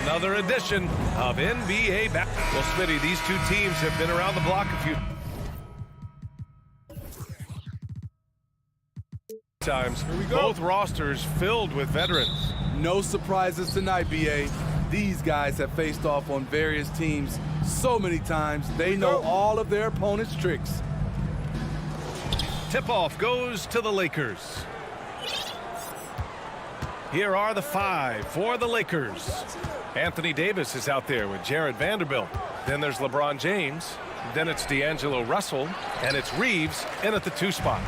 another edition of NBA Well, Smitty, these two teams have been around the block a few times. Here we go. Both rosters filled with veterans. No surprises tonight, BA. These guys have faced off on various teams so many times, they know all of their opponent's tricks. Tip-off goes to the Lakers. Here are the 5 for the Lakers. Anthony Davis is out there with Jared Vanderbilt. Then there's LeBron James. Then it's D'Angelo Russell. And it's Reeves in at the 2 spot.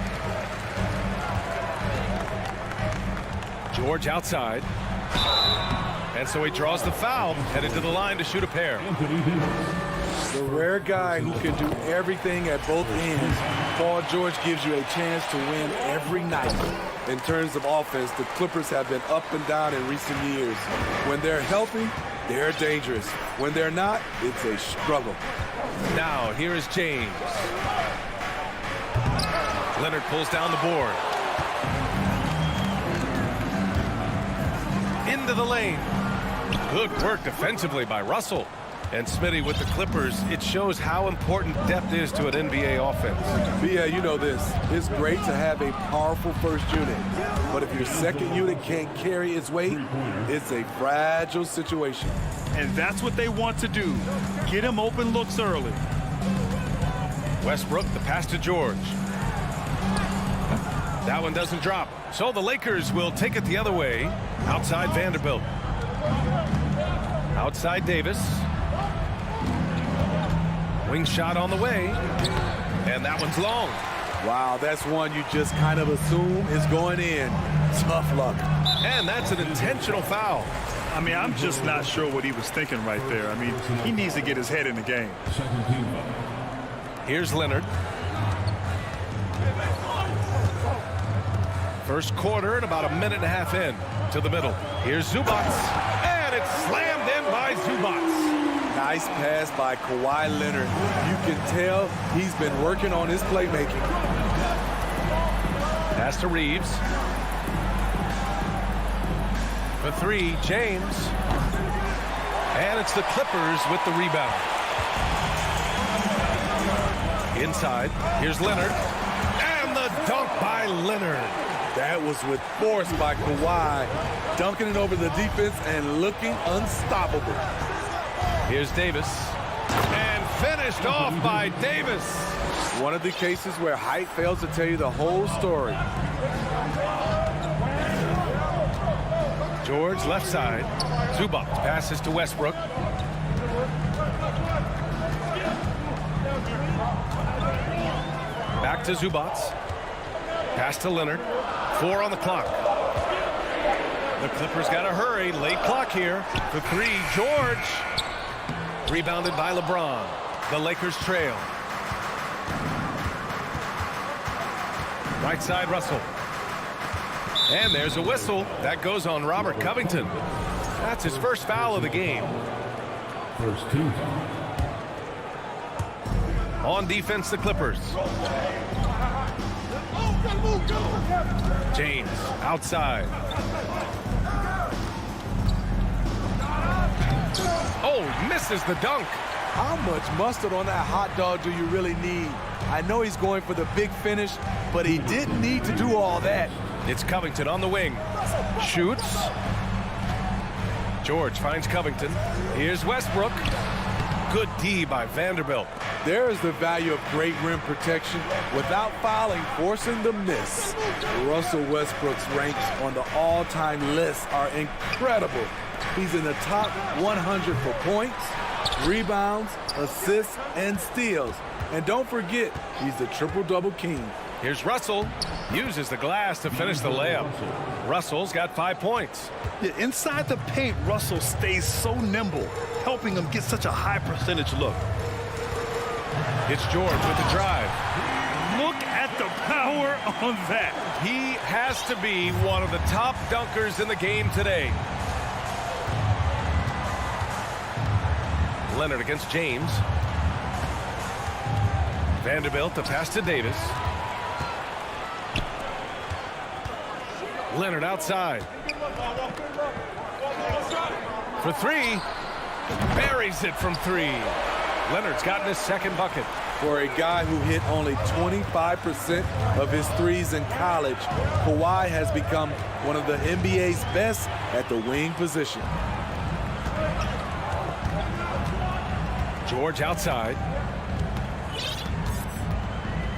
George outside. And so he draws the foul, headed to the line to shoot a pair. The rare guy who can do everything at both ends. Paul George gives you a chance to win every night. In terms of offense, the Clippers have been up and down in recent years. When they're healthy, they're dangerous. When they're not, it's a struggle. Now, here is James. Leonard pulls down the board. Into the lane. Good work defensively by Russell. And Smitty, with the Clippers, it shows how important depth is to an NBA offense. Yeah, you know this. It's great to have a powerful first unit. But if your second unit can't carry its weight, it's a fragile situation. And that's what they want to do. Get him open looks early. Westbrook, the pass to George. That one doesn't drop. So the Lakers will take it the other way. Outside Vanderbilt. Outside Davis. Wing shot on the way. And that one's long. Wow, that's one you just kind of assume is going in. Tough luck. And that's an intentional foul. I mean, I'm just not sure what he was thinking right there. I mean, he needs to get his head in the game. Here's Leonard. First quarter and about a minute and a half in to the middle. Here's Zubats. And it's slammed in by Zubats. Nice pass by Kawhi Leonard. You can tell he's been working on his playmaking. Pass to Reeves. For 3, James. And it's the Clippers with the rebound. Inside, here's Leonard. And the dunk by Leonard. That was with force by Kawhi, dunking it over the defense and looking unstoppable. Here's Davis. And finished off by Davis. One of the cases where height fails to tell you the whole story. George left side. Zubats passes to Westbrook. Back to Zubats. Pass to Leonard. 4 on the clock. The Clippers got to hurry. Late clock here. For 3, George. Rebounded by LeBron. The Lakers trail. Right side, Russell. And there's a whistle. That goes on Robert Covington. That's his first foul of the game. First team. On defense, the Clippers. James outside. Oh, misses the dunk. How much mustard on that hot dog do you really need? I know he's going for the big finish, but he didn't need to do all that. It's Covington on the wing. Shoots. George finds Covington. Here's Westbrook. Good D by Vanderbilt. There is the value of great rim protection without fouling, forcing the miss. Russell Westbrook's ranks on the all-time list are incredible. He's in the top 100 for points, rebounds, assists, and steals. And don't forget, he's the triple-double king. Here's Russell. Uses the glass to finish the layup. Russell's got 5 points. Yeah, inside the paint, Russell stays so nimble, helping him get such a high percentage look. It's George with the drive. Look at the power on that. He has to be one of the top dunkers in the game today. Leonard against James. Vanderbilt, the pass to Davis. Leonard outside. for three. Buries it from three. Leonard's gotten his second bucket. For a guy who hit only 25% of his threes in college, Kawhi has become one of the NBA's best at the wing position. George outside.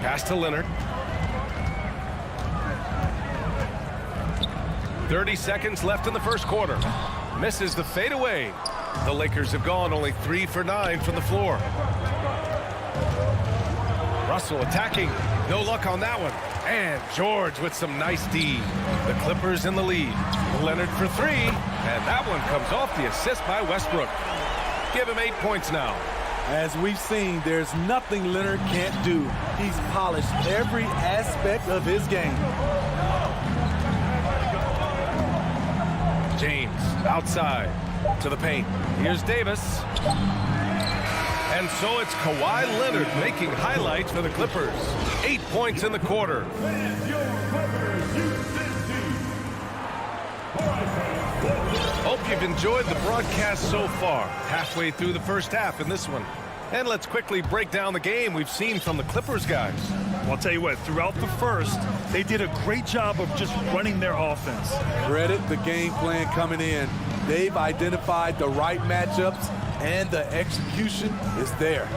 Pass to Leonard. 30 seconds left in the first quarter. Misses the fadeaway. The Lakers have gone only 3 for 9 from the floor. Russell attacking. No luck on that one. And George with some nice D. The Clippers in the lead. Leonard for three. And that one comes off the assist by Westbrook. Give him 8 points now. As we've seen, there's nothing Leonard can't do. He's polished every aspect of his game. James outside to the paint. Here's Davis. And so it's Kawhi Leonard making highlights for the Clippers. 8 points in the quarter. Hope you've enjoyed the broadcast so far. Halfway through the first half in this one. And let's quickly break down the game we've seen from the Clippers guys. Well, I'll tell you what, throughout the first, they did a great job of just running their offense. Credit the game plan coming in. They've identified the right matchups, and the execution is there.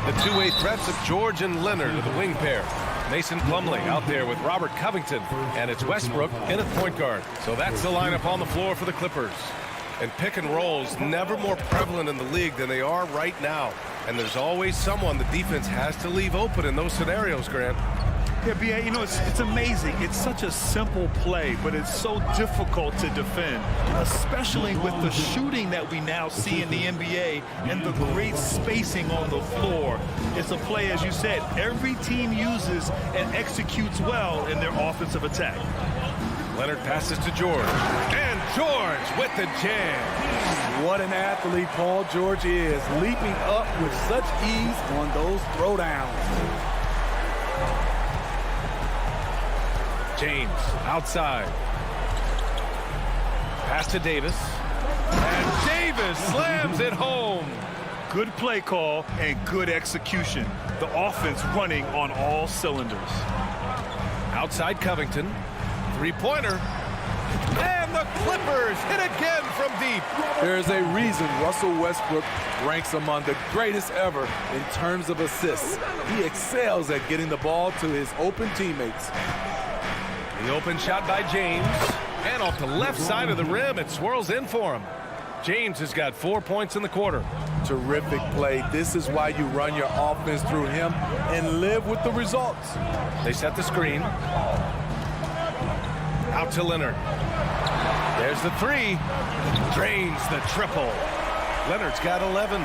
The two-way threats of George and Leonard are the wing pair. Mason Plumlee out there with Robert Covington, and it's Westbrook in at point guard. So that's the lineup on the floor for the Clippers. And pick and rolls never more prevalent in the league than they are right now. And there's always someone the defense has to leave open in those scenarios, Grant. Yeah, B.A., you know, it's amazing. It's such a simple play, but it's so difficult to defend, especially with the shooting that we now see in the NBA and the great spacing on the floor. It's a play, as you said, every team uses and executes well in their offensive attack. Leonard passes to George. And George with the jam. What an athlete Paul George is, leaping up with such ease on those throwdowns. James outside. Pass to Davis. And Davis slams it home. Good play call and good execution. The offense running on all cylinders. Outside Covington. Three-pointer. And the Clippers hit again from deep. There's a reason Russell Westbrook ranks among the greatest ever in terms of assists. He excels at getting the ball to his open teammates. The open shot by James. And off the left side of the rim, it swirls in for him. James has got 4 points in the quarter. Terrific play. This is why you run your offense through him and live with the results. They set the screen. Out to Leonard. There's the three. Drains the triple. Leonard's got 11.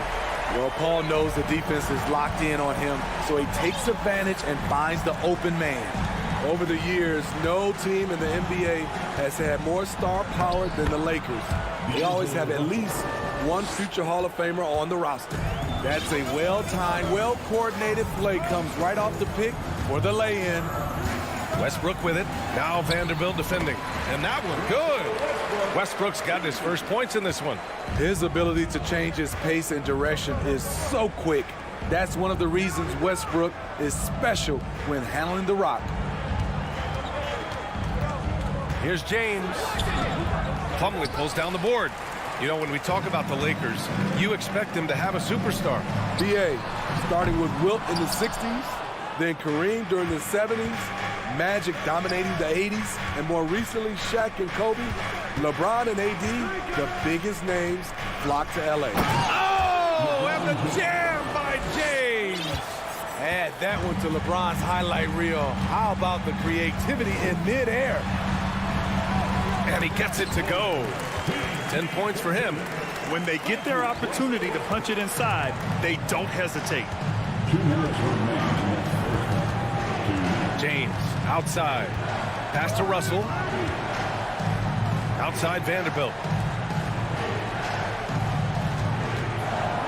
Well, Paul knows the defense is locked in on him, so he takes advantage and finds the open man. Over the years, no team in the NBA has had more star power than the Lakers. They always have at least one future Hall of Famer on the roster. That's a well-timed, well-coordinated play, comes right off the pick for the lay-in. Westbrook with it. Now Vanderbilt defending. And that one good. Westbrook's got his first points in this one. His ability to change his pace and direction is so quick. That's one of the reasons Westbrook is special when handling the rock. Here's James. Plumlee pulls down the board. You know, when we talk about the Lakers, you expect them to have a superstar. B.A., starting with Wilt in the 60s, then Kareem during the 70s, Magic dominating the 80s, and more recently Shaq and Kobe, LeBron and AD, the biggest names flock to L.A. Oh, and the jam by James. Add that one to LeBron's highlight reel. How about the creativity in midair? And he gets it to go. 10 points for him. When they get their opportunity to punch it inside, they don't hesitate. 2 minutes remaining. James outside. Pass to Russell. Outside Vanderbilt.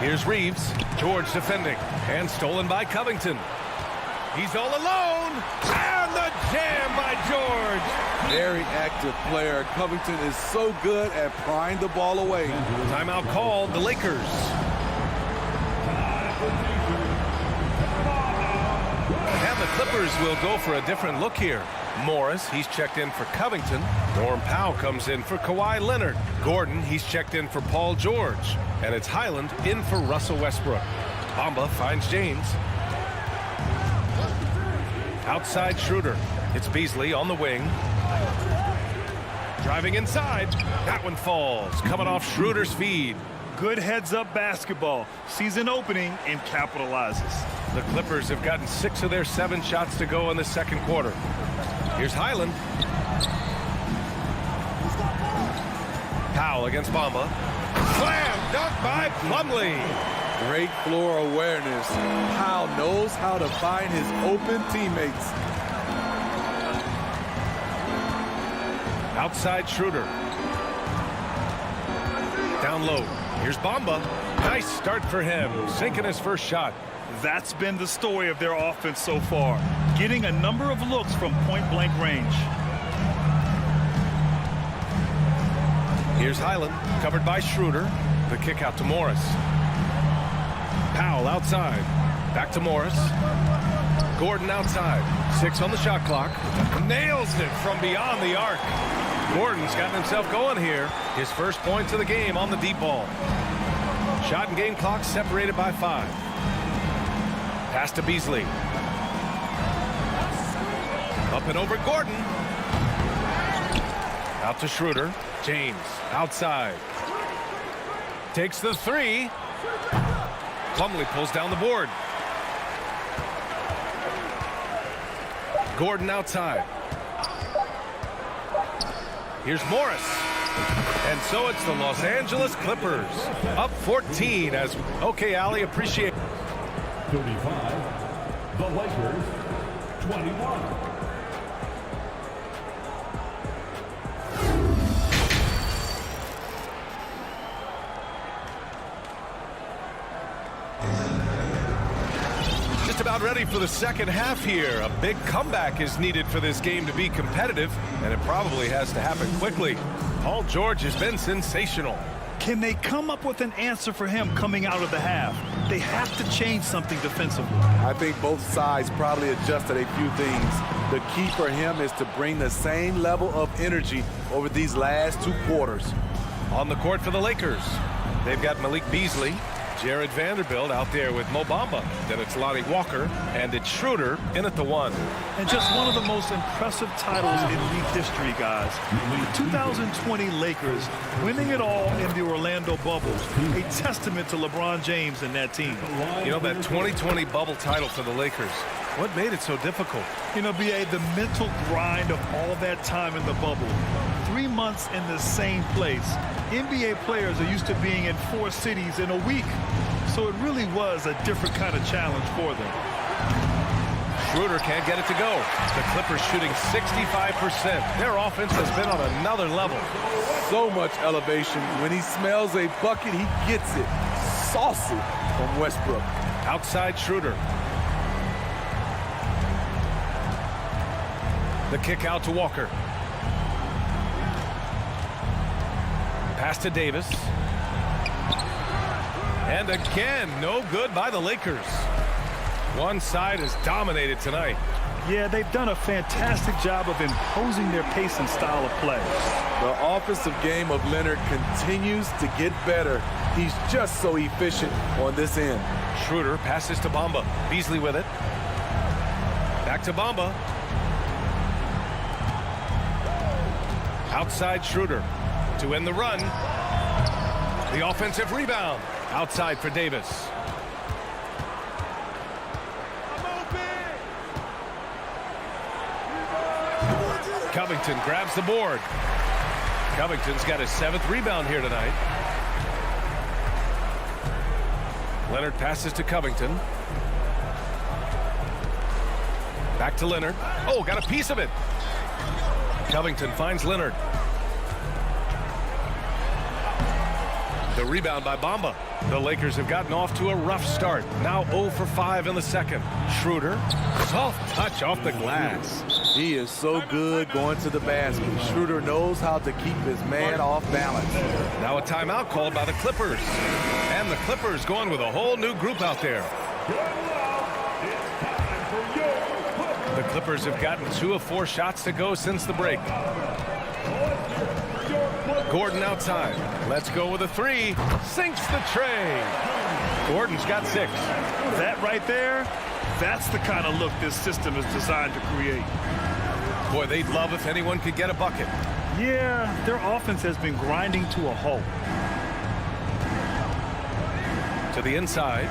Here's Reeves. George defending. And stolen by Covington. He's all alone. And the jam by George. Very active player. Covington is so good at prying the ball away. Timeout called, the Lakers. And the Clippers will go for a different look here. Morris, he's checked in for Covington. Norm Powell comes in for Kawhi Leonard. Gordon, he's checked in for Paul George. And it's Highland in for Russell Westbrook. Bamba finds James. Outside Schroeder. It's Beasley on the wing. Driving inside. That one falls. Coming off Schroeder's feed. Good heads-up basketball. Sees an opening and capitalizes. The Clippers have gotten 6 of their 7 shots to go in the second quarter. Here's Highland. Powell against Bamba. Slam dunk by Plumlee. Great floor awareness. Powell knows how to find his open teammates. Outside Schroeder. Down low. Here's Bamba. Nice start for him. Sinking his first shot. That's been the story of their offense so far. Getting a number of looks from point-blank range. Here's Highland, covered by Schroeder. The kick out to Morris. Powell outside. Back to Morris. Gordon outside. 6 on the shot clock. Nails it from beyond the arc. Gordon's gotten himself going here. His first points of the game on the deep ball. Shot and game clock separated by 5. Pass to Beasley. Up and over Gordon. Out to Schroeder. James outside. Takes the 3. Plumlee pulls down the board. Gordon outside. Here's Morris. And so it's the Los Angeles Clippers. Up 14 as... Okay, Allie, appreciate... 35, the Lakers, 21. Just about ready for the second half here. A big comeback is needed for this game to be competitive, and it probably has to happen quickly. Paul George has been sensational. Can they come up with an answer for him coming out of the half? They have to change something defensively. I think both sides probably adjusted a few things. The key for him is to bring the same level of energy over these last 2 quarters. On the court for the Lakers, they've got Malik Beasley, Jared Vanderbilt out there with Mo Bamba. Then it's Lonnie Walker, and it's Schroeder in at the 1. And just one of the most impressive titles in league history, guys. The 2020 Lakers winning it all in the Orlando bubble. A testament to LeBron James and that team. You know, that 2020 bubble title for the Lakers, what made it so difficult? You know, B.A., the mental grind of all that time in the bubble. 3 months in the same place. NBA players are used to being in 4 cities in a week. So it really was a different kind of challenge for them. Schroeder can't get it to go. The Clippers shooting 65%. Their offense has been on another level. So much elevation. When he smells a bucket, he gets it. Saucy from Westbrook. Outside Schroeder. The kick out to Walker. Pass to Davis. And again, no good by the Lakers. One side is dominated tonight. Yeah, they've done a fantastic job of imposing their pace and style of play. The offensive game of Leonard continues to get better. He's just so efficient on this end. Schroeder passes to Bamba. Beasley with it. Back to Bamba. Outside Schroeder to end the run. The offensive rebound. Outside for Davis. Covington grabs the board. Covington's got his 7th rebound here tonight. Leonard passes to Covington. Back to Leonard. Oh, got a piece of it. Covington finds Leonard. The rebound by Bamba. The Lakers have gotten off to a rough start. Now 0 for 5 in the second. Schroeder, soft touch off the glass. He is so good going to the basket. Schroeder knows how to keep his man off balance. Now a timeout called by the Clippers. And the Clippers going with a whole new group out there. The Clippers have gotten 2 of 4 shots to go since the break. Gordon outside. Let's go with a 3. Sinks the tray. Gordon's got 6. That right there, that's the kind of look this system is designed to create. Boy, they'd love if anyone could get a bucket. Yeah, their offense has been grinding to a halt. To the inside.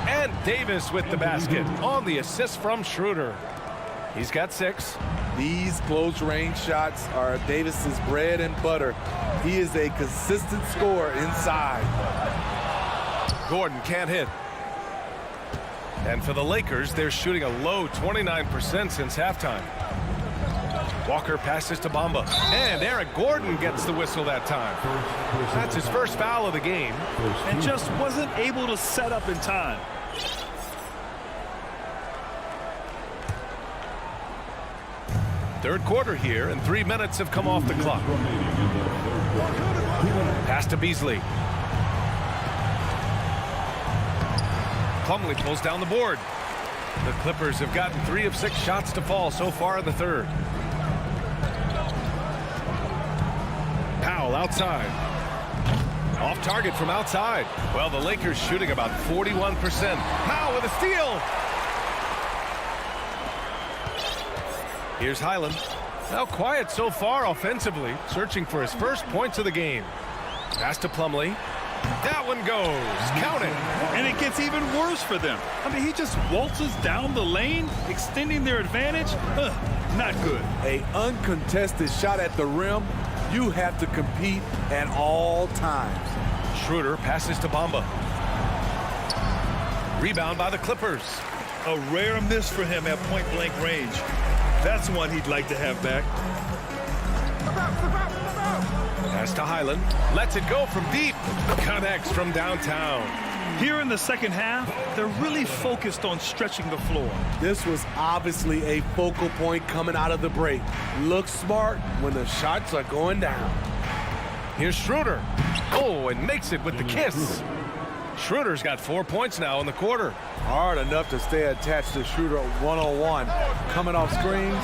And Davis with the basket on the assist from Schroeder. He's got 6. These close-range shots are Davis's bread and butter. He is a consistent scorer inside. Gordon can't hit. And for the Lakers, they're shooting a low 29% since halftime. Walker passes to Bamba. And Eric Gordon gets the whistle that time. That's his first foul of the game. And just wasn't able to set up in time. Third quarter here, and 3 minutes have come off the clock. Pass to Beasley. Plumlee pulls down the board. The Clippers have gotten 3 of 6 shots to fall so far in the third. Powell outside. Off target from outside. Well, the Lakers shooting about 41%. Powell with a steal. Here's Highland. Now quiet so far offensively, searching for his first points of the game. Pass to Plumlee. That one goes. Count it. And it gets even worse for them. I mean, he just waltzes down the lane, extending their advantage. Not good. An uncontested shot at the rim. You have to compete at all times. Schroeder passes to Bamba. Rebound by the Clippers. A rare miss for him at point-blank range. That's one he'd like to have back. Pass to Highland. Lets it go from deep. Connects from downtown. Here in the second half, they're really focused on stretching the floor. This was obviously a focal point coming out of the break. Look smart when the shots are going down. Here's Schroeder. Oh, and makes it with the kiss. Schroeder's got 4 points now in the quarter. Hard enough to stay attached to Schroeder one-on-one. Coming off screens,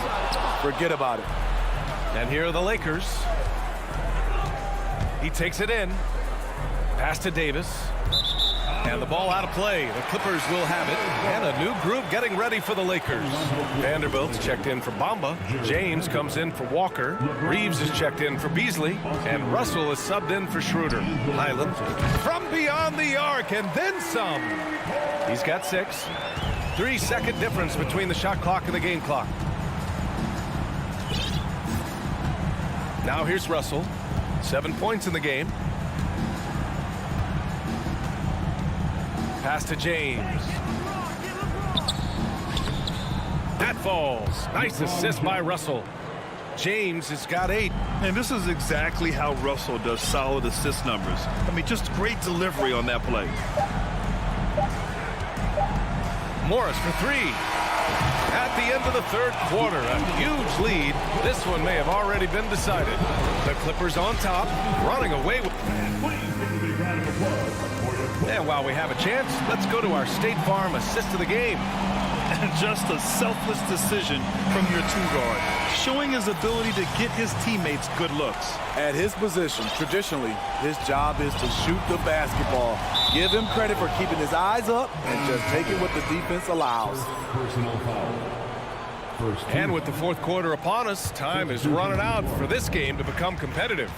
forget about it. And here are the Lakers. He takes it in. Pass to Davis. And the ball out of play. The Clippers will have it. And a new group getting ready for the Lakers. Vanderbilt's checked in for Bamba. James comes in for Walker. Reeves is checked in for Beasley. And Russell is subbed in for Schroeder. Highland from beyond the arc and then some. He's got 6. 3-second difference between the shot clock and the game clock. Now here's Russell. 7 points in the game. Pass to James. That falls. Nice assist by Russell. James has got 8. And this is exactly how Russell does solid assist numbers. I mean, just great delivery on that play. Morris for 3. At the end of the third quarter, a huge lead. This one may have already been decided. The Clippers on top, running away with... And while we have a chance, let's go to our State Farm assist of the game. And just a selfless decision from your 2-guard, showing his ability to get his teammates good looks. At his position, traditionally, his job is to shoot the basketball. Give him credit for keeping his eyes up and just taking what the defense allows. Personal foul. And with the fourth quarter upon us, time is running out for this game to become competitive.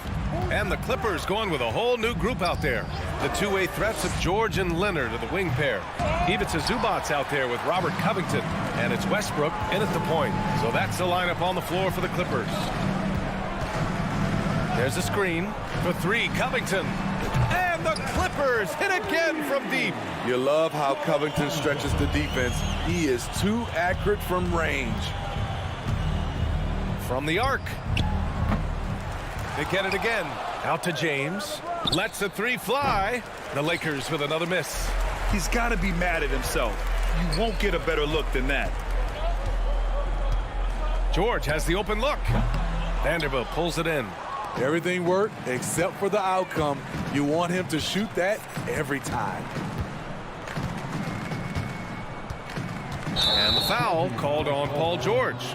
And the Clippers going with a whole new group out there. The two-way threats of George and Leonard are the wing pair. Ivica Zubac's out there with Robert Covington. And it's Westbrook in at the point. So that's the lineup on the floor for the Clippers. There's a screen for 3, Covington. And the Clippers hit again from deep. You love how Covington stretches the defense. He is too accurate from range. From the arc. They get it again. Out to James. Lets the three fly. The Lakers with another miss. He's got to be mad at himself. You won't get a better look than that. George has the open look. Vanderbilt pulls it in. Everything worked except for the outcome. You want him to shoot that every time. And the foul called on Paul George.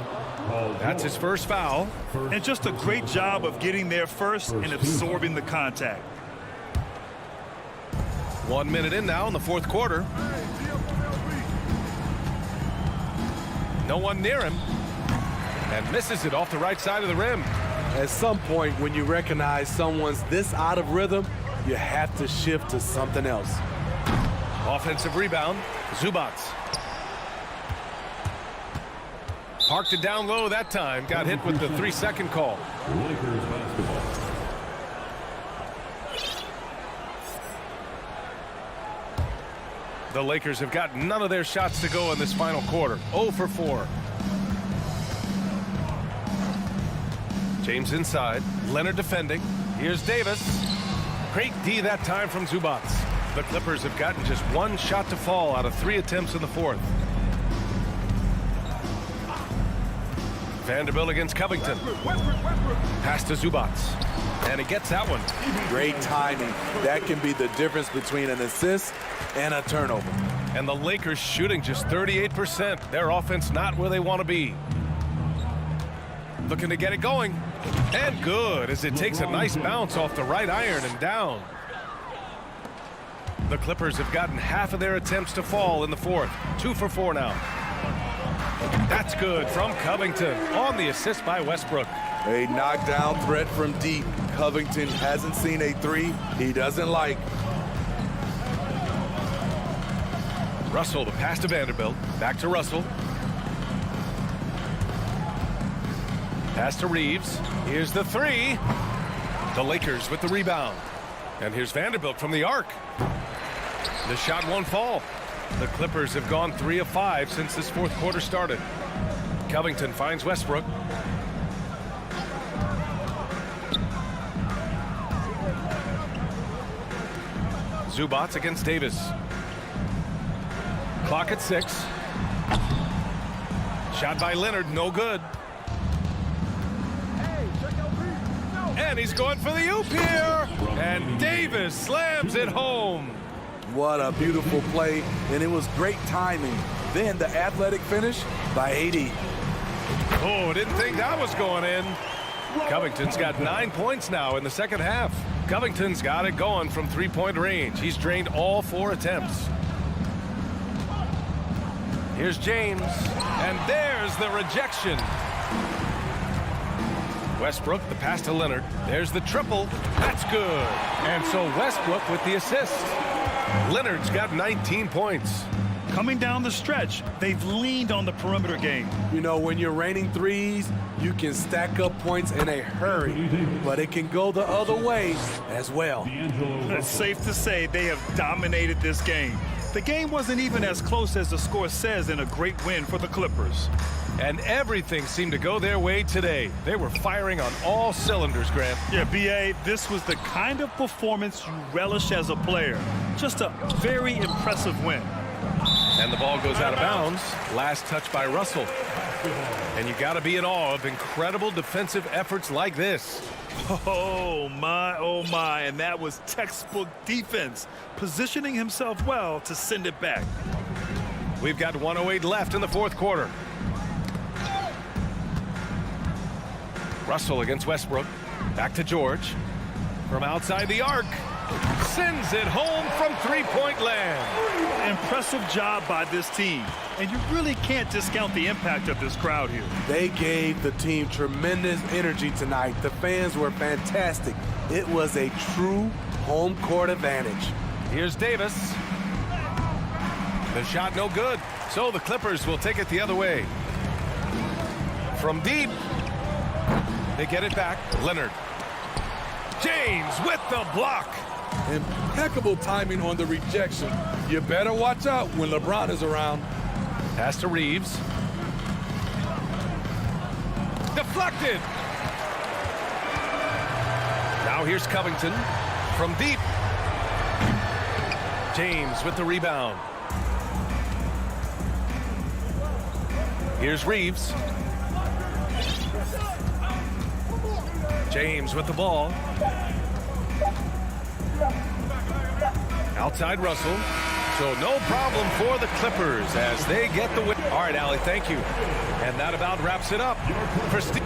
That's his first foul. And just a great job of getting there first and absorbing the contact. 1 minute in now in the fourth quarter. No one near him. And misses it off the right side of the rim. At some point, when you recognize someone's this out of rhythm, you have to shift to something else. Offensive rebound. Zubac. Parked it down low that time. Got hit with the 3-second call. Lakers basketball. The Lakers have got none of their shots to go in this final quarter. 0 for 4. James inside. Leonard defending. Here's Davis. Great D that time from Zubac. The Clippers have gotten just one shot to fall out of 3 attempts in the fourth. Vanderbilt against Covington. Pass to Zubac. And he gets that one. Great timing. That can be the difference between an assist and a turnover. And the Lakers shooting just 38%. Their offense not where they want to be. Looking to get it going. And good as it takes a nice bounce off the right iron and down. The Clippers have gotten half of their attempts to fall in the fourth. 2 for 4 now. That's good from Covington on the assist by Westbrook. A knockdown threat from deep. Covington hasn't seen a three he doesn't like. Russell, the pass to Vanderbilt. Back to Russell. Pass to Reeves. Here's the three. The Lakers with the rebound. And here's Vanderbilt from the arc. The shot won't fall. The Clippers have gone 3 of 5 since this fourth quarter started. Covington finds Westbrook. Zubac against Davis. Clock at 6. Shot by Leonard, no good. And he's going for the oop here. And Davis slams it home. What a beautiful play, and it was great timing. Then the athletic finish by AD. Oh, didn't think that was going in. Covington's got 9 points now in the second half. Covington's got it going from three-point range. He's drained all 4 attempts. Here's James, and there's the rejection. Westbrook, the pass to Leonard. There's the triple. That's good. And so Westbrook with the assist. Leonard's got 19 points. Coming down the stretch, they've leaned on the perimeter game. You know, when you're raining threes, you can stack up points in a hurry, but it can go the other way as well. It's safe to say they have dominated this game. The game wasn't even as close as the score says in a great win for the Clippers. And everything seemed to go their way today. They were firing on all cylinders, Grant. Yeah, B.A., this was the kind of performance you relish as a player. Just a very impressive win. And the ball goes out of bounds. Last touch by Russell. And you got to be in awe of incredible defensive efforts like this. Oh my, and that was textbook defense, positioning himself well to send it back. We've got 1:08 left in the fourth quarter. Russell against Westbrook. Back to George. From outside the arc. Sends it home from three-point land. Impressive job by this team. And you really can't discount the impact of this crowd here. They gave the team tremendous energy tonight. The fans were fantastic. It was a true home court advantage. Here's Davis. The shot no good. So the Clippers will take it the other way. From deep. They get it back. Leonard. James with the block. Impeccable timing on the rejection. You better watch out when LeBron is around. Pass to Reeves. Deflected. Now Now here's Covington from deep. James with the rebound. Here's Reeves. James with the ball. Outside Russell. So no problem for the Clippers as they get the win. All right, Allie, thank you. And that about wraps it up for Steve.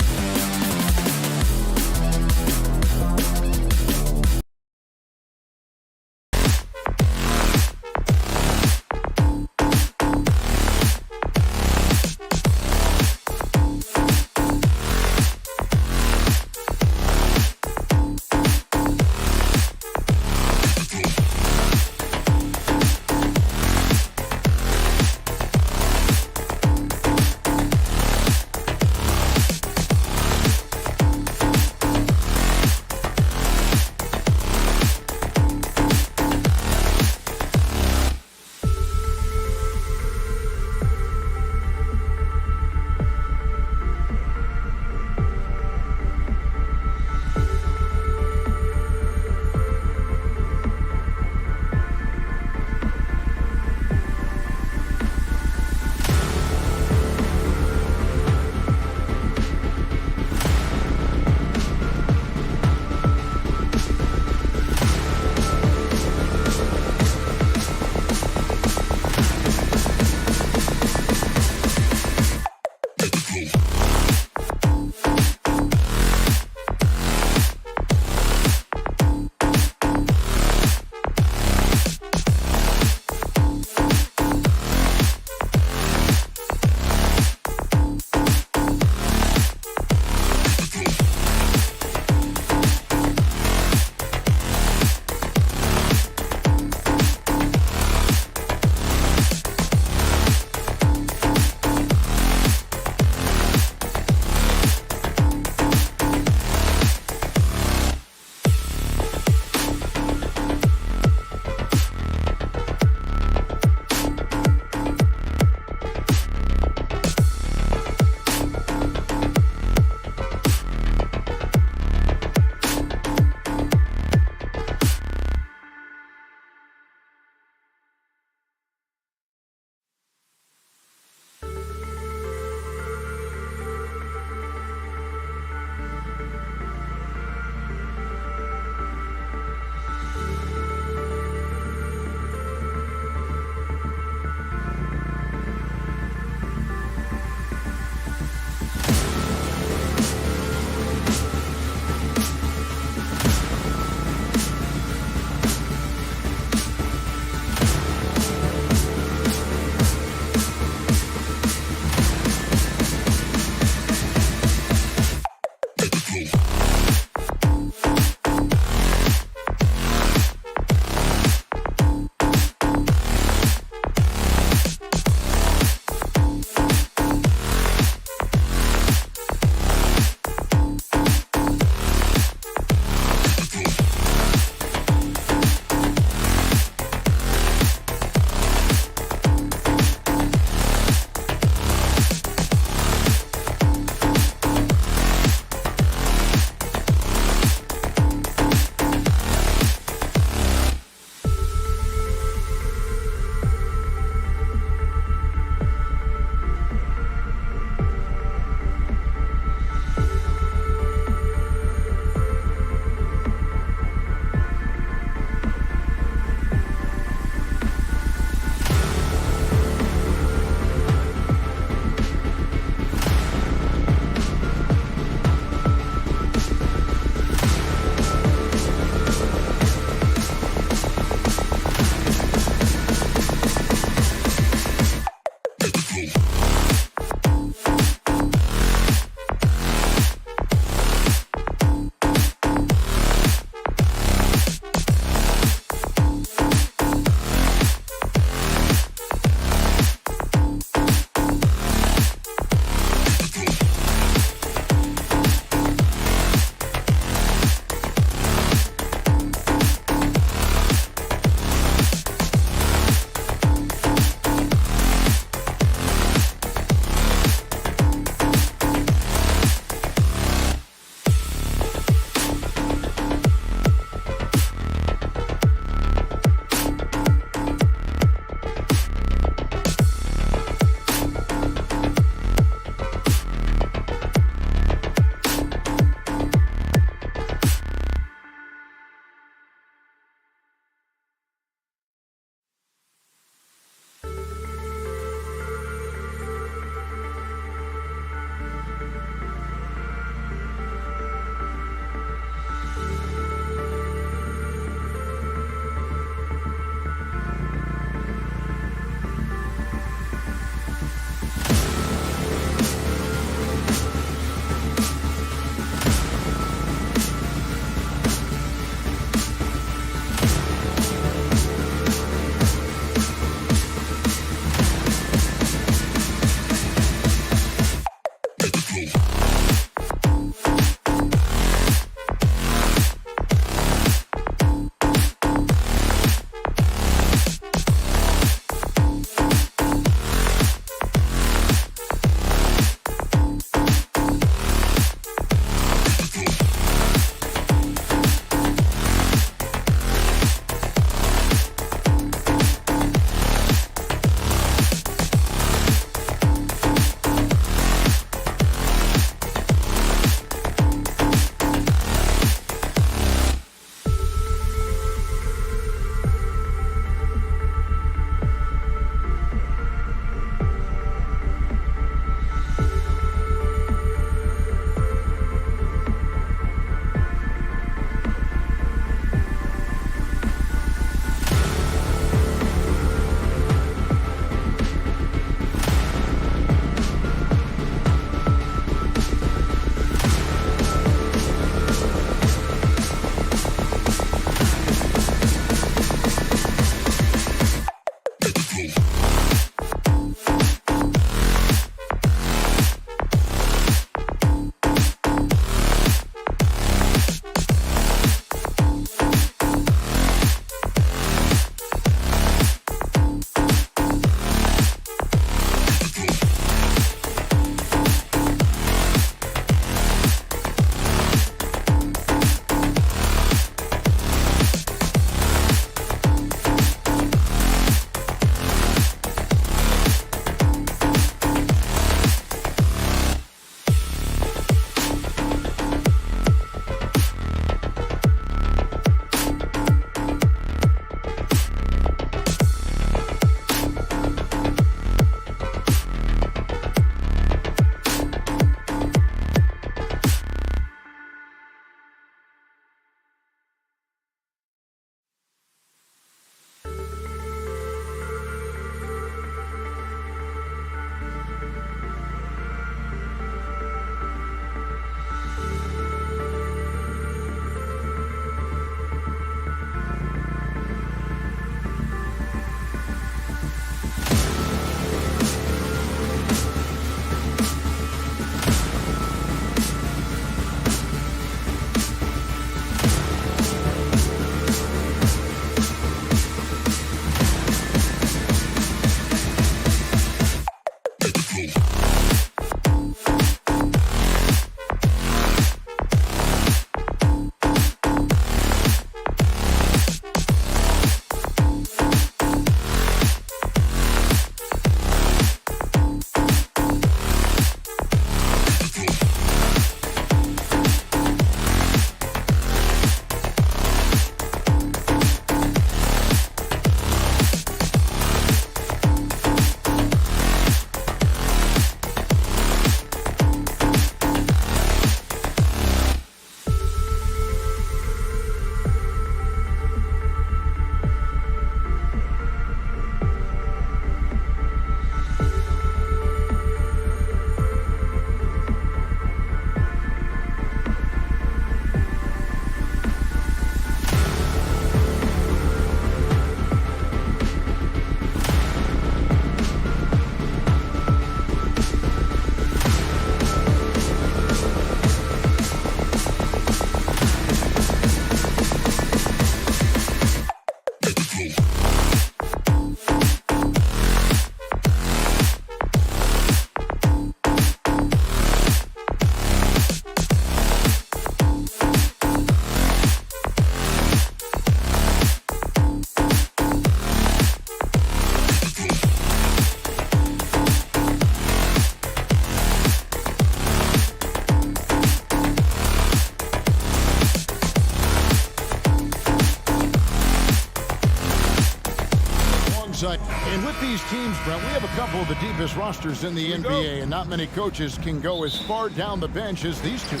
side. And with these teams, Brent, we have a couple of the deepest rosters in the NBA, and not many coaches can go as far down the bench as these two.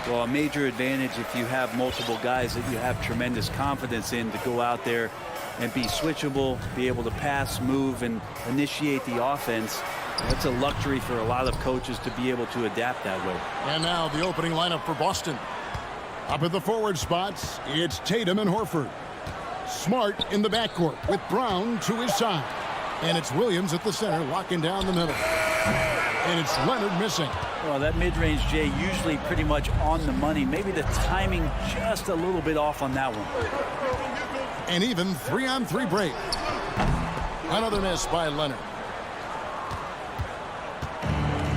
Well, a major advantage if you have multiple guys that you have tremendous confidence in to go out there and be switchable, be able to pass, move, and initiate the offense. That's a luxury for a lot of coaches to be able to adapt that way. And now the opening lineup for Boston. Up at the forward spots, it's Tatum and Horford. Smart in the backcourt with Brown to his side. And it's Williams at the center, locking down the middle. And it's Leonard missing. Well, that mid-range, Jay, usually pretty much on the money. Maybe the timing just a little bit off on that one. And even 3-on-3 break. Another miss by Leonard.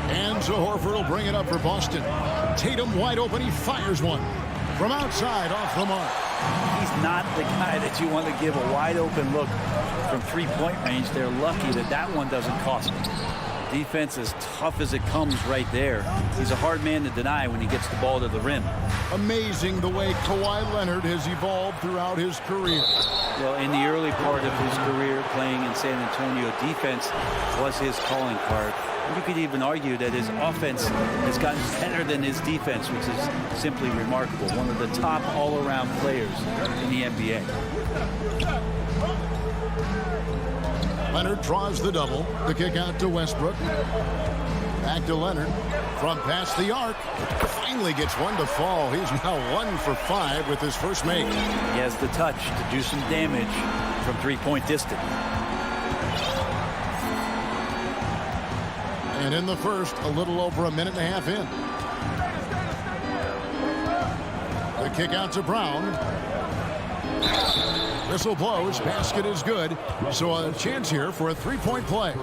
And so Horford will bring it up for Boston. Tatum wide open. He fires one from outside off the mark. He's not the guy that you want to give a wide open look from three-point range. They're lucky that that one doesn't cost them. Defense as tough as it comes right there. He's a hard man to deny when he gets the ball to the rim. Amazing the way Kawhi Leonard has evolved throughout his career. Well, in the early part of his career playing in San Antonio, defense was his calling card. You could even argue that his offense has gotten better than his defense, which is simply remarkable. One of the top all-around players in the NBA. Leonard draws the double. The kick out to Westbrook. Back to Leonard. From past the arc. Finally gets one to fall. He's now 1 for 5 with his first make. He has the touch to do some damage from three-point distance. And in the first, a little over a minute and a half in. The kick out to Brown. Whistle blows. Basket is good. So a chance here for a three-point play.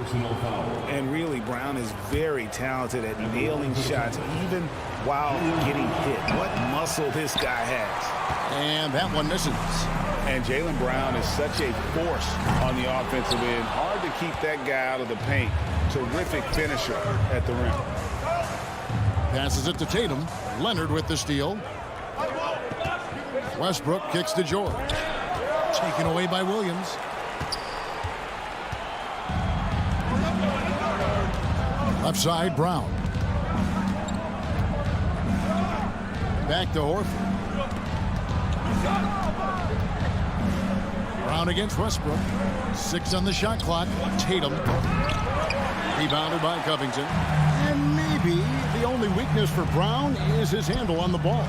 And really, Brown is very talented at nailing shots, even while getting hit. What muscle this guy has. And that one misses. And Jaylen Brown is such a force on the offensive end. Hard to keep that guy out of the paint. Terrific finisher at the rim. Passes it to Tatum. Leonard with the steal. Westbrook kicks to George. Taken away by Williams. Left side, Brown. Back to Horford. Brown against Westbrook. 6 on the shot clock. Tatum. Rebounded by Covington. And maybe the only weakness for Brown is his handle on the ball.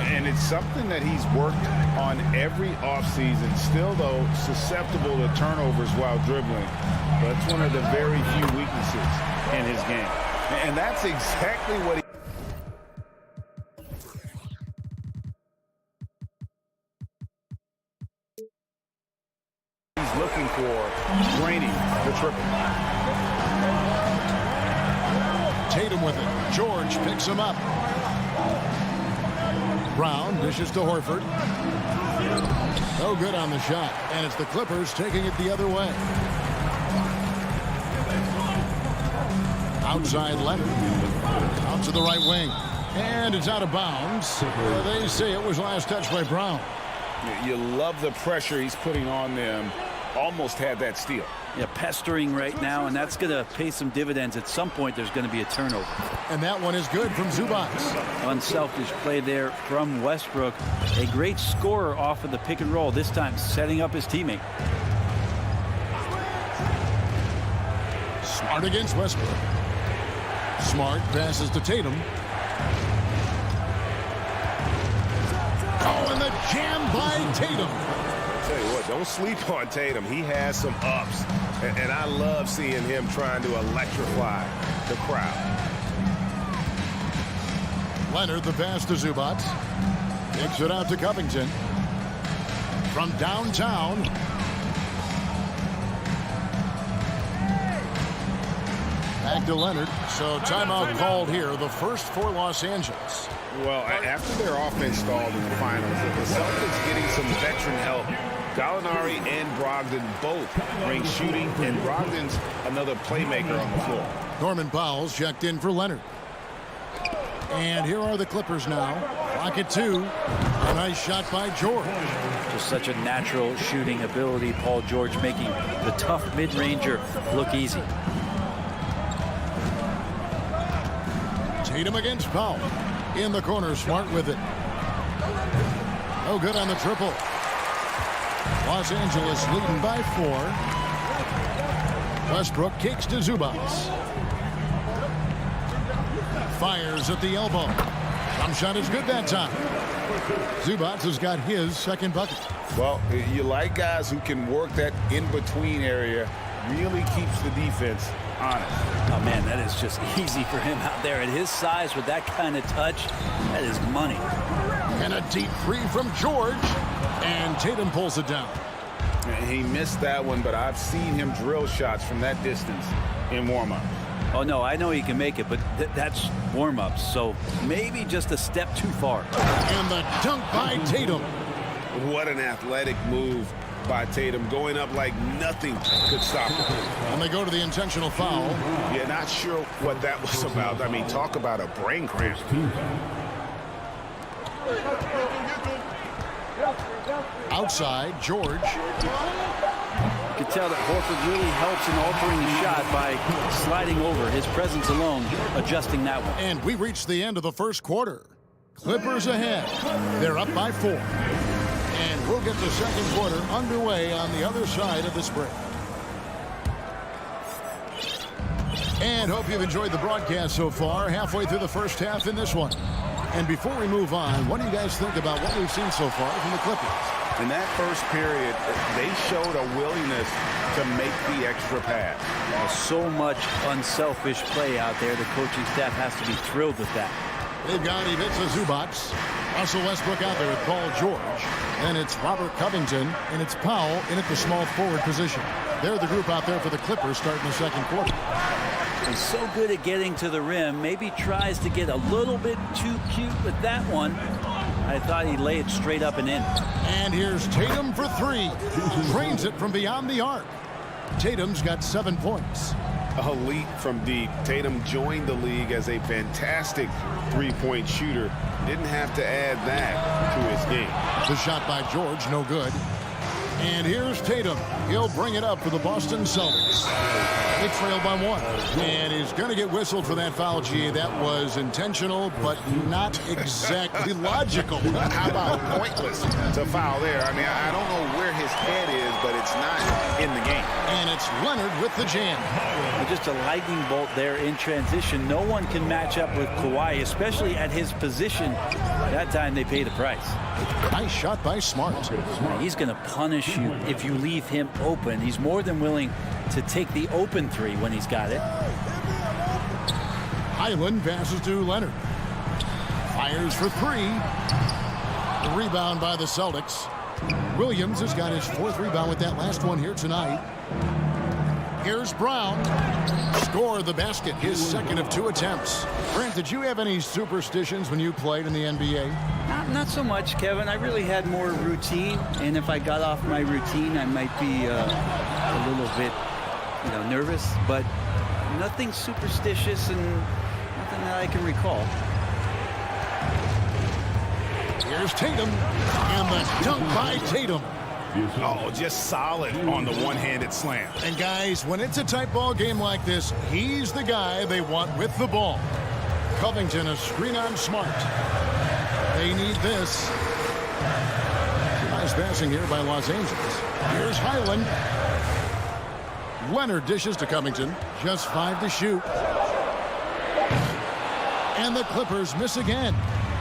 And it's something that he's worked on every offseason. Still, though, susceptible to turnovers while dribbling. But it's one of the very few weaknesses in his game. And that's exactly what he's looking for, draining the triple. Tatum with it. George picks him up. Brown dishes to Horford. No good on the shot. And it's the Clippers taking it the other way. Outside Leonard. Out to the right wing. And it's out of bounds. They say it was last touched by Brown. You love the pressure he's putting on them. Almost had that steal. Yeah, pestering right now, and that's going to pay some dividends. At some point, there's going to be a turnover. And that one is good from Zubac. Unselfish play there from Westbrook. A great scorer off of the pick and roll, this time setting up his teammate. Smart against Westbrook. Smart passes to Tatum. Oh, and the jam by Tatum. Tell you what, don't sleep on Tatum. He has some ups, and I love seeing him trying to electrify the crowd. Leonard, the pass to Zubac. Kicks it out to Covington. From downtown. Back to Leonard. So timeout called here, the first for Los Angeles. Well, after their offense stalled in the finals, the Celtics getting some veteran help. Gallinari and Brogdon both bring shooting, and Brogdon's another playmaker on the floor. Norman Powell's checked in for Leonard. And here are the Clippers now. Clock at 2. A nice shot by George. Just such a natural shooting ability. Paul George making the tough mid-ranger look easy. Tatum against Powell. In the corner, Smart with it. No good on the triple. Los Angeles leading by 4. Westbrook kicks to Zubats. Fires at the elbow. Jump shot is good that time. Zubats has got his second bucket. Well, you like guys who can work that in-between area, really keeps the defense honest. Oh, man, that is just easy for him out there. At his size, with that kind of touch, that is money. And a deep three from George. And Tatum pulls it down. He missed that one, but I've seen him drill shots from that distance in warm-up. Oh, no, I know he can make it, but that's warm-ups, so maybe just a step too far. And the dunk by Tatum. What an athletic move by Tatum, going up like nothing could stop him. And they go to the intentional foul. Yeah, not sure what that was about. I mean, talk about a brain cramp. Outside, George. You can tell that Horford really helps in altering the shot by sliding over. His presence alone adjusting that one. And we reached the end of the first quarter. Clippers ahead. They're up by 4. And we'll get the second quarter underway on the other side of this break. And hope you've enjoyed the broadcast so far. Halfway through the first half in this one. And before we move on, what do you guys think about what we've seen so far from the Clippers? In that first period, they showed a willingness to make the extra pass. So much unselfish play out there. The coaching staff has to be thrilled with that. They've got Ivica Zubats, Russell Westbrook out there with Paul George. Then it's Robert Covington, and it's Powell in at the small forward position. They're the group out there for the Clippers starting the second quarter. He's so good at getting to the rim. Maybe tries to get a little bit too cute with that one. I thought he'd lay it straight up and in. And here's Tatum for 3. Drains it from beyond the arc. Tatum's got 7 points. Elite from deep. Tatum joined the league as a fantastic three-point shooter. Didn't have to add that to his game. The shot by George, no good. And here's Tatum. He'll bring it up for the Boston Celtics. They trail by 1. And he's going to get whistled for that foul, G. That was intentional, but not exactly logical. How about pointless to foul there? I mean, I don't know where his head is, but it's not in the game. And it's Leonard with the jam. Just a lightning bolt there in transition. No one can match up with Kawhi, especially at his position. That time they pay the price. Nice shot by Smart. He's going to punish you if you leave him open. He's more than willing to take the open three when he's got it. Highland passes to Leonard. Fires for 3. The rebound by the Celtics. Williams has got his 4th rebound with that last one here tonight. Here's Brown. Score the basket, his second of 2 attempts. Brent, did you have any superstitions when you played in the NBA? Not so much, Kevin. I really had more routine, and if I got off my routine, I might be a little bit, nervous, but nothing superstitious and nothing that I can recall. Here's Tatum, and the dunk by Tatum. Oh, just solid on the one-handed slam. And guys, when it's a tight ball game like this, he's the guy they want with the ball. Covington, a screen on Smart. They need this. Nice passing here by Los Angeles. Here's Highland. Leonard dishes to Covington. Just 5 to shoot. And the Clippers miss again.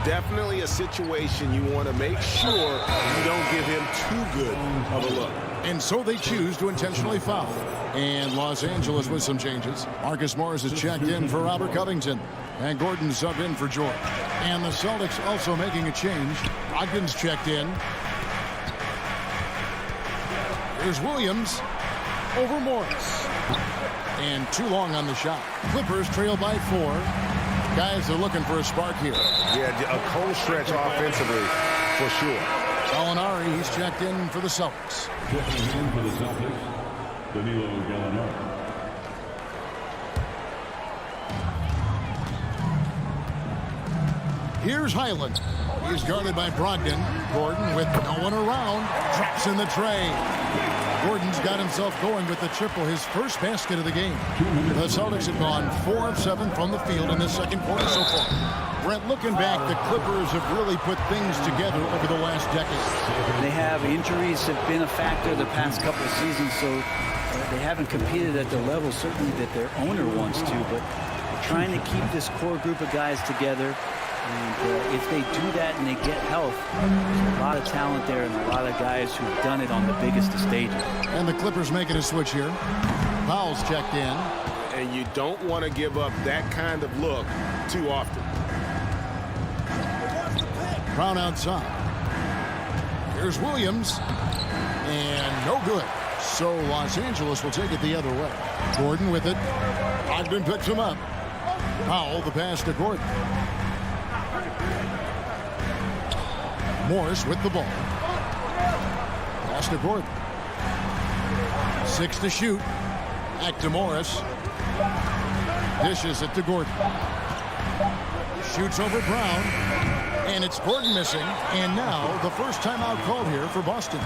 Definitely a situation you want to make sure you don't give him too good of a look. And so they choose to intentionally foul. And Los Angeles with some changes. Marcus Morris is checked in for Robert Covington. And Gordon sub in for George. And the Celtics also making a change. Ogden's checked in. Here's Williams over Morris. And too long on the shot. Clippers trail by 4. Guys are looking for a spark here. Yeah, a cold stretch offensively for sure. Gallinari, he's checked in for the Celtics. Checking in for the Celtics, Danilo Gallinari. Here's Highland. He's guarded by Brogdon. Gordon with no one around. Drops in the tray. Gordon's got himself going with the triple, his first basket of the game. The Celtics have gone 4 of 7 from the field in the second quarter so far. Brent, looking back, the Clippers have really put things together over the last decade. They have injuries have been a factor the past couple of seasons, so they haven't competed at the level certainly that their owner wants to, but they're trying to keep this core group of guys together. And if they do that and they get health, there's a lot of talent there and a lot of guys who've done it on the biggest of stages. And the Clippers making a switch here. Powell's checked in. And you don't want to give up that kind of look too often. Brown outside. Here's Williams. And no good. So Los Angeles will take it the other way. Gordon with it. Ogden picks him up. Powell, the pass to Gordon. Morris with the ball. Pass to Gordon. 6 to shoot. Back to Morris. Dishes it to Gordon. Shoots over Brown. And it's Gordon missing. And now the first timeout called here for Boston.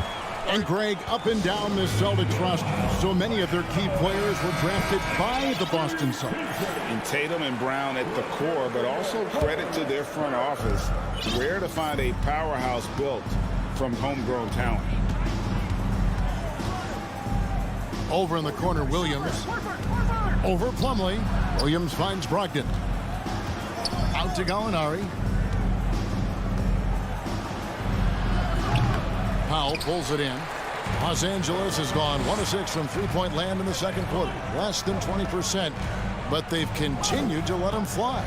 And Greg, up and down this Celtics roster, so many of their key players were drafted by the Boston Celtics. And Tatum and Brown at the core, but also credit to their front office. Rare to find a powerhouse built from homegrown talent. Over in the corner, Williams. Over Plumlee. Williams finds Brogdon. Out to Gallinari. Powell pulls it in. Los Angeles has gone 1 of 6 from three-point land in the second quarter. Less than 20%, but they've continued to let them fly.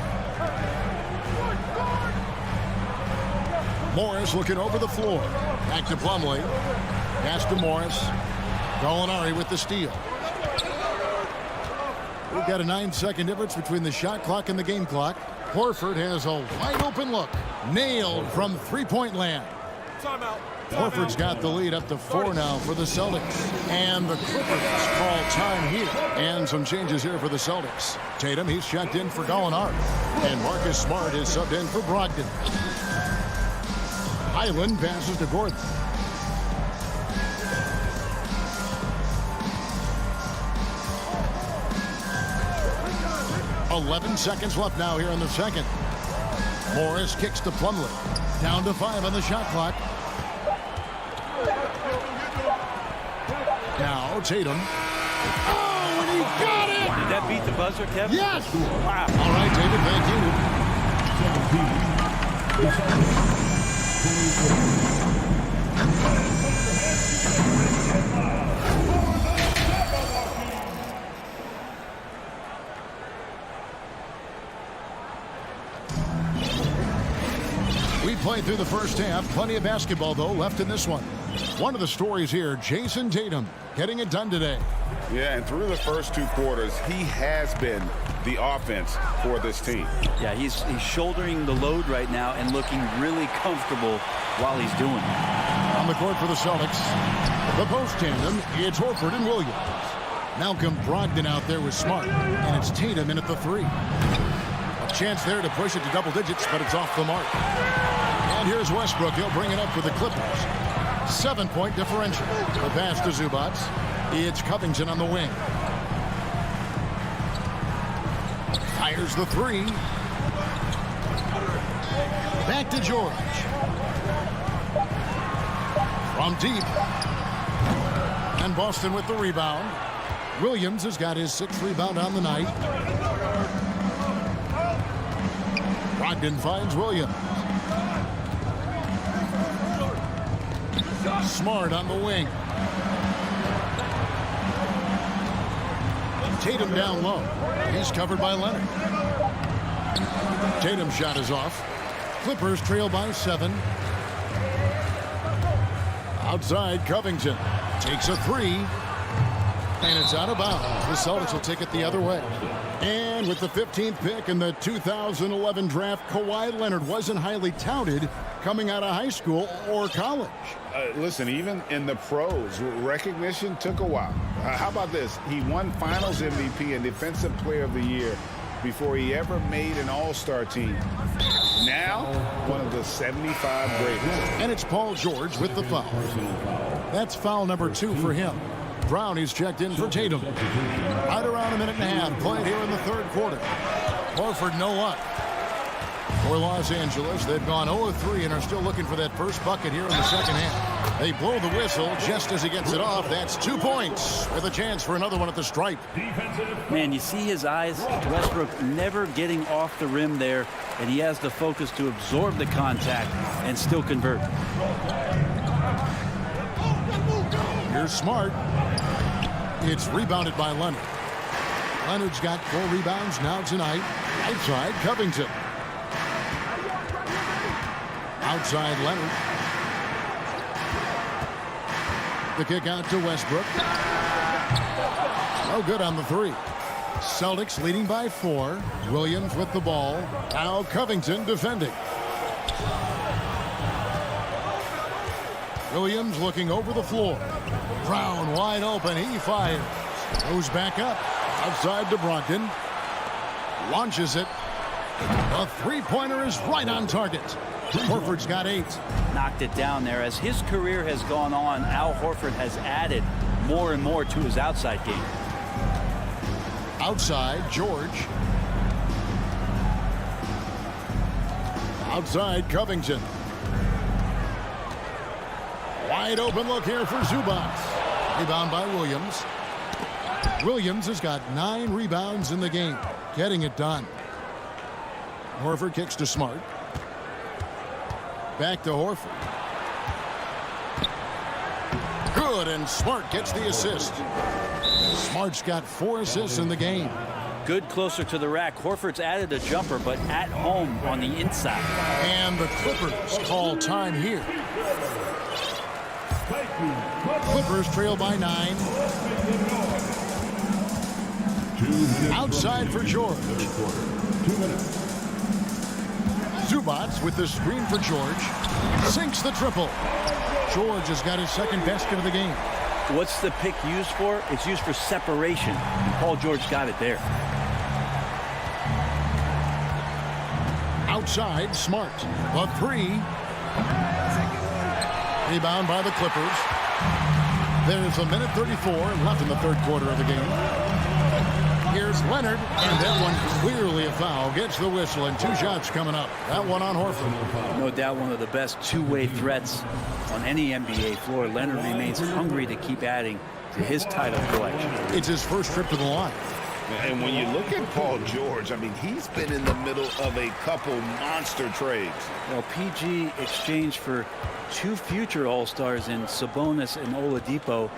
Morris looking over the floor. Back to Plumlee. Pass to Morris. Gallinari with the steal. We've got a 9-second difference between the shot clock and the game clock. Horford has a wide open look. Nailed from three-point land. Timeout. Horford's got the lead up to 4 now for the Celtics. And the Clippers call time here. And some changes here for the Celtics. Tatum, he's checked in for Gallinari. And Marcus Smart is subbed in for Brogdon. Highland passes to Gordon. "11 seconds left now here in the second. Morris kicks to Plumlee. Down to 5 on the shot clock. Now Tatum. Oh, and he got it! Did that beat the buzzer, Kevin? Yes! Wow. All right, David, thank you. We played through the first half. Plenty of basketball, though, left in this one. One of the stories here, Jason Tatum getting it done today. Yeah, and through the first 2 quarters, he has been the offense for this team. Yeah, he's shouldering the load right now and looking really comfortable while he's doing it. On the court for the Celtics, the post tandem, it's Horford and Williams. Malcolm Brogdon out there with Smart, and it's Tatum in at the 3. A chance there to push it to double digits, but it's off the mark. And here's Westbrook. He'll bring it up for the Clippers. 7-point differential. The pass to Zubac. It's Covington on the wing. Fires the 3. Back to George. From deep. And Boston with the rebound. Williams has got his 6th rebound on the night. Brogdon finds Williams. Smart on the wing. Tatum down low. He's covered by Leonard. Tatum's shot is off. Clippers trail by 7. Outside, Covington takes a 3. And it's out of bounds. The Celtics will take it the other way. And with the 15th pick in the 2011 draft, Kawhi Leonard wasn't highly touted coming out of high school or college. Listen, even in the pros, recognition took a while. How about this? He won Finals MVP and Defensive Player of the Year before he ever made an All-Star team. Now, one of the 75 greatest. And it's Paul George with the foul. That's foul number 2 for him. Brown is checked in for Tatum. Right around a minute and a half played here in the third quarter. Horford no luck. For Los Angeles, they've gone 0-3 and are still looking for that first bucket here in the second half. They blow the whistle just as he gets it off. That's 2 points with a chance for another one at the stripe. Man, you see his eyes. Westbrook never getting off the rim there, and he has the focus to absorb the contact and still convert. Here's Smart. It's rebounded by Leonard. Leonard's got 4 rebounds now tonight. Outside, Covington. Outside, Leonard. The kick out to Westbrook. No good on the 3. Celtics leading by 4. Williams with the ball. Now Covington defending. Williams looking over the floor. Brown wide open. He fires. Goes back up. Outside to Brogdon. Launches it. The three-pointer is right on target. Horford's got 8. Knocked it down there. As his career has gone on, Al Horford has added more and more to his outside game. Outside, George. Outside, Covington. Wide open look here for Zubac. Rebound by Williams. Williams has got 9 rebounds in the game. Getting it done. Horford kicks to Smart. Back to Horford. Good, and Smart gets the assist. Smart's got 4 assists in the game. Good closer to the rack. Horford's added a jumper, but at home on the inside. And the Clippers call time here. Clippers trail by 9. Outside for George. 2 minutes. Zubac with the screen for George. Sinks the triple. George has got his second basket of the game. What's the pick used for? It's used for separation. Paul George got it there. Outside, Smart. The 3. Rebound by the Clippers. There's a minute 34 left in the third quarter of the game. Here's Leonard, and that one clearly a foul. Gets the whistle, and 2 shots coming up. That one on Horford. No doubt one of the best two-way threats on any NBA floor. Leonard remains hungry to keep adding to his title collection. It's his first trip to the line. And when you look at Paul George, I mean, he's been in the middle of a couple monster trades. Well, PG exchanged for 2 future All-Stars in Sabonis and Oladipo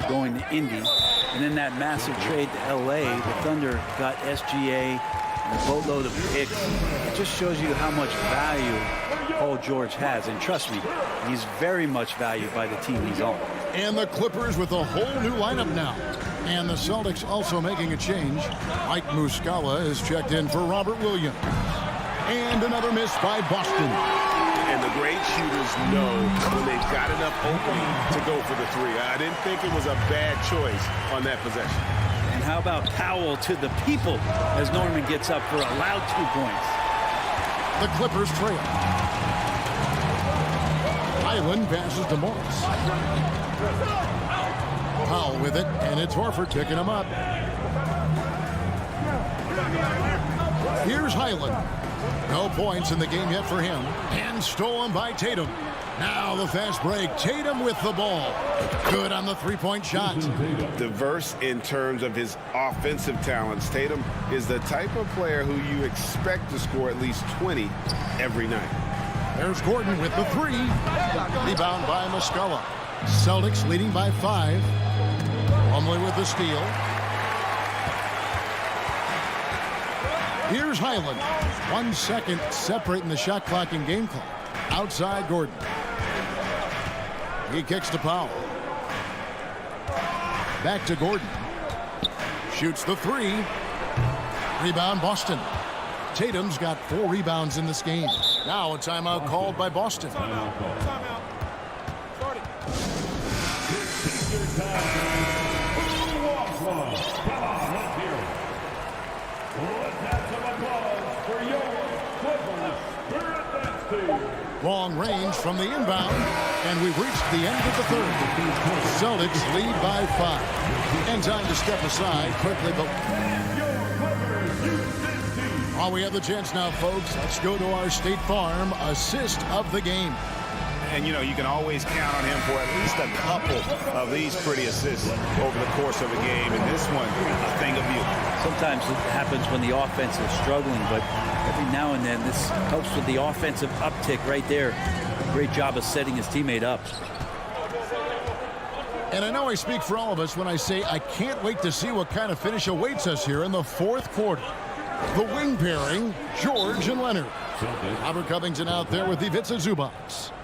going to Indy. And in that massive trade to LA, the Thunder got SGA and a boatload of picks. It just shows you how much value Paul George has. And trust me, he's very much valued by the team he's on. And the Clippers with a whole new lineup now. And the Celtics also making a change. Mike Muscala is checked in for Robert Williams. And another miss by Boston. And the great shooters know when they've got enough opening to go for the 3. I didn't think it was a bad choice on that possession. And how about Powell to the people as Norman gets up for a loud 2 points. The Clippers trail. Highland passes to Morris. Powell with it, and it's Horford picking him up. Here's Highland. No points in the game yet for him. And stolen by Tatum. Now the fast break. Tatum with the ball. Good on the 3-point shot. Diverse in terms of his offensive talents. Tatum is the type of player who you expect to score at least 20 every night. There's Gordon with the 3. Rebound by Muscala. Celtics leading by 5. Plumlee with the steal. Here's Highland. 1 second separating the shot clock and game clock. Outside Gordon. He kicks to Powell. Back to Gordon. Shoots the 3. Rebound Boston. Tatum's got 4 rebounds in this game. Now a timeout called by Boston. Long range from the inbound, and we've reached the end of the third. Celtics lead by 5. And time to step aside quickly, but while we have the chance now, folks, let's go to our State Farm assist of the game. And, you know, you can always count on him for at least a couple of these pretty assists over the course of a game. And this one, a thing of beauty. Sometimes it happens when the offense is struggling, but every now and then this helps with the offensive uptick right there. Great job of setting his teammate up. And I know I speak for all of us when I say I can't wait to see what kind of finish awaits us here in the fourth quarter. The wing pairing, George and Leonard. Robert Covington out there with Ivica Zubac.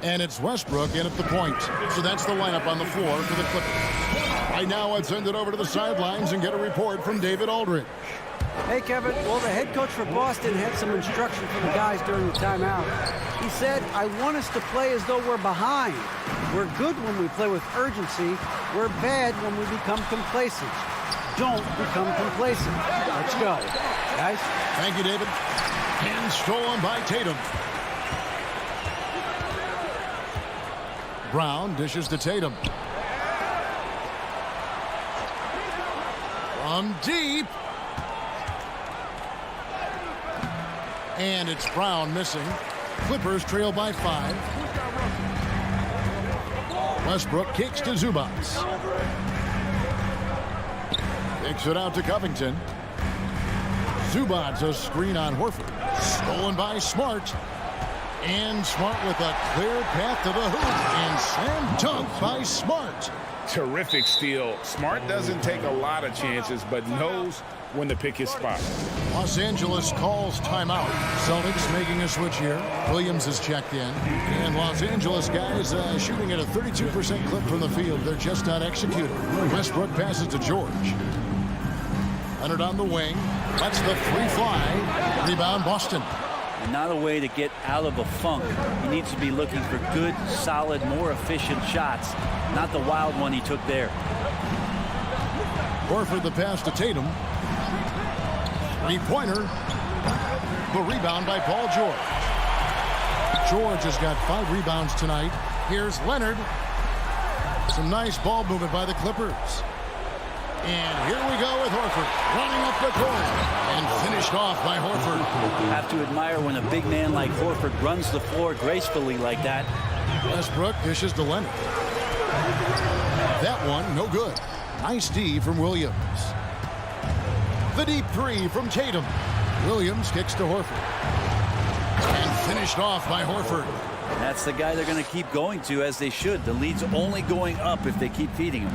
And it's Westbrook in at the point. So that's the lineup on the floor for the Clippers. Right now, I'd send it over to the sidelines and get a report from David Aldridge. Hey, Kevin. Well, the head coach for Boston had some instruction for the guys during the timeout. He said, I want us to play as though we're behind. We're good when we play with urgency. We're bad when we become complacent. Don't become complacent. Let's go, guys. Thank you, David. And stolen by Tatum. Brown dishes to Tatum. From deep. And it's Brown missing. Clippers trail by 5. Westbrook kicks to Zubac. Kicks it out to Covington. Zubac, a screen on Horford. Stolen by Smart. And Smart with a clear path to the hoop. And slam dunk by Smart. Terrific steal. Smart doesn't take a lot of chances, but knows when to pick his spot. Los Angeles calls timeout. Celtics making a switch here. Williams is checked in. And Los Angeles guys shooting at a 32% clip from the field. They're just not executing. Westbrook passes to George. Leonard on the wing. Lets the free fly. Rebound Boston. And not a way to get out of a funk. He needs to be looking for good, solid, more efficient shots. Not the wild one he took there. Horford the pass to Tatum. Three-pointer. The rebound by Paul George. George has got 5 rebounds tonight. Here's Leonard. Some nice ball movement by the Clippers. And here we go with Horford. Running up the court. And finished off by Horford. Have to admire when a big man like Horford runs the floor gracefully like that. Westbrook dishes to Leonard. That one, no good. Nice D from Williams. The deep 3 from Tatum. Williams kicks to Horford. And finished off by Horford. That's the guy they're going to keep going to, as they should. The lead's only going up if they keep feeding him.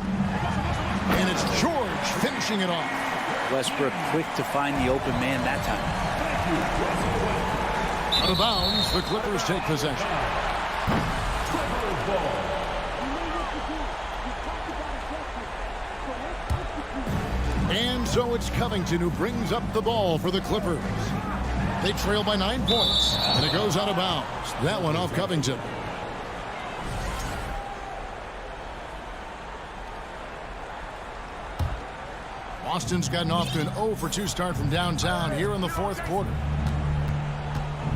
And it's George finishing it off. Westbrook quick to find the open man that time. Out of bounds, the Clippers take possession. And so it's Covington who brings up the ball for the Clippers. They trail by 9 points, and it goes out of bounds. That one off Covington. Boston's gotten off to an 0-for-2 start from downtown here in the fourth quarter.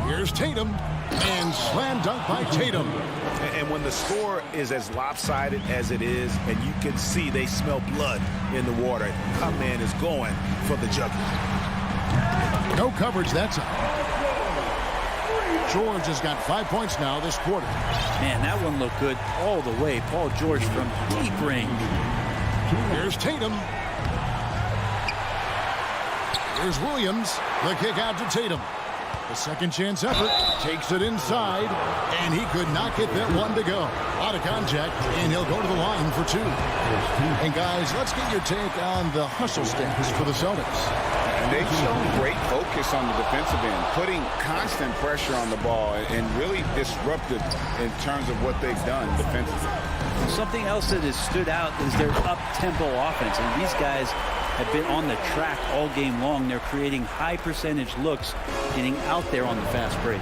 Here's Tatum, and slam dunk by Tatum. And when the score is as lopsided as it is, and you can see they smell blood in the water, my man is going for the jugular. No coverage that time. George has got 5 points now this quarter. Man, that one looked good all the way. Paul George from deep range. Here's Tatum. Here's Williams. The kick out to Tatum. The second chance effort. Takes it inside. And he could not get that one to go. Out of contact. And he'll go to the line for 2. And guys, let's get your take on the hustle stats for the Celtics. And they've shown great focus on the defensive end, putting constant pressure on the ball and really disruptive in terms of what they've done defensively. Something else that has stood out is their up-tempo offense. And these guys have been on the track all game long. They're creating high percentage looks, getting out there on the fast break.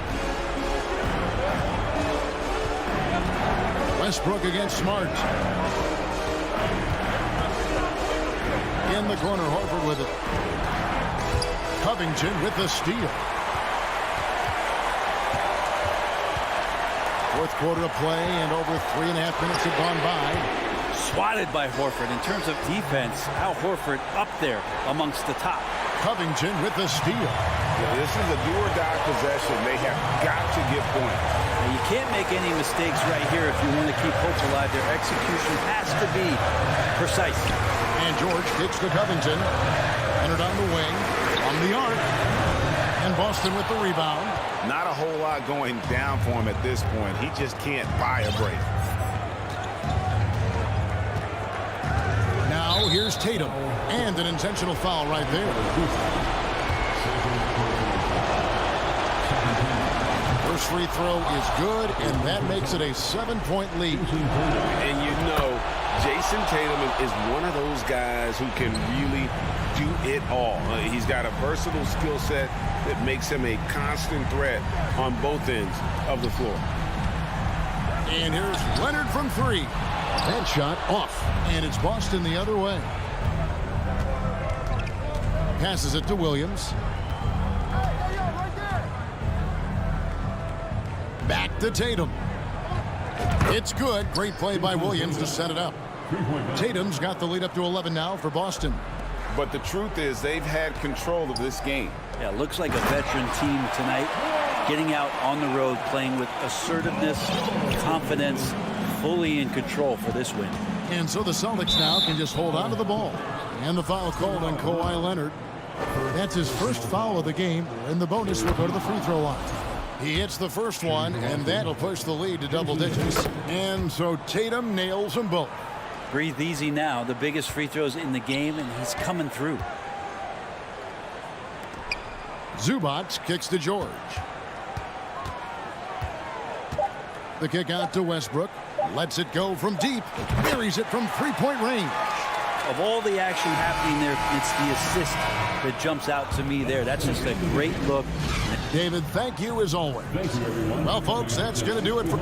Westbrook against Smart. In the corner, Horford with it. Covington with the steal. Fourth quarter of play, and over 3.5 minutes have gone by. Swatted by Horford. In terms of defense, Al Horford up there amongst the top. Covington with the steal. Yeah, this is a do-or-die possession. They have got to get points. And you can't make any mistakes right here if you want to keep hope alive. Their execution has to be precise. And George kicks to Covington. Entered on the wing, on the arc. And Boston with the rebound. Not a whole lot going down for him at this point. He just can't buy a break. Now here's Tatum. And an intentional foul right there. First free throw is good, and that makes it a 7-point lead. And you know, Jason Tatum is one of those guys who can really do it all. He's got a versatile skill set that makes him a constant threat on both ends of the floor. And here's Leonard from three. That shot off, and it's Boston the other way. Passes it to Williams. Back to Tatum. It's good. Great play by Williams to set it up. Tatum's got the lead up to 11 now for Boston. But the truth is they've had control of this game. Yeah, looks like a veteran team tonight. Getting out on the road, playing with assertiveness, confidence, fully in control for this win. And so the Celtics now can just hold on to the ball. And the foul called on Kawhi Leonard. That's his first foul of the game, and the bonus will go to the free throw line. He hits the first one, and that'll push the lead to double digits. And so Tatum nails them both. Breathe easy now. The biggest free throws in the game, and he's coming through. Zubac kicks to George. The kick out to Westbrook. Lets it go from deep. Buries it from three-point range. Of all the action happening there, it's the assist that jumps out to me there. That's just a great look. David, thank you as always. Thank you, everyone. Well, folks, that's going to do it for...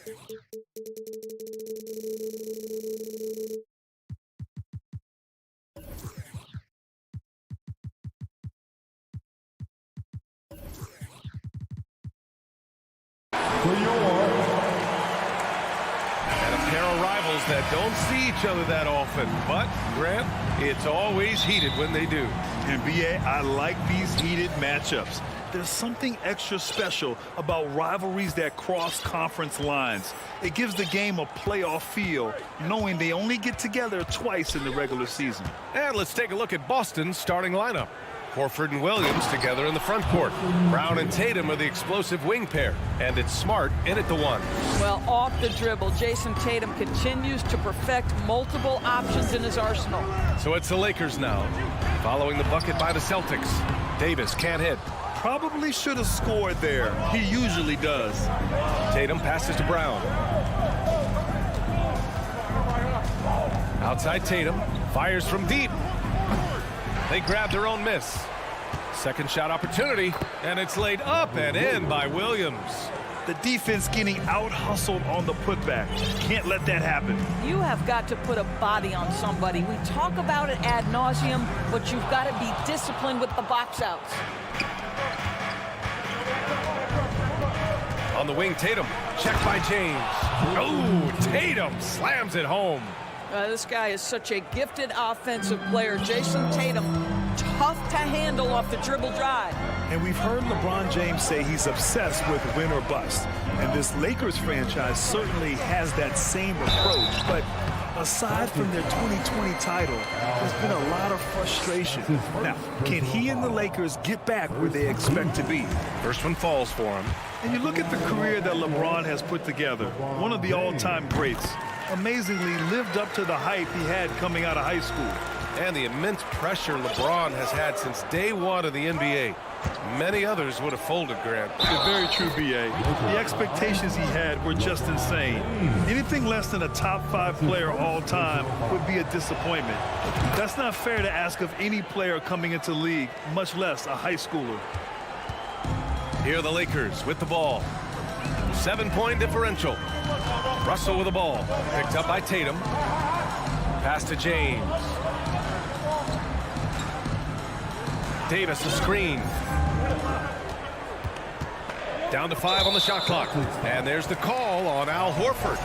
And a pair of rivals that don't see each other that often. But, Grant, it's always heated when they do. And, B.A., I like these heated matchups. There's something extra special about rivalries that cross conference lines. It gives the game a playoff feel, knowing they only get together twice in the regular season. And let's take a look at Boston's starting lineup. Horford and Williams together in the front court. Brown and Tatum are the explosive wing pair. And it's Smart in at the one. Well, off the dribble, Jason Tatum continues to perfect multiple options in his arsenal. So it's the Lakers now. Following the bucket by the Celtics. Davis can't hit. Probably should have scored there. He usually does. Tatum passes to Brown. Outside Tatum. Fires from deep. They grab their own miss. Second shot opportunity, and it's laid up and in by Williams. The defense getting out-hustled on the putback. Can't let that happen. You have got to put a body on somebody. We talk about it ad nauseum, but you've got to be disciplined with the box outs. On the wing, Tatum. Checked by James. Oh, Tatum slams it home. This guy is such a gifted offensive player. Jason Tatum, tough to handle off the dribble drive. And we've heard LeBron James say he's obsessed with win or bust. And this Lakers franchise certainly has that same approach. But aside from their 2020 title, there's been a lot of frustration. Now, can he and the Lakers get back where they expect to be? First one falls for him. And you look at the career that LeBron has put together, one of the all-time greats. Amazingly lived up to the hype he had coming out of high school. And the immense pressure LeBron has had since day one of the NBA. Many others would have folded, Grant. Very true, B.A. The expectations he had were just insane. Anything less than a top 5 player all time would be a disappointment. That's not fair to ask of any player coming into the league, much less a high schooler. Here are the Lakers with the ball. 7-point differential. Russell with the ball. Picked up by Tatum. Pass to James. Davis, a screen. Down to 5 on the shot clock. And there's the call on Al Horford.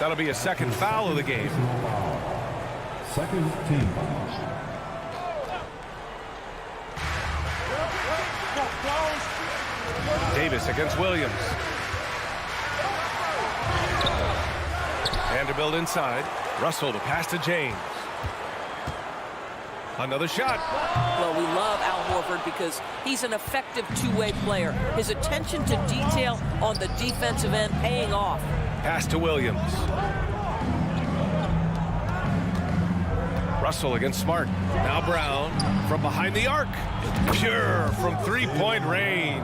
That'll be a second foul of the game. Second team. Davis against Williams. Vanderbilt inside. Russell to pass to James. Another shot. Well, we love Al Horford because he's an effective two-way player. His attention to detail on the defensive end paying off. Pass to Williams. Russell against Smart. Now Brown from behind the arc. Pure from three-point range.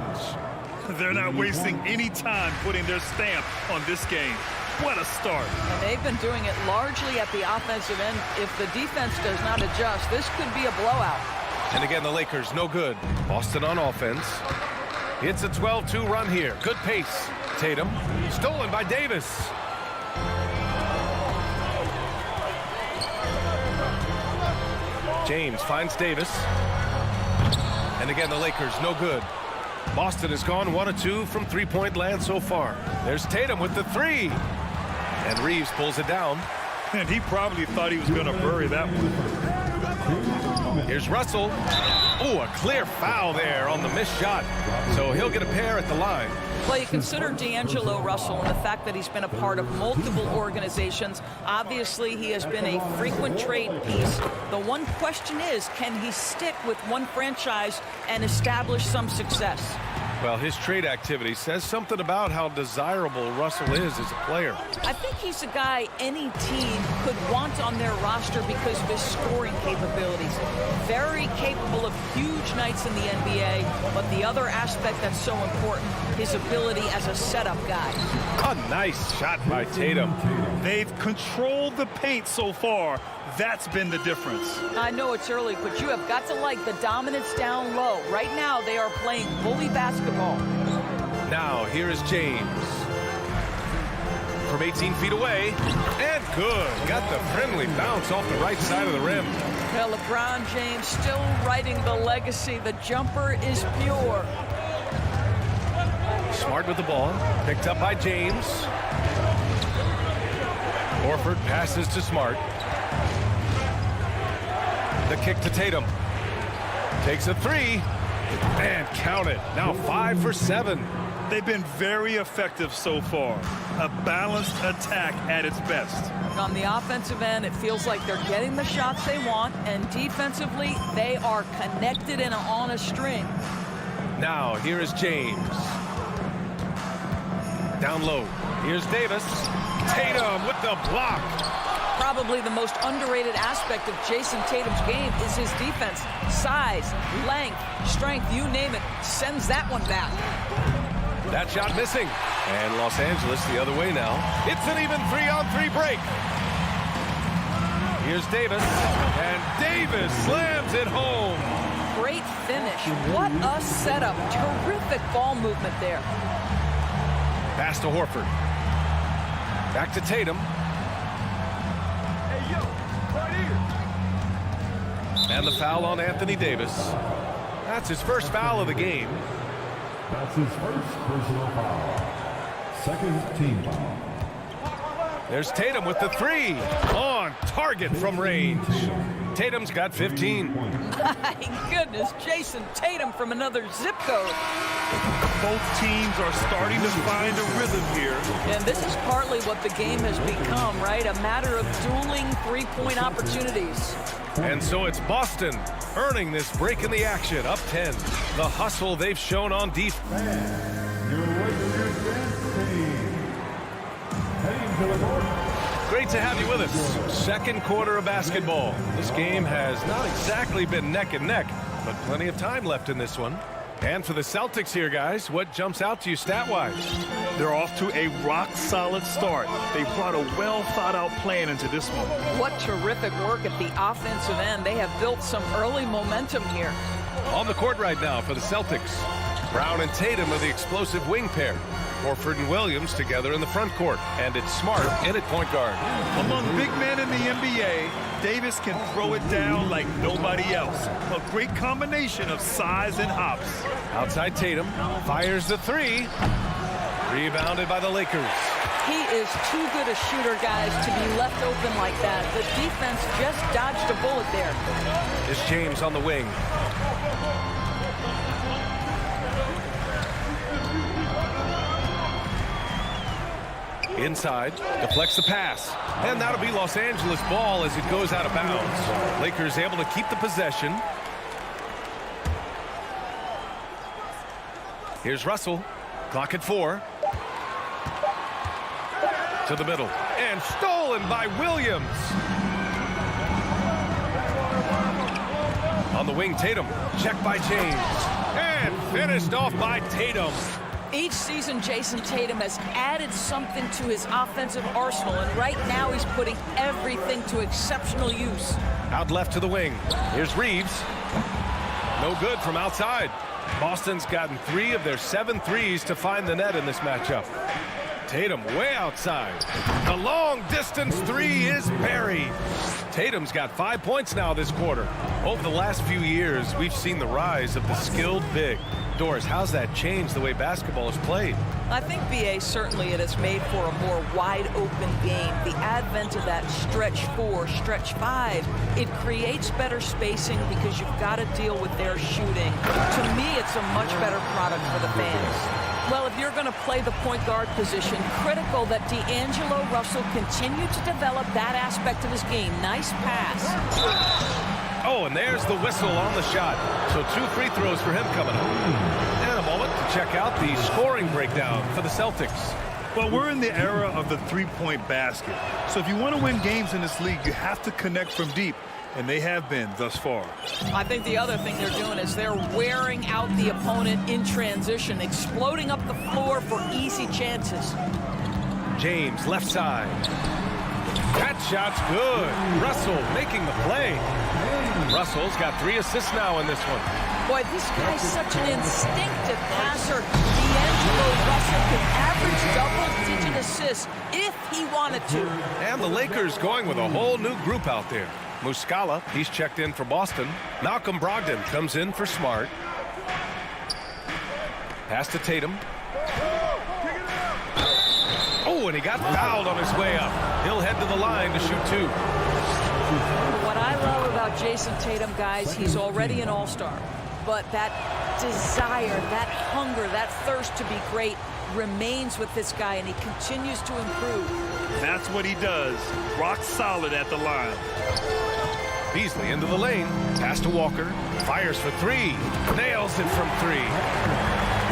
They're not wasting any time putting their stamp on this game. What a start. And they've been doing it largely at the offensive end. If the defense does not adjust, this could be a blowout. And again, the Lakers no good. Boston on offense. It's a 12-2 run here. Good pace. Tatum stolen by Davis. James finds Davis. And again, the Lakers no good. Boston has gone 1 of 2 from three-point land so far. There's Tatum with the three. And Reeves pulls it down. And he probably thought he was going to bury that one. Here's Russell. Oh, a clear foul there on the missed shot. So he'll get a pair at the line. Well, you consider D'Angelo Russell and the fact that he's been a part of multiple organizations. Obviously, he has been a frequent trade piece. The one question is, can he stick with one franchise and establish some success? Well, his trade activity says something about how desirable Russell is as a player. I think he's a guy any team could want on their roster because of his scoring capabilities. Very capable of huge nights in the NBA, but the other aspect that's so important, his ability as a setup guy. A nice shot by Tatum. They've controlled the paint so far. That's been the difference. I know it's early, but you have got to like the dominance down low. Right now, they are playing bully basketball. Now, here is James. from 18 feet away. And good. Got the friendly bounce off the right side of the rim. Well, LeBron James still writing the legacy. The jumper is pure. Smart with the ball. Picked up by James. Horford passes to Smart. The kick to Tatum. Takes a three. And count it. Now 5 for 7. They've been very effective so far. A balanced attack at its best. On the offensive end, it feels like they're getting the shots they want, and defensively, they are connected and on a string. Now, here is James. Down low. Here's Davis. Tatum with the block. Probably the most underrated aspect of Jason Tatum's game is his defense. Size, length, strength, you name it, sends that one back. That shot missing. And Los Angeles the other way now. It's an even 3-on-3 break. Here's Davis. And Davis slams it home. Great finish. What a setup. Terrific ball movement there. Pass to Horford. Back to Tatum. Hey, yo, right here. And the foul on Anthony Davis. That's his first foul of the game. That's his first personal foul. Second team foul. There's Tatum with the three. On target from range. Tatum's got 15. My goodness, Jason Tatum from another zip code. Both teams are starting to find a rhythm here. And this is partly what the game has become, right? A matter of dueling three-point opportunities. And so it's Boston earning this break in the action, up 10. The hustle they've shown on defense. Your Warriors dance team. Heading to the court. Great to have you with us. Second quarter of basketball. This game has not exactly been neck and neck, but plenty of time left in this one. And for the Celtics here, guys, what jumps out to you stat-wise? They're off to a rock-solid start. They brought a well-thought-out plan into this one. What terrific work at the offensive end. They have built some early momentum here. On the court right now for the Celtics. Brown and Tatum are the explosive wing pair. Horford and Williams together in the front court. And it's Smart in at point guard. Among big men in the NBA, Davis can throw it down like nobody else. A great combination of size and hops. Outside Tatum fires the three. Rebounded by the Lakers. He is too good a shooter, guys, to be left open like that. The defense just dodged a bullet there. It's James on the wing. Inside, deflects the pass. And that'll be Los Angeles ball as it goes out of bounds. Lakers able to keep the possession. Here's Russell. Clock at 4. To the middle. And stolen by Williams. On the wing, Tatum. Checked by James. And finished off by Tatum. Each season, Jason Tatum has added something to his offensive arsenal, and right now he's putting everything to exceptional use. Out left to the wing. Here's Reeves. No good from outside. Boston's gotten 3 of their 7 threes to find the net in this matchup. Tatum way outside. The long-distance 3 is buried. Tatum's got 5 points now this quarter. Over the last few years, we've seen the rise of the skilled big. Doris, how's that changed the way basketball is played? I think, B.A., certainly it has made for a more wide-open game. The advent of that stretch 4, stretch 5, it creates better spacing because you've got to deal with their shooting. To me, it's a much better product for the fans. Well, if you're going to play the point guard position, critical that D'Angelo Russell continue to develop that aspect of his game. Nice pass. Oh, and there's the whistle on the shot. So 2 free throws for him coming up. And a moment to check out the scoring breakdown for the Celtics. Well, we're in the era of the three-point basket. So if you want to win games in this league, you have to connect from deep. And they have been thus far. I think the other thing they're doing is they're wearing out the opponent in transition, exploding up the floor for easy chances. James, left side. That shot's good. Russell making the play. Russell's got 3 assists now in this one. Boy, this guy's such an instinctive passer. D'Angelo Russell can average double-digit assists this if he wanted to. And the Lakers going with a whole new group out there. Muscala, he's checked in for Boston. Malcolm Brogdon comes in for Smart. Pass to Tatum. Oh, and he got fouled on his way up. He'll head to the line to shoot 2. What I love about Jason Tatum, guys, he's already an all-star. But that desire, that hunger, that thirst to be great remains with this guy, and he continues to improve. That's what he does. Rock solid at the line. Beasley into the lane. Pass to Walker. Fires for 3. Nails it from 3.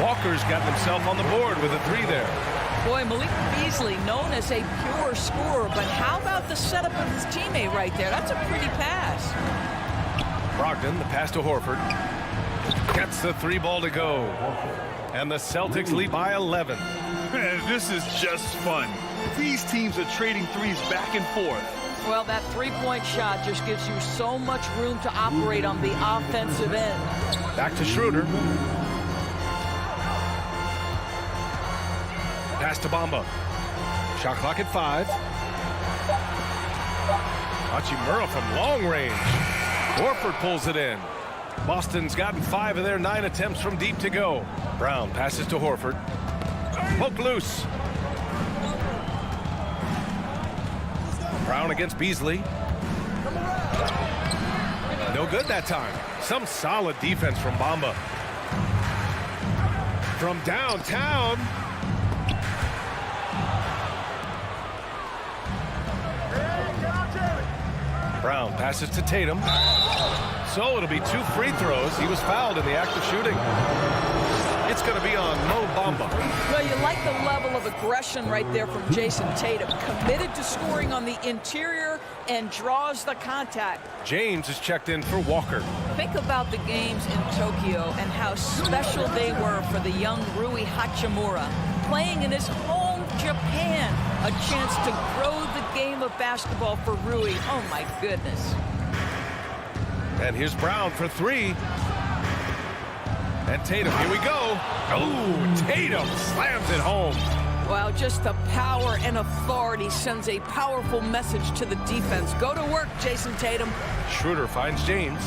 Walker's got himself on the board with a 3 there. Boy, Malik Beasley, known as a pure scorer, but how about the setup of his teammate right there? That's a pretty pass. Brogdon, the pass to Horford. Gets the 3 ball to go. And the Celtics lead by 11. Man, this is just fun. These teams are trading threes back and forth. Well, that three-point shot just gives you so much room to operate on the offensive end. Back to Schroeder. Pass to Bamba. Shot clock at 5. Hachimura from long range. Horford pulls it in. Boston's gotten 5 of their 9 attempts from deep to go. Brown passes to Horford. Poked loose. Brown against Beasley. No good that time. Some solid defense from Bamba. From downtown. Brown passes to Tatum. So it'll be 2 free throws. He was fouled in the act of shooting. It's going to be on Mo Bamba. Well, you like the level of aggression right there from Jason Tatum. Committed to scoring on the interior and draws the contact. James is checked in for Walker. Think about the games in Tokyo and how special they were for the young Rui Hachimura. Playing in his home Japan. A chance to grow the game of basketball for Rui. Oh, my goodness. And here's Brown for 3. And Tatum, here we go. Oh, Tatum slams it home. Well, just the power and authority sends a powerful message to the defense. Go to work, Jason Tatum. Schroeder finds James.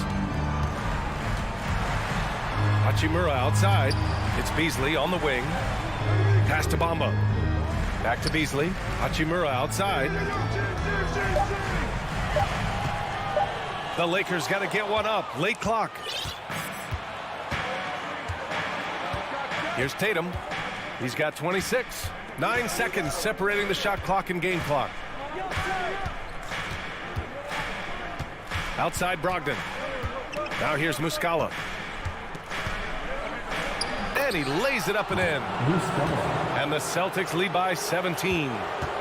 Hachimura outside. It's Beasley on the wing. Pass to Bamba. Back to Beasley. Hachimura outside. The Lakers got to get one up. Late clock. Here's Tatum. He's got 26. 9 seconds separating the shot clock and game clock. Outside Brogdon. Now here's Muscala. And he lays it up and in. And the Celtics lead by 17.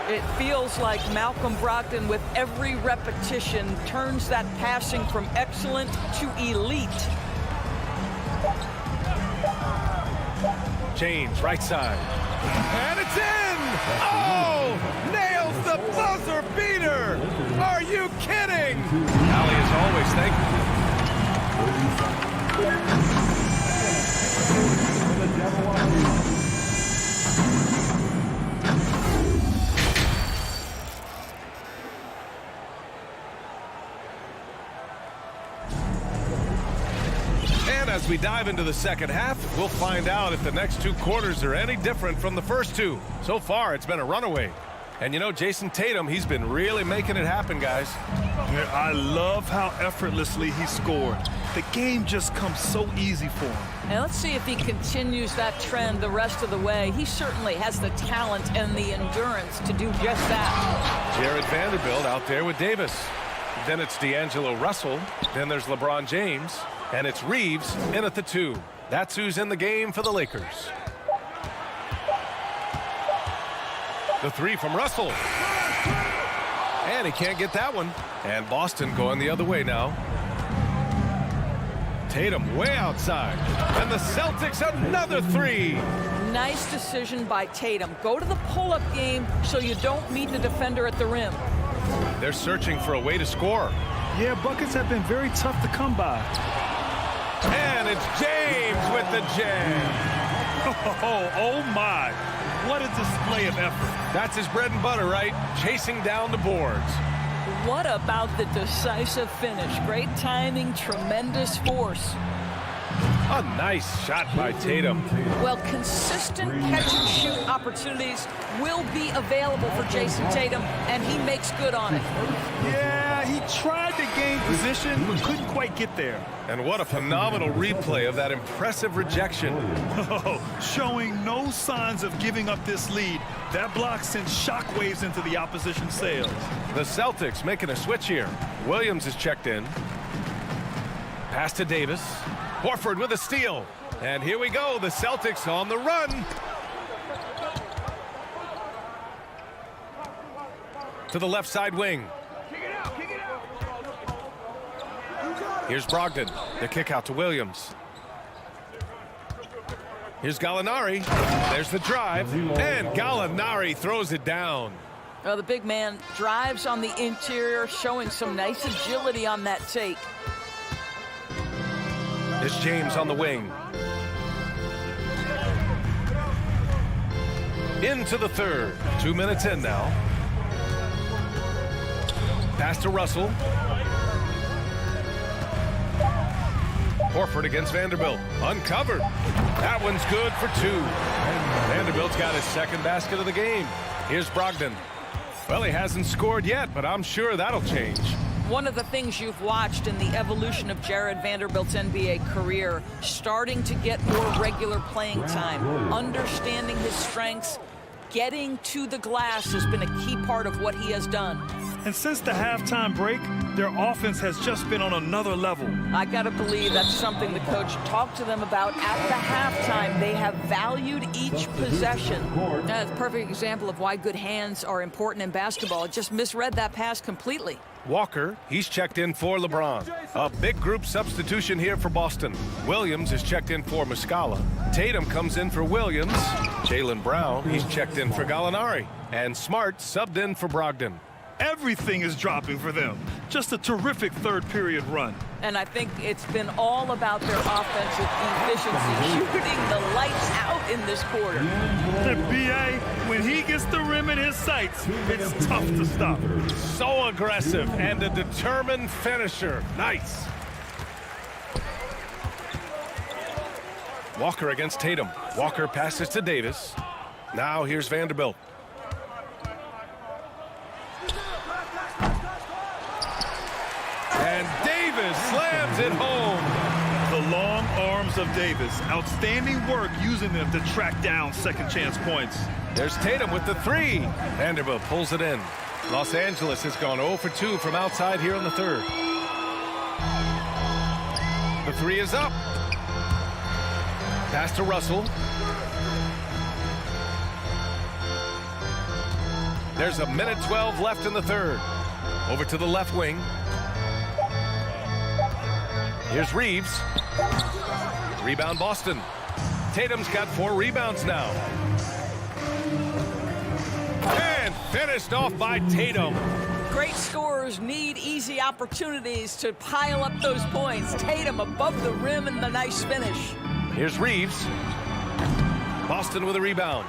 It feels like Malcolm Brogdon, with every repetition, turns that passing from excellent to elite. James, right side. And it's in! Oh! Nails the buzzer beater! Are you kidding? Ali, as always, thank you. As we dive into the second half, we'll find out if the next 2 quarters are any different from the first 2. So far, it's been a runaway. And you know, Jason Tatum, he's been really making it happen, guys. I love how effortlessly he scored. The game just comes so easy for him. And let's see if he continues that trend the rest of the way. He certainly has the talent and the endurance to do just that. Jared Vanderbilt out there with Davis. Then it's D'Angelo Russell. Then there's LeBron James. And it's Reeves in at the 2. That's who's in the game for the Lakers. The 3 from Russell. And he can't get that one. And Boston going the other way now. Tatum way outside. And the Celtics another 3. Nice decision by Tatum. Go to the pull-up game so you don't meet the defender at the rim. They're searching for a way to score. Yeah, buckets have been very tough to come by. And it's James with the jam. Oh my. what a display of effort. That's his bread and butter, right? Chasing down the boards. What about the decisive finish? Great timing, tremendous force. A nice shot by Tatum. Well, consistent catch-and-shoot opportunities will be available for Jason Tatum, and he makes good on it. Yeah, he tried to gain position, but couldn't quite get there. And what a phenomenal replay of that impressive rejection. Oh, showing no signs of giving up this lead. That block sent shockwaves into the opposition sails. The Celtics making a switch here. Williams is checked in. Pass to Davis. Horford with a steal. And here we go, the Celtics on the run. To the left side wing. Here's Brogdon. The kick out to Williams. Here's Gallinari. There's the drive. And Gallinari throws it down. Well, the big man drives on the interior, showing some nice agility on that take. It's James on the wing. Into the third. 2 minutes in now. Pass to Russell. Horford against Vanderbilt. Uncovered. That one's good for 2. Vanderbilt's got his second basket of the game. Here's Brogdon. Well, he hasn't scored yet, but I'm sure that'll change. One of the things you've watched in the evolution of Jared Vanderbilt's NBA career, starting to get more regular playing time, understanding his strengths, getting to the glass has been a key part of what he has done. And since the halftime break, their offense has just been on another level. I got to believe that's something the coach talked to them about at the halftime. They have valued each possession. That's a perfect example of why good hands are important in basketball. It just misread that pass completely. Walker, he's checked in for LeBron. A big group substitution here for Boston. Williams is checked in for Muscala. Tatum comes in for Williams. Jaylen Brown, he's checked in for Gallinari. And Smart subbed in for Brogdon. Everything is dropping for them. Just a terrific third period run. And I think it's been all about their offensive efficiency, shooting the lights out in this quarter. And B.A., when he gets the rim in his sights, it's tough to stop. So aggressive and a determined finisher. Nice. Walker against Tatum. Walker passes to Davis. Now here's Vanderbilt. And Davis slams it home. The long arms of Davis. Outstanding work using them to track down second chance points. There's Tatum with the 3. Vanderbilt pulls it in. Los Angeles has gone 0 for 2 from outside here in the third. The 3 is up. Pass to Russell. There's a minute 12 left in the third. Over to the left wing. Here's Reeves. Rebound Boston. Tatum's got 4 rebounds now. And finished off by Tatum. Great scorers need easy opportunities to pile up those points. Tatum above the rim and the nice finish. Here's Reeves. Boston with a rebound.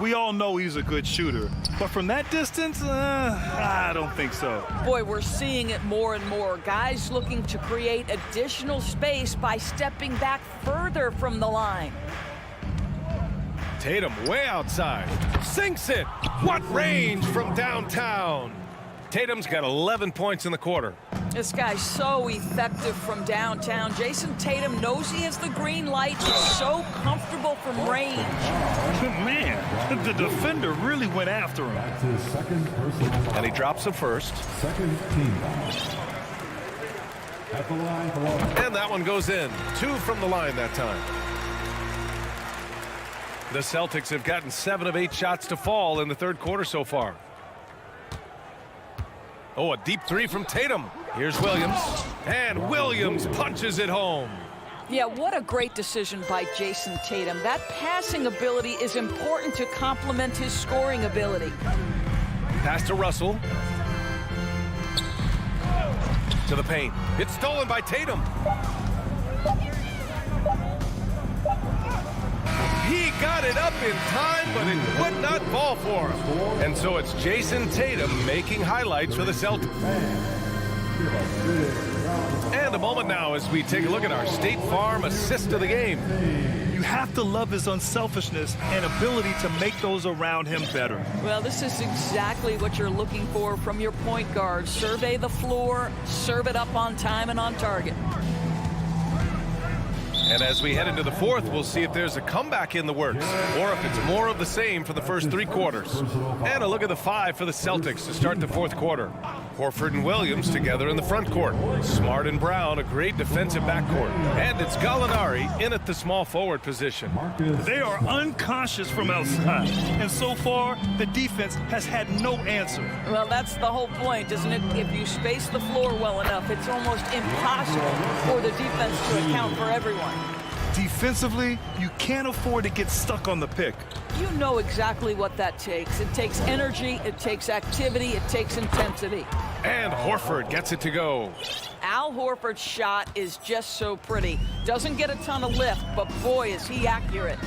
We all know he's a good shooter, but from that distance, I don't think so. Boy, we're seeing it more and more. Guys looking to create additional space by stepping back further from the line. Tatum way outside. Sinks it. What range from downtown. Tatum's got 11 points in the quarter. This guy's so effective from downtown. Jason Tatum knows he has the green light. He's so comfortable from range. Man, the defender really went after him. That's his second personal. And he drops the first. Second team foul. At the line for one. And that one goes in. 2 from the line that time. The Celtics have gotten 7 of 8 shots to fall in the third quarter so far. Oh, a deep 3 from Tatum. Here's Williams. And Williams punches it home. Yeah, what a great decision by Jason Tatum. That passing ability is important to complement his scoring ability. Pass to Russell. To the paint. It's stolen by Tatum. He got it up in time, but it would not fall for him. And so it's Jason Tatum making highlights for the Celtics. And a moment now as we take a look at our State Farm assist of the game. You have to love his unselfishness and ability to make those around him better. Well, this is exactly what you're looking for from your point guard. Survey the floor, serve it up on time and on target. And as we head into the fourth, we'll see if there's a comeback in the works or if it's more of the same for the first 3 quarters. And a look at the 5 for the Celtics to start the fourth quarter. Horford and Williams together in the front court. Smart and Brown, a great defensive backcourt. And it's Gallinari in at the small forward position. They are unconscious from outside. And so far, the defense has had no answer. Well, that's the whole point, isn't it? If you space the floor well enough, it's almost impossible for the defense to account for everyone. Defensively, you can't afford to get stuck on the pick. You know exactly what that takes. It takes energy, it takes activity, it takes intensity. And Horford gets it to go. Al Horford's shot is just so pretty. Doesn't get a ton of lift, but boy, is he accurate.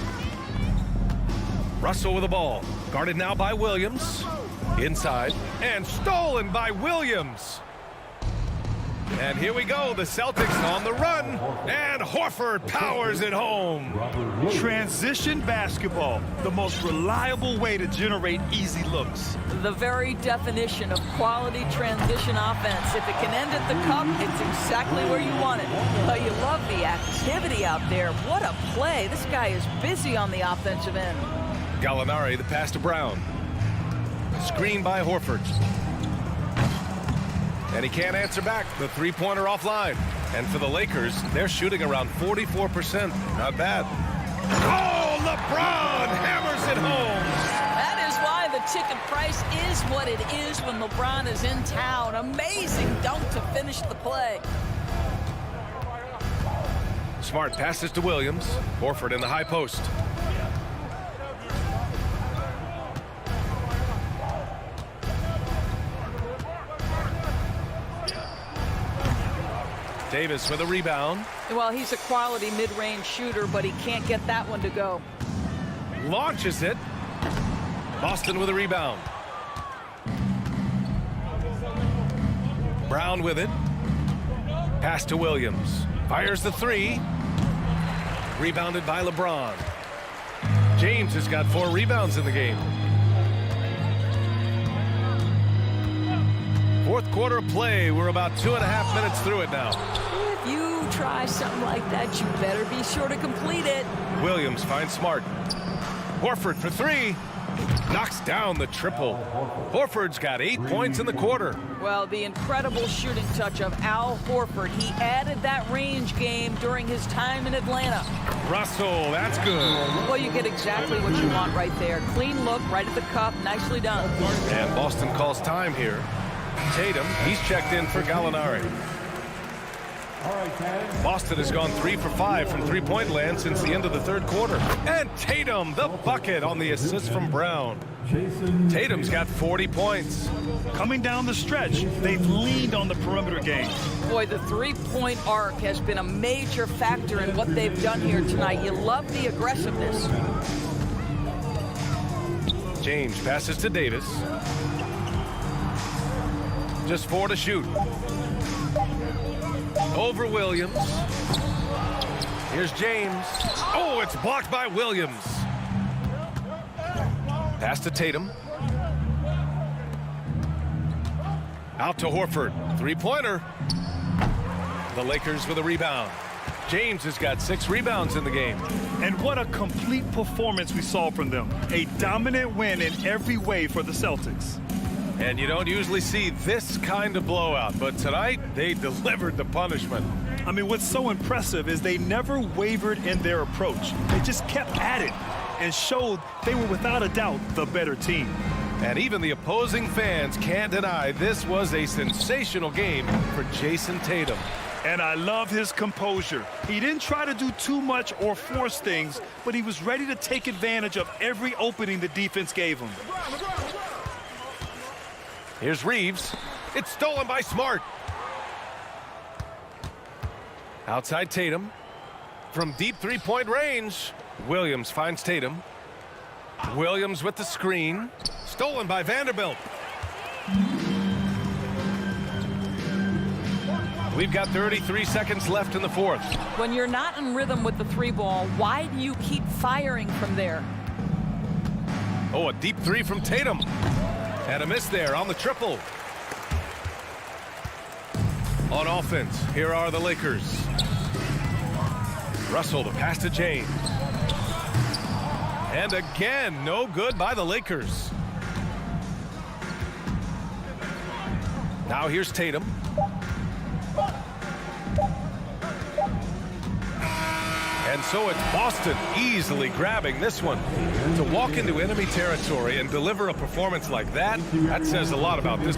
Russell with the ball. Guarded now by Williams. Inside. And stolen by Williams. And here we go, the Celtics on the run, and Horford powers it home. Transition basketball, the most reliable way to generate easy looks. The very definition of quality transition offense. If it can end at the cup, it's exactly where you want it. But you love the activity out there. What a play. This guy is busy on the offensive end. Gallinari, the pass to Brown. Screen by Horford. And he can't answer back. The three-pointer offline. And for the Lakers, they're shooting around 44%. Not bad. Oh, LeBron hammers it home. That is why the ticket price is what it is when LeBron is in town. Amazing dunk to finish the play. Smart passes to Williams. Horford in the high post. Davis with a rebound. Well, he's a quality mid-range shooter, but he can't get that one to go. Launches it. Boston with a rebound. Brown with it. Pass to Williams. Fires the 3. Rebounded by LeBron. James has got 4 rebounds in the game. Fourth quarter of play. We're about 2.5 minutes through it now. If you try something like that, you better be sure to complete it. Williams finds Smart. Horford for 3. Knocks down the triple. Horford's got 8 points in the quarter. Well, the incredible shooting touch of Al Horford. He added that range game during his time in Atlanta. Russell, that's good. Well, you get exactly what you want right there. Clean look, right at the cup. Nicely done. And Boston calls time here. Tatum, he's checked in for Gallinari. Boston has gone 3 for 5 from three-point land since the end of the third quarter. And Tatum, the bucket on the assist from Brown. Tatum's got 40 points. Coming down the stretch, they've leaned on the perimeter game. Boy, the three-point arc has been a major factor in what they've done here tonight. You love the aggressiveness. James passes to Davis. Just 4 to shoot. Over Williams. Here's James. Oh, it's blocked by Williams. Pass to Tatum. Out to Horford. Three-pointer. The Lakers with a rebound. James has got 6 rebounds in the game. And what a complete performance we saw from them. A dominant win in every way for the Celtics. And you don't usually see this kind of blowout, but tonight they delivered the punishment. I mean, what's so impressive is they never wavered in their approach. They just kept at it and showed they were without a doubt the better team. And even the opposing fans can't deny this was a sensational game for Jason Tatum. And I love his composure. He didn't try to do too much or force things, but he was ready to take advantage of every opening the defense gave him. Here's Reeves. It's stolen by Smart. Outside Tatum. From deep three-point range. Williams finds Tatum. Williams with the screen. Stolen by Vanderbilt. We've got 33 seconds left in the fourth. When you're not in rhythm with the three ball, why do you keep firing from there? Oh, a deep three from Tatum. And a miss there on the triple. On offense, here are the Lakers. Russell to pass to James. And again, no good by the Lakers. Now here's Tatum. And so it's Boston easily grabbing this one. To walk into enemy territory and deliver a performance like that, that says a lot about this.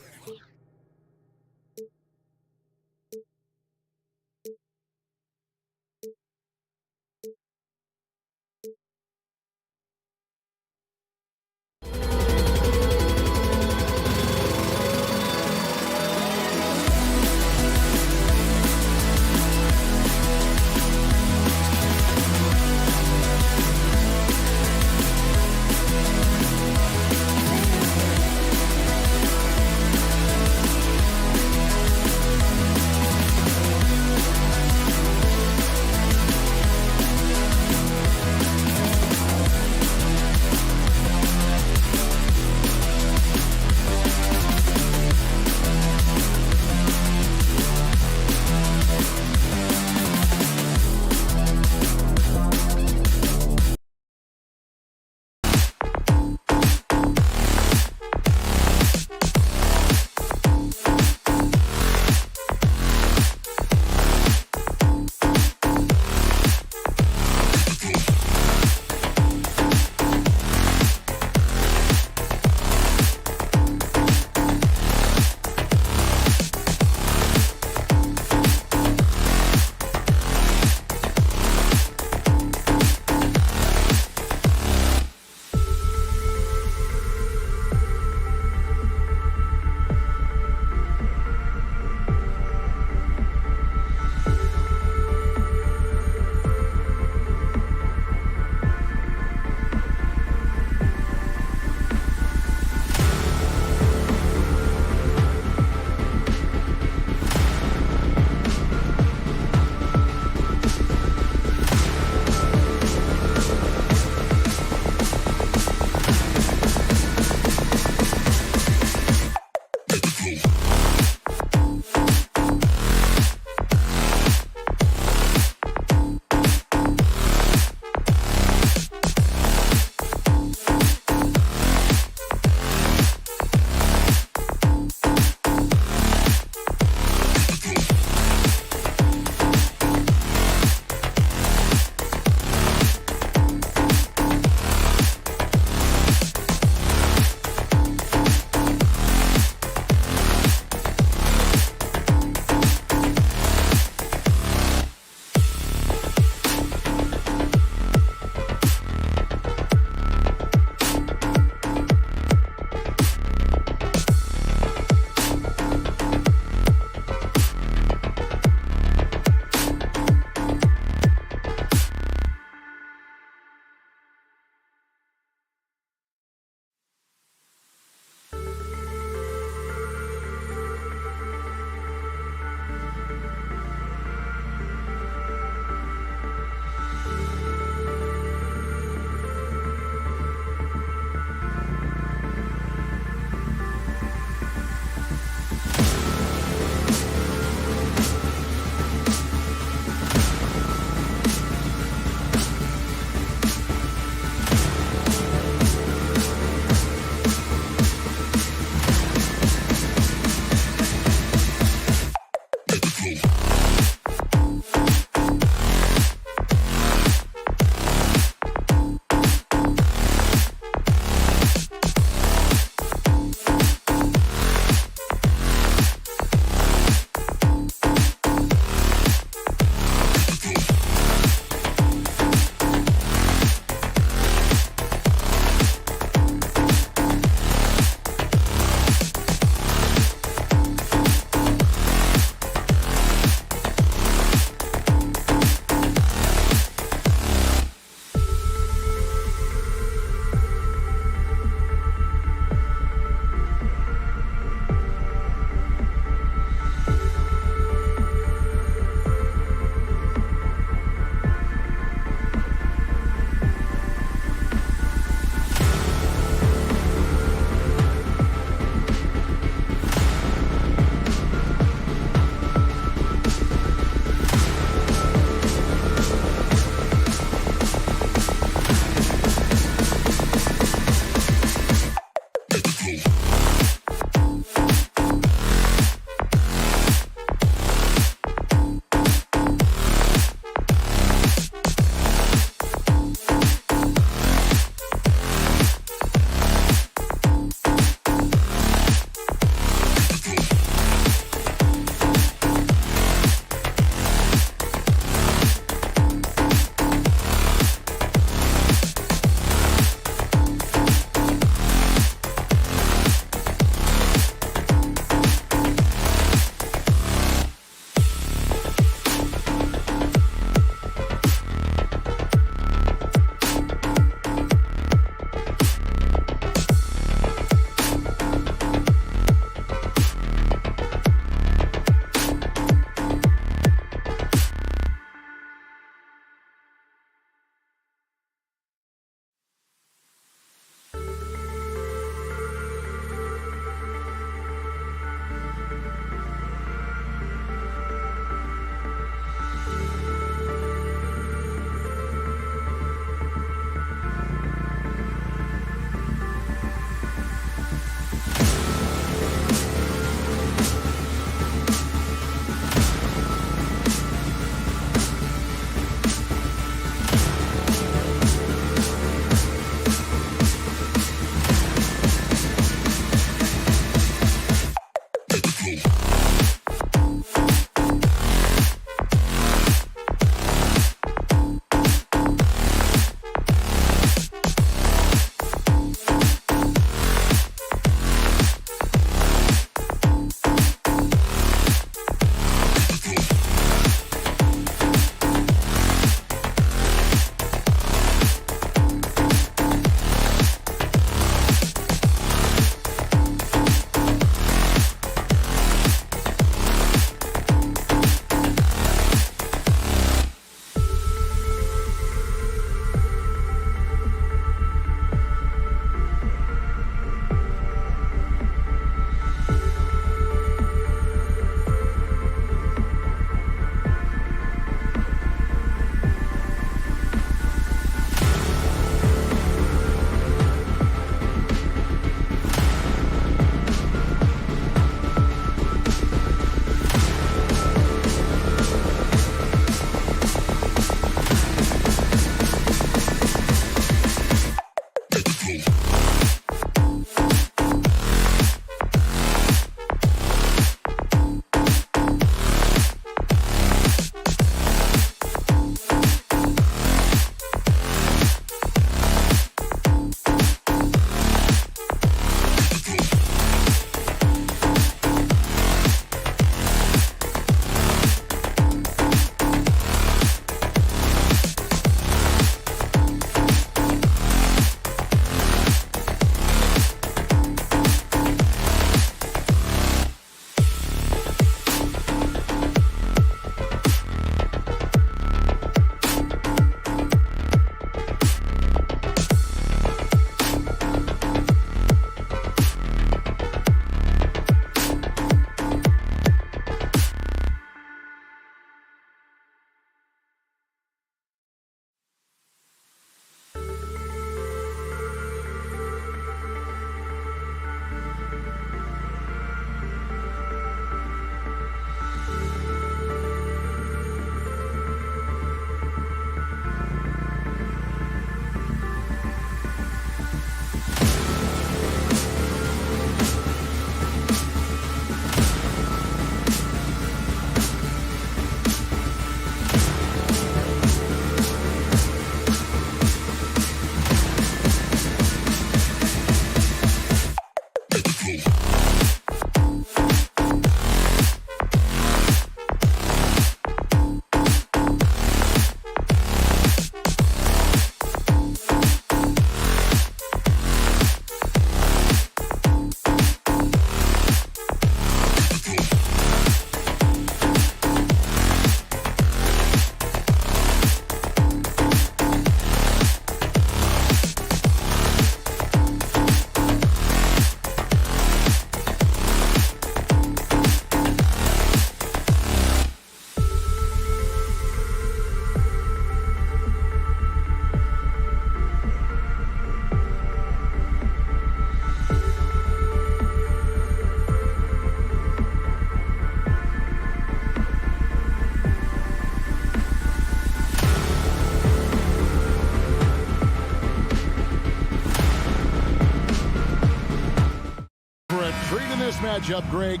Intrigue in this matchup, Greg,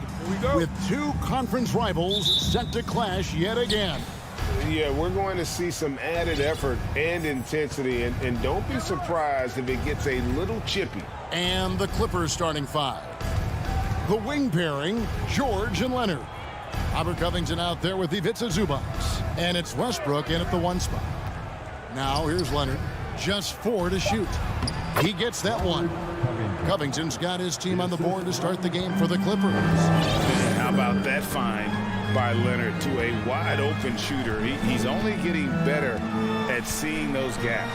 with two conference rivals set to clash yet again. Yeah, we're going to see some added effort and intensity, and don't be surprised if it gets a little chippy. And the Clippers starting five. The wing pairing, George and Leonard. Robert Covington out there with Ivica Zubac. And it's Westbrook in at the one spot. Now here's Leonard. Just 4 to shoot. He gets that one. Covington's got his team on the board to start the game for the Clippers. How about that find by Leonard to a wide-open shooter? He's only getting better at seeing those gaps.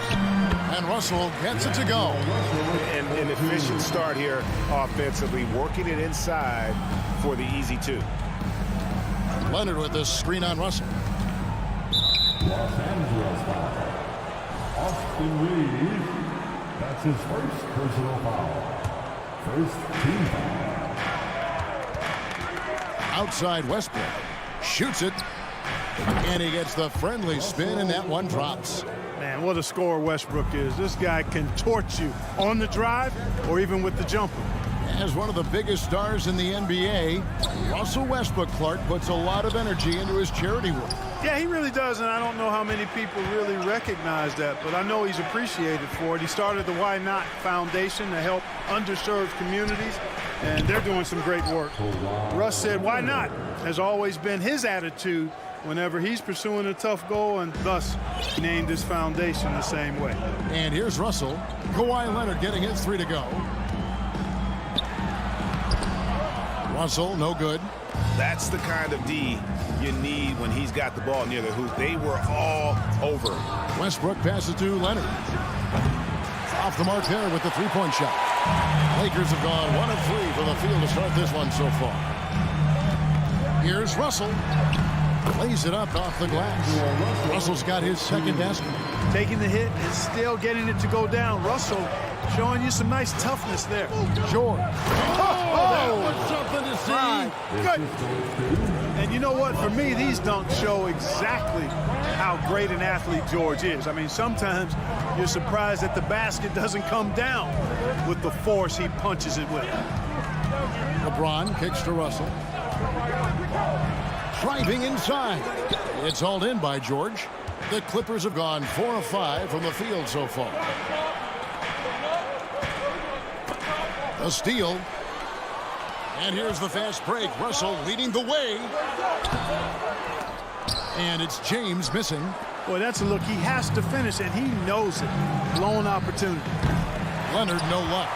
And Russell gets it to go. And an efficient start here offensively, working it inside for the easy 2. Leonard with the screen on Russell. Los Angeles foul. Austin Reeves. That's his first personal foul. First team foul. Outside Westbrook. Shoots it. And he gets the friendly spin, and that one drops. Man, what a scorer Westbrook is. This guy can torch you on the drive or even with the jumper. As one of the biggest stars in the NBA, Russell Westbrook, Clark, puts a lot of energy into his charity work. Yeah, he really does, and I don't know how many people really recognize that, but I know he's appreciated for it. He started the Why Not Foundation to help underserved communities, and they're doing some great work. Russ said, why not? Has always been his attitude whenever he's pursuing a tough goal, and thus he named his foundation the same way. And here's Russell. Kawhi Leonard getting his 3 to go. Russell, no good. That's the kind of D you need when he's got the ball near the hoop. They were all over. Westbrook passes to Leonard. Off the mark there with the three-point shot. Lakers have gone 1 of 3 from the field to start this one so far. Here's Russell. Lays it up off the glass. Russell's got his second basket. Taking the hit and still getting it to go down. Russell showing you some nice toughness there. George. That was something to see. Good. And you know what? For me, these dunks show exactly how great an athlete George is. I mean, sometimes you're surprised that the basket doesn't come down with the force he punches it with. LeBron kicks to Russell. Driving inside. It's hauled in by George. The Clippers have gone 4 of 5 from the field so far. A steal. And here's the fast break. Russell leading the way. And it's James missing. Boy, that's a look. He has to finish, and he knows it. Blown opportunity. Leonard, no luck.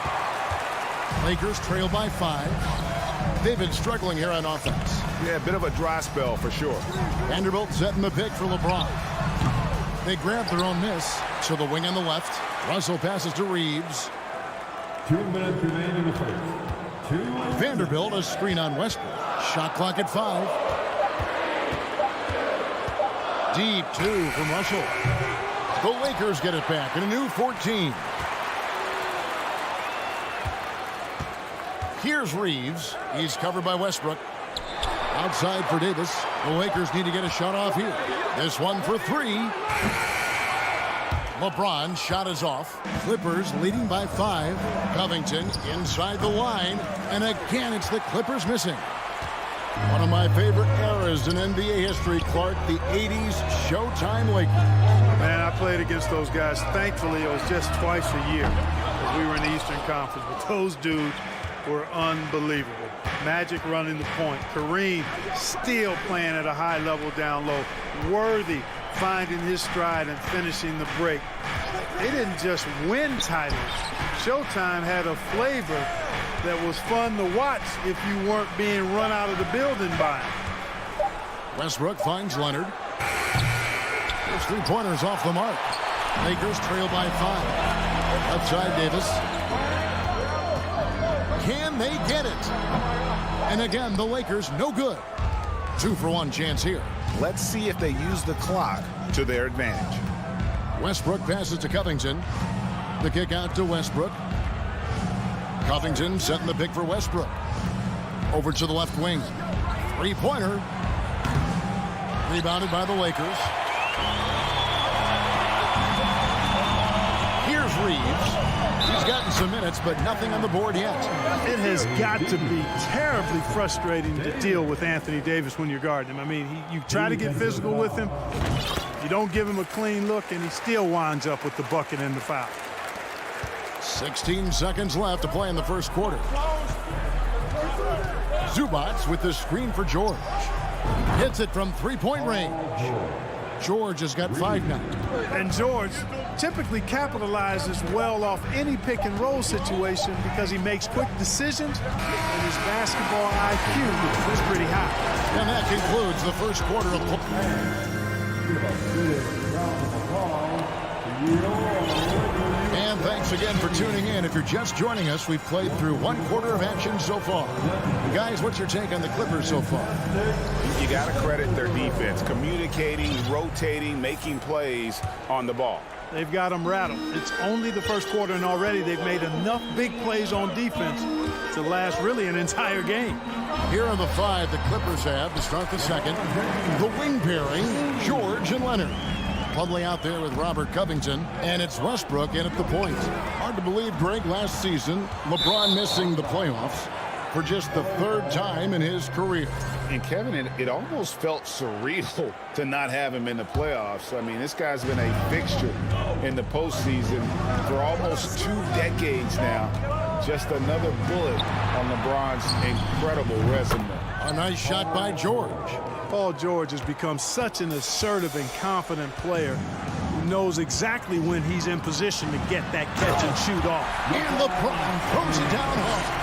Lakers trail by 5. They've been struggling here on offense. Yeah, a bit of a dry spell for sure. Vanderbilt setting the pick for LeBron. They grab their own miss. So the wing on the left. Russell passes to Reeves. 2 minutes remaining in the first. Vanderbilt, a screen on Westbrook. Shot clock at 5. Deep 2 from Russell. The Lakers get it back in a new 14. Here's Reeves. He's covered by Westbrook. Outside for Davis. The Lakers need to get a shot off here. This one for 3. LeBron shot is off. Clippers leading by 5. Covington inside the line. And again, it's the Clippers missing. One of my favorite eras in NBA history, Clark, the 80s Showtime Lakers. Man, I played against those guys. Thankfully, it was just twice a year as we were in the Eastern Conference. But those dudes were unbelievable. Magic running the point. Kareem still playing at a high level down low. Worthy finding his stride and finishing the break. They didn't just win titles. Showtime had a flavor that was fun to watch if you weren't being run out of the building by him. Westbrook finds Leonard. His three-pointers off the mark. Lakers trail by 5. Outside Davis. Can they get it? And again, the Lakers no good. 2-for-1 chance here. Let's see if they use the clock to their advantage. Westbrook passes to Covington. The kick out to Westbrook. Covington setting the pick for Westbrook. Over to the left wing. Three-pointer. Rebounded by the Lakers. Here's Reeves. He's gotten some minutes, but nothing on the board yet. It has got to be terribly frustrating to deal with Anthony Davis when you're guarding him. I mean, you try to get physical with him, you don't give him a clean look, and he still winds up with the bucket and the foul. 16 seconds left to play in the first quarter. Zubats with the screen for George. Hits it from three-point range. George has got 5 now. And George typically capitalizes well off any pick-and-roll situation because he makes quick decisions and his basketball IQ is pretty high. And that concludes the first quarter of play. And thanks again for tuning in. If you're just joining us, we've played through 1 quarter of action so far. Guys, what's your take on the Clippers so far? You got to credit their defense, communicating, rotating, making plays on the ball. They've got them rattled. It's only the first quarter, and already they've made enough big plays on defense to last really an entire game. Here are the 5 the Clippers have to start the second. The wing pairing, George and Leonard. Plumlee out there with Robert Covington, and it's Westbrook in at the point. Hard to believe, Greg, last season, LeBron missing the playoffs for just the 3rd time in his career. And Kevin, it almost felt surreal to not have him in the playoffs. I mean, this guy's been a fixture in the postseason for almost 2 decades now. Just another bullet on LeBron's incredible resume. A nice shot by George. Paul George has become such an assertive and confident player who knows exactly when he's in position to get that catch and shoot off. And LeBron throws it down hard.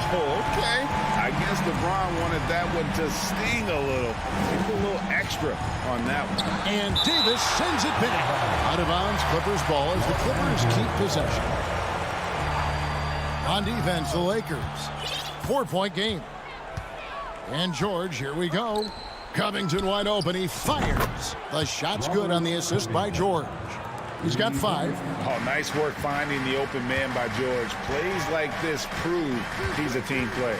Oh, okay. I guess LeBron wanted that one to sting a little. Maybe a little extra on that one. And Davis sends it back. Out of bounds, Clippers ball as the Clippers keep possession. On defense, the Lakers. 4-point game. And George, here we go. Covington wide open. He fires. The shot's good on the assist by George. He's got 5. Oh, nice work finding the open man by George. Plays like this prove he's a team player.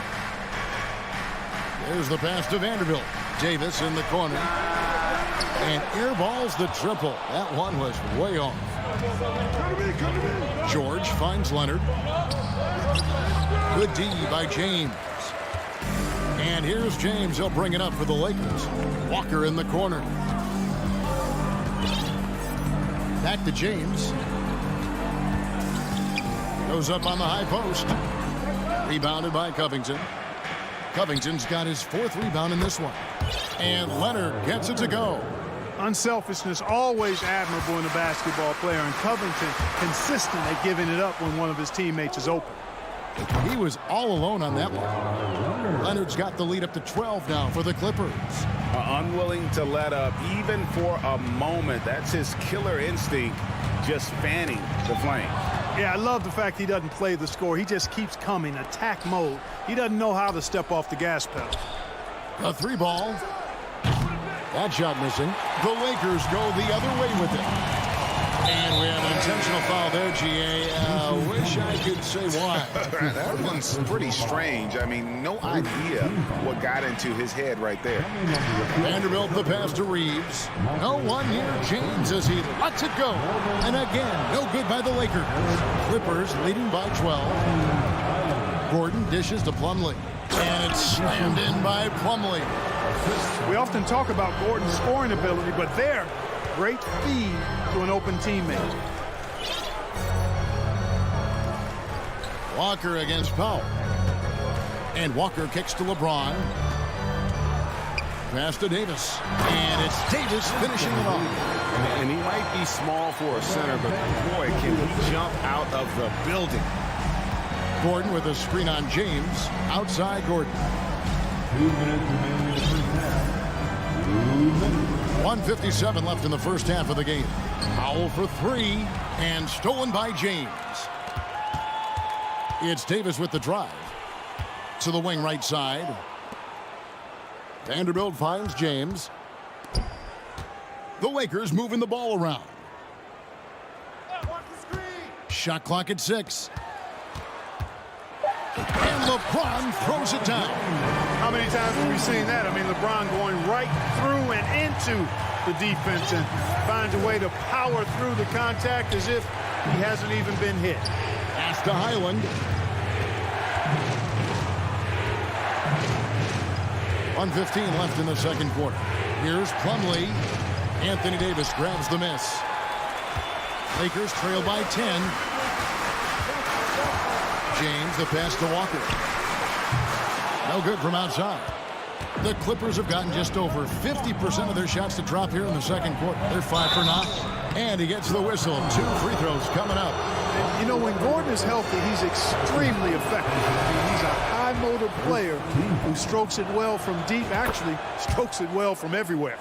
There's the pass to Vanderbilt. Davis in the corner. And airballs the triple. That one was way off. George finds Leonard. Good D by James. And here's James. He'll bring it up for the Lakers. Walker in the corner. Back to James. Goes up on the high post. Rebounded by Covington. Covington's got his 4th rebound in this one. And Leonard gets it to go. Unselfishness always admirable in a basketball player, and Covington consistent at giving it up when one of his teammates is open. He was all alone on that one. Leonard's got the lead up to 12 now for the Clippers. Unwilling to let up even for a moment. That's his killer instinct, just fanning the flame. Yeah, I love the fact he doesn't play the score. He just keeps coming, attack mode. He doesn't know how to step off the gas pedal. A 3 ball. That shot missing. The Lakers go the other way with it. And we have an intentional foul there, G.A. Wish I could say why. That one's pretty strange. I mean, no idea what got into his head right there. Vanderbilt the pass to Reeves. No one near James as he lets it go. And again, no good by the Lakers. Clippers leading by 12. Gordon dishes to Plumlee. And it's slammed in by Plumlee. We often talk about Gordon's scoring ability, but there, great feed to an open teammate. Walker against Powell. And Walker kicks to LeBron. Pass to Davis. And it's Davis finishing it off. And he might be small for a center, but boy, can he jump out of the building. Gordon with a screen on James. Outside Gordon. 2 minutes remaining in the first half. 2 minutes. 1:57 left in the first half of the game. Powell for 3 and stolen by James. It's Davis with the drive to the wing right side. Vanderbilt finds James. The Lakers moving the ball around. Shot clock at 6. And LeBron throws it down. How many times have we seen that? I mean, LeBron going right through and into the defense and finds a way to power through the contact as if he hasn't even been hit. to Highland. 1:15 left in the second quarter. Here's Plumlee. Anthony Davis grabs the miss. Lakers trail by 10. James, the pass to Walker. No good from outside. The Clippers have gotten just over 50% of their shots to drop here in the second quarter. They're 5 for 9. And he gets the whistle. 2 free throws coming up. And, you know, when Gordon is healthy, he's extremely effective. I mean, he's a high-motor player who strokes it well from deep, actually strokes it well from everywhere.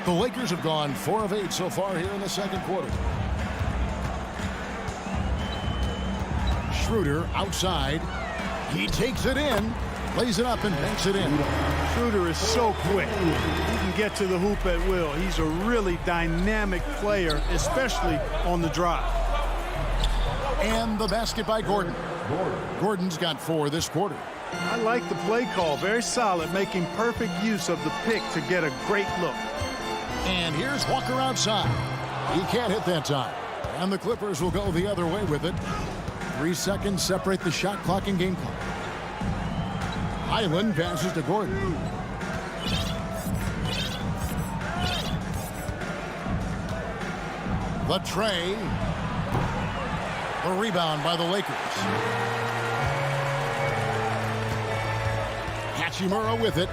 The Lakers have gone 4 of 8 so far here in the second quarter. Schroeder outside. He takes it in, lays it up, and banks it in. Schroeder is so quick. He can get to the hoop at will. He's a really dynamic player, especially on the drive. And the basket by Gordon. Gordon's got 4 this quarter. I like the play call. Very solid, making perfect use of the pick to get a great look. And here's Walker outside. He can't hit that time. And the Clippers will go the other way with it. 3 seconds separate the shot clock and game clock. Highland passes to Gordon. The tray. The rebound by the Lakers. Hachimura with it.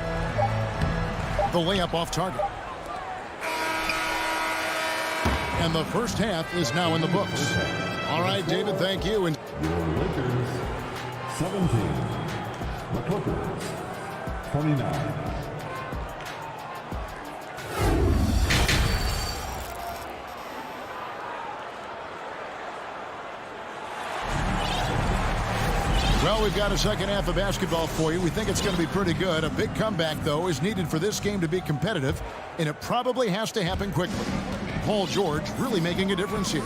The layup off target. And the first half is now in the books. All right, David, thank you. And Lakers 17. The Clippers 29. Well, we've got a second half of basketball for you. We think it's going to be pretty good. A big comeback, though, is needed for this game to be competitive, and it probably has to happen quickly. Paul George really making a difference here.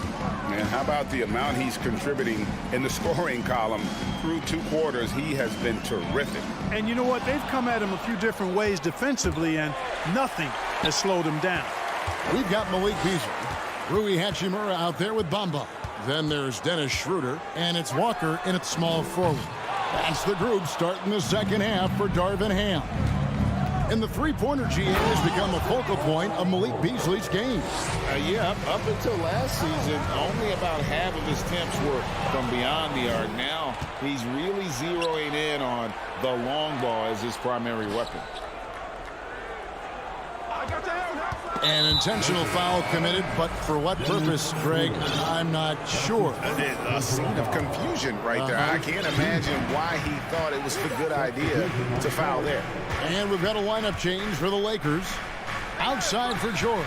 And how about the amount he's contributing in the scoring column through 2 quarters? He has been terrific. And you know what? They've come at him a few different ways defensively, and nothing has slowed him down. We've got Malik Beasley, Rui Hachimura out there with Bamba. Then there's Dennis Schroeder, and it's Walker in at small forward. That's the group starting the second half for Darvin Ham. And the three-pointer GA has become a focal point of Malik Beasley's game. Yeah, up until last season, only about half of his attempts were from beyond the arc. Now he's really zeroing in on the long ball as his primary weapon. An intentional foul committed, but for what purpose, Greg, I'm not sure. A scene of confusion right there. I can't imagine why he thought it was a good idea to foul there. And we've got a lineup change for the Lakers. Outside for George.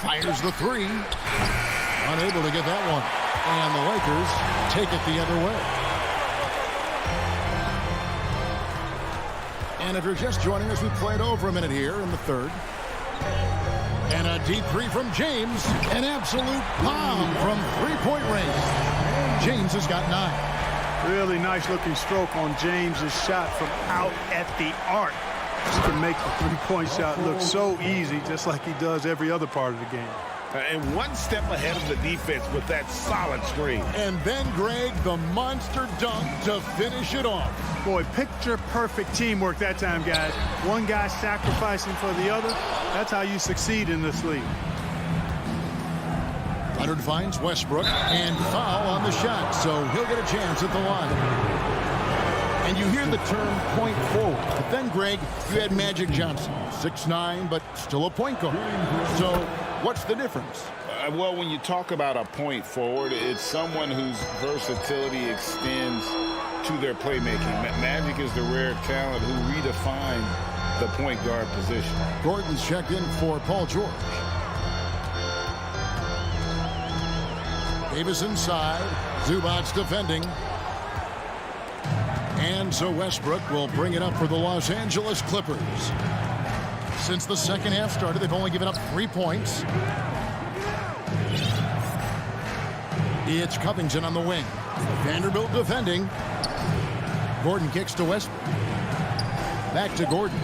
Fires the 3. Unable to get that one. And the Lakers take it the other way. And if you're just joining us, we played over a minute here in the third. And a deep 3 from James. An absolute bomb from three-point range. James has got 9. Really nice looking stroke on James's shot from out at the arc. Just to make the three-point shot look so easy, just like he does every other part of the game. And one step ahead of the defense with that solid screen. And then, Greg, the monster dunk to finish it off. Boy, picture-perfect teamwork that time, guys. One guy sacrificing for the other. That's how you succeed in this league. Leonard finds Westbrook, and foul on the shot, so he'll get a chance at the line. And you hear the term point forward. But then, Greg, you had Magic Johnson, 6'9", but still a point guard. So what's the difference? Well, when you talk about a point forward, it's someone whose versatility extends to their playmaking. Magic is the rare talent who redefined the point guard position. Gordon's checked in for Paul George. Davis inside. Zubac's defending. And so Westbrook will bring it up for the Los Angeles Clippers. Since the second half started, they've only given up 3 points. It's Covington on the wing. Vanderbilt defending. Gordon kicks to Westbrook. Back to Gordon.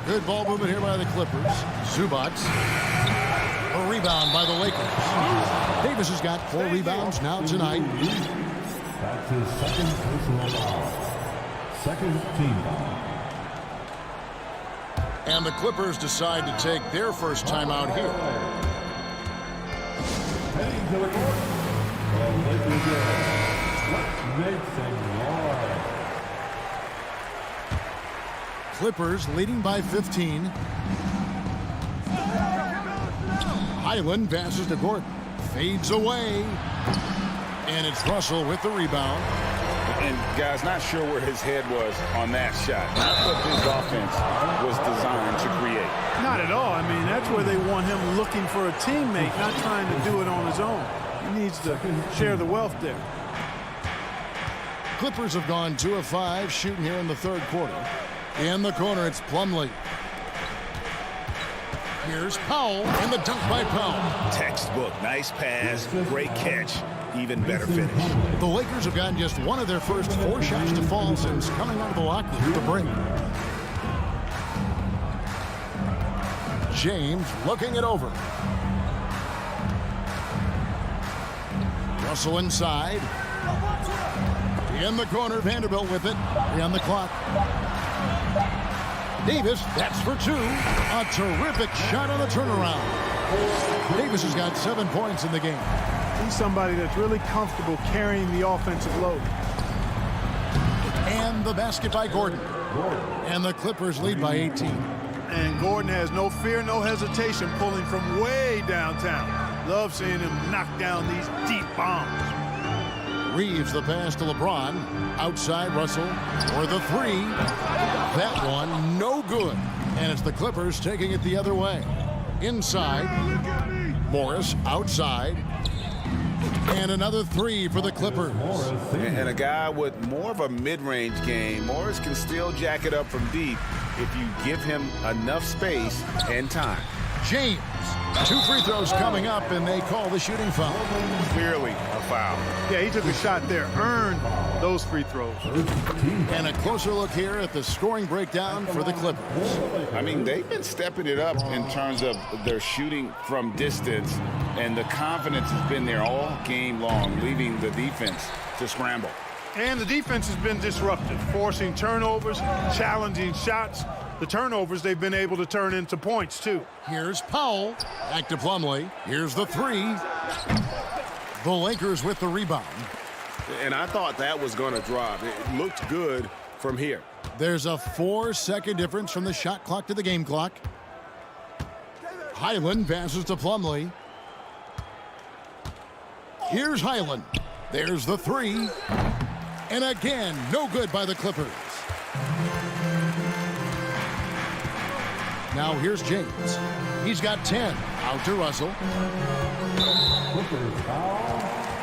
Good ball movement here by the Clippers. Zubac. rebound by the Lakers. Davis has got 4 rebounds now tonight. That's his second personal foul. Second team foul. And the Clippers decide to take their first timeout here. Heading to the court. The Lakers Mason Lloyd. Clippers leading by 15. Highland passes to Gordon. Fades away. And it's Russell with the rebound. And, guys, not sure where his head was on that shot. Not what his offense was designed to create. Not at all. I mean, that's where they want him looking for a teammate, not trying to do it on his own. He needs to share the wealth there. Clippers have gone 2 of 5 shooting here in the third quarter. In the corner, it's Plumlee. Here's Powell, and the dunk by Powell. Textbook. Nice pass. Great catch. Even better finish. The Lakers have gotten just one of their first 4 shots to fall since coming out of the locker room to break. James looking it over. Russell inside. In the corner, Vanderbilt with it. 3 on the clock. Davis, that's for 2. A terrific shot on the turnaround. Davis has got 7 points in the game. He's somebody that's really comfortable carrying the offensive load. And the basket by Gordon. And the Clippers lead by 18. And Gordon has no fear, no hesitation, pulling from way downtown. Love seeing him knock down these deep bombs. Reeves the pass to LeBron. Outside Russell for the 3. That one no good. And it's the Clippers taking it the other way. Inside. Morris outside. And another 3 for the Clippers. And a guy with more of a mid-range game. Morris can still jack it up from deep if you give him enough space and time. James. 2 free throws coming up, and they call the shooting foul. Clearly a foul. Yeah, he took a shot there, earned those free throws. And a closer look here at the scoring breakdown for the Clippers. I mean, they've been stepping it up in terms of their shooting from distance, and the confidence has been there all game long, leaving the defense to scramble. And the defense has been disruptive, forcing turnovers, challenging shots. The turnovers they've been able to turn into points, too. Here's Powell. Back to Plumlee. Here's the 3. The Lakers with the rebound. And I thought that was going to drop. It looked good from here. There's a 4-second difference from the shot clock to the game clock. Highland passes to Plumlee. Here's Highland. There's the 3. And again, no good by the Clippers. Now here's James. He's got 10. Out to Russell.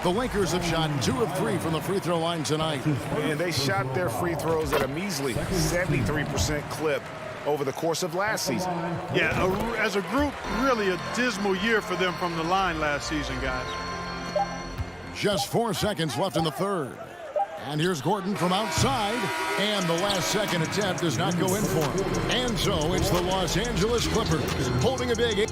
The Lakers have shot 2 of 3 from the free throw line tonight. And they shot their free throws at a measly 73% clip over the course of last season. Yeah, as a group, really a dismal year for them from the line last season, guys. Just 4 seconds left in the third. And here's Gordon from outside. And the last second attempt does not go in for him. And so it's the Los Angeles Clippers holding a big.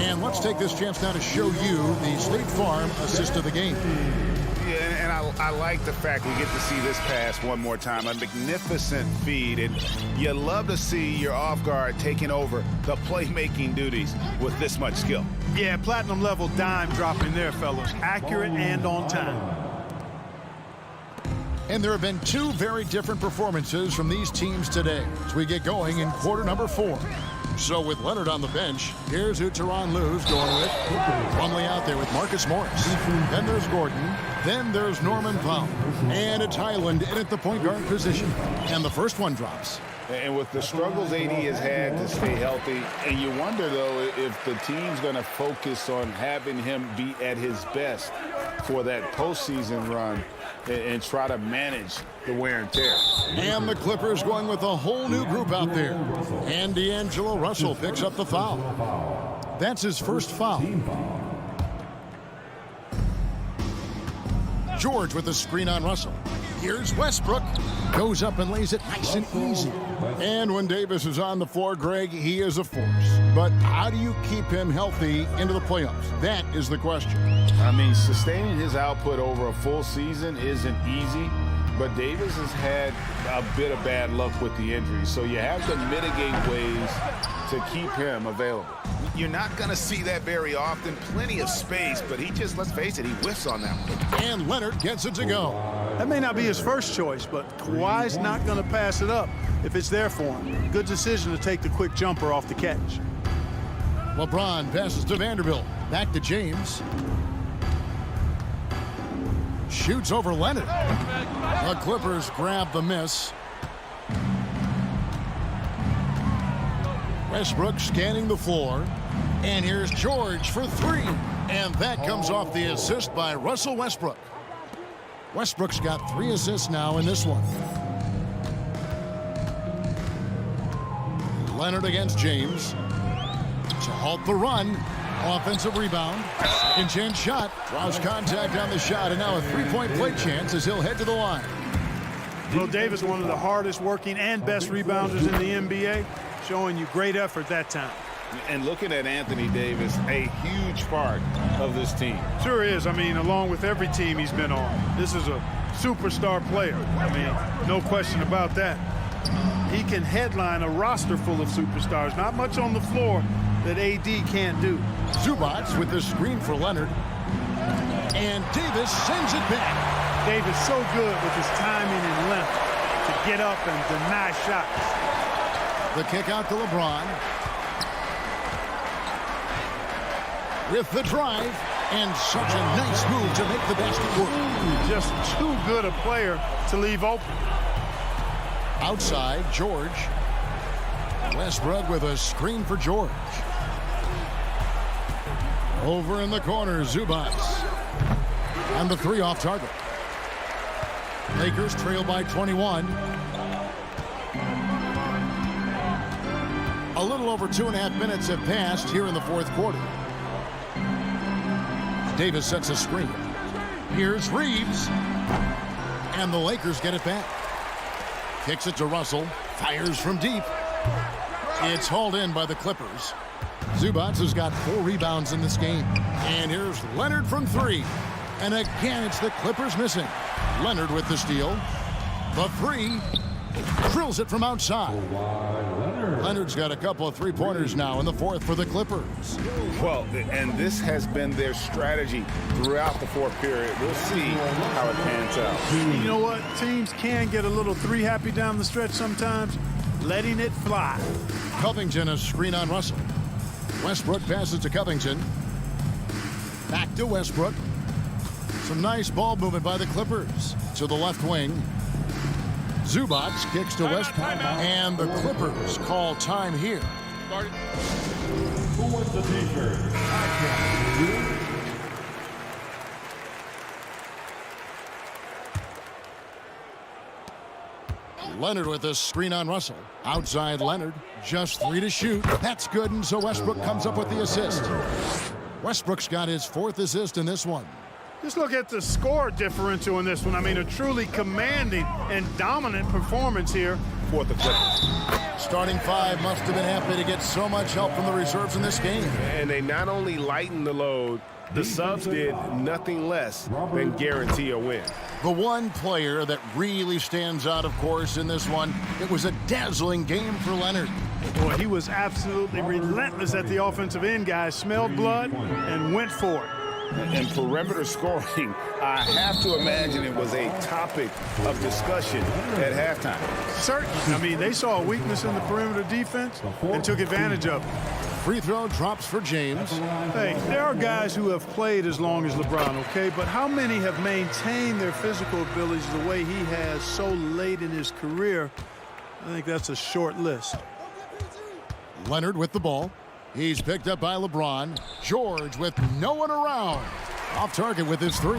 And let's take this chance now to show you the State Farm assist of the game. Yeah, and I like the fact we get to see this pass one more time. A magnificent feed, and you love to see your off guard taking over the playmaking duties with this much skill. Yeah, platinum level dime dropping there, fellas. Accurate and on time. And there have been 2 very different performances from these teams today as we get going in quarter number 4. So with Leonard on the bench, here's who Tyronn Lue's going with. Plumlee out there with Marcus Morris. Then there's Gordon. Then there's Norman Powell. And it's Highland in at the point guard position. And the first one drops. And with the struggles AD has had to stay healthy, and you wonder, though, if the team's going to focus on having him be at his best for that postseason run and try to manage the wear and tear. And the Clippers going with a whole new group out there. And D'Angelo Russell picks up the foul. That's his first foul. George with the screen on Russell. Here's Westbrook. Goes up and lays it nice and easy. And when Davis is on the floor, Greg, he is a force. But how do you keep him healthy into the playoffs? That is the question. I mean, sustaining his output over a full season isn't easy, but Davis has had a bit of bad luck with the injuries, so you have to mitigate ways to keep him available. You're not going to see that very often. Plenty of space, but he just, let's face it, he whiffs on that one. And Leonard gets it to go. That may not be his first choice, but Kawhi's not going to pass it up if it's there for him. Good decision to take the quick jumper off the catch. LeBron passes to Vanderbilt. Back to James. Shoots over Leonard. The Clippers grab the miss. Westbrook scanning the floor. And here's George for three. And that comes off the assist by Russell Westbrook. Westbrook's got 3 assists now in this one. Leonard against James. To halt the run. Offensive rebound. Second chance shot. Draws contact on the shot. And now a three-point play chance as he'll head to the line. Will Davis, one of the hardest working and best rebounders in the NBA, showing you great effort that time. And looking at Anthony Davis, a huge part of this team. Sure is. I mean, along with every team he's been on, this is a superstar player. I mean, no question about that. He can headline a roster full of superstars. Not much on the floor that AD can't do. Zubac with the screen for Leonard. And Davis sends it back. Davis so good with his timing and length to get up and deny shots. The kick out to LeBron. With the drive, and such a nice move to make the basket work. Just too good a player to leave open. Outside, George. Westbrook with a screen for George. Over in the corner, Zubac. And the three off target. Lakers trail by 21. A little over 2.5 minutes have passed here in the fourth quarter. Davis sets a screen. Here's Reeves. And the Lakers get it back. Kicks it to Russell. Fires from deep. It's hauled in by the Clippers. Zubac has got 4 rebounds in this game. And here's Leonard from 3. And again, it's the Clippers missing. Leonard with the steal. The 3. Drills it from outside. Leonard's got a couple of three-pointers now in the fourth for the Clippers. Well, and this has been their strategy throughout the fourth period. We'll see how it pans out. You know what? Teams can get a little three-happy down the stretch sometimes, letting it fly. Covington, a screen on Russell. Westbrook passes to Covington. Back to Westbrook. Some nice ball movement by the Clippers. To the left wing. Zubac kicks to Westbrook. And the Clippers call time here. Who wants the t-shirt? Leonard with a screen on Russell. Outside Leonard. Just 3 to shoot. That's good, and so Westbrook comes up with the assist. Westbrook's got his 4th assist in this one. Just look at the score differential in this one. I mean, a truly commanding and dominant performance here for the Clippers. Starting 5 must have been happy to get so much help from the reserves in this game. And they not only lightened the load, the subs did nothing less than guarantee a win. The one player that really stands out, of course, in this one, it was a dazzling game for Leonard. Boy, he was absolutely relentless at the offensive end, guys. Smelled blood and went for it. And perimeter scoring, I have to imagine it was a topic of discussion at halftime. Certainly. I mean, they saw a weakness in the perimeter defense and took advantage of it. Free throw drops for James. Hey, there are guys who have played as long as LeBron, okay? But how many have maintained their physical abilities the way he has so late in his career? I think that's a short list. Leonard with the ball. He's picked up by LeBron. George with no one around. Off target with his 3.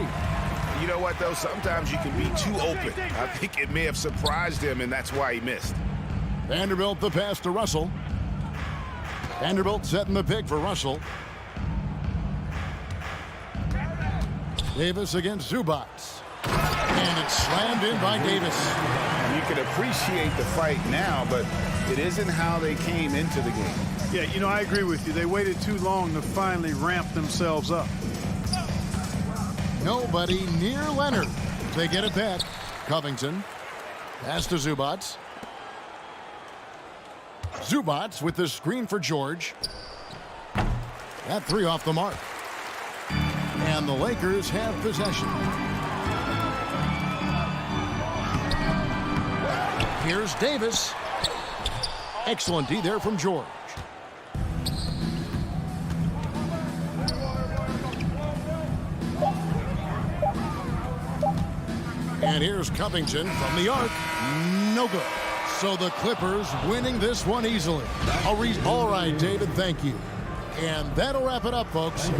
You know what, though? Sometimes you can be too open. I think it may have surprised him, and that's why he missed. Vanderbilt the pass to Russell. Vanderbilt setting the pick for Russell. Davis against Zubac. And it's slammed in by Davis. You can appreciate the fight now, but it isn't how they came into the game. Yeah, you know, I agree with you. They waited too long to finally ramp themselves up. Nobody near Leonard. They get it back. Covington. Pass to Zubats. Zubats with the screen for George. That three off the mark. And the Lakers have possession. Here's Davis. Excellent D there from George. And here's Covington from the arc. No good. So the Clippers winning this one easily. All right, David, thank you. And that'll wrap it up, folks.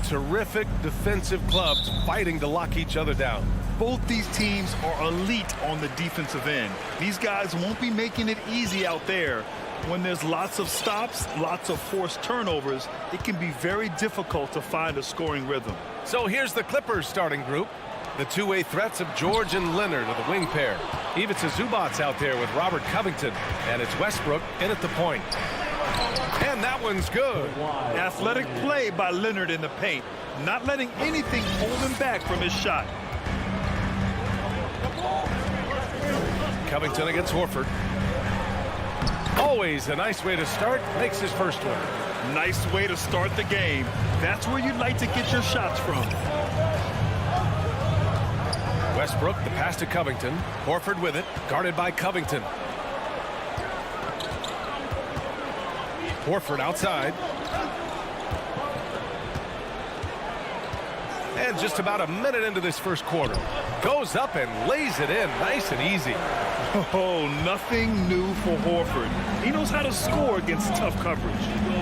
terrific defensive clubs fighting to lock each other down. Both these teams are elite on the defensive end. These guys won't be making it easy out there. When there's lots of stops, lots of forced turnovers, it can be very difficult to find a scoring rhythm. So here's the Clippers starting group. The two-way threats of George and Leonard are the wing pair. Ivica Zubac's out there with Robert Covington, and it's Westbrook in at the point. And that one's good. Athletic play by Leonard in the paint, not letting anything hold him back from his shot. Covington against Horford. Always a nice way to start, makes his first one. Nice way to start the game. That's where you'd like to get your shots from. Westbrook, the pass to Covington. Horford with it, guarded by Covington. Horford outside. And just about a minute into this first quarter. Goes up and lays it in nice and easy. Oh, nothing new for Horford. He knows how to score against tough coverage.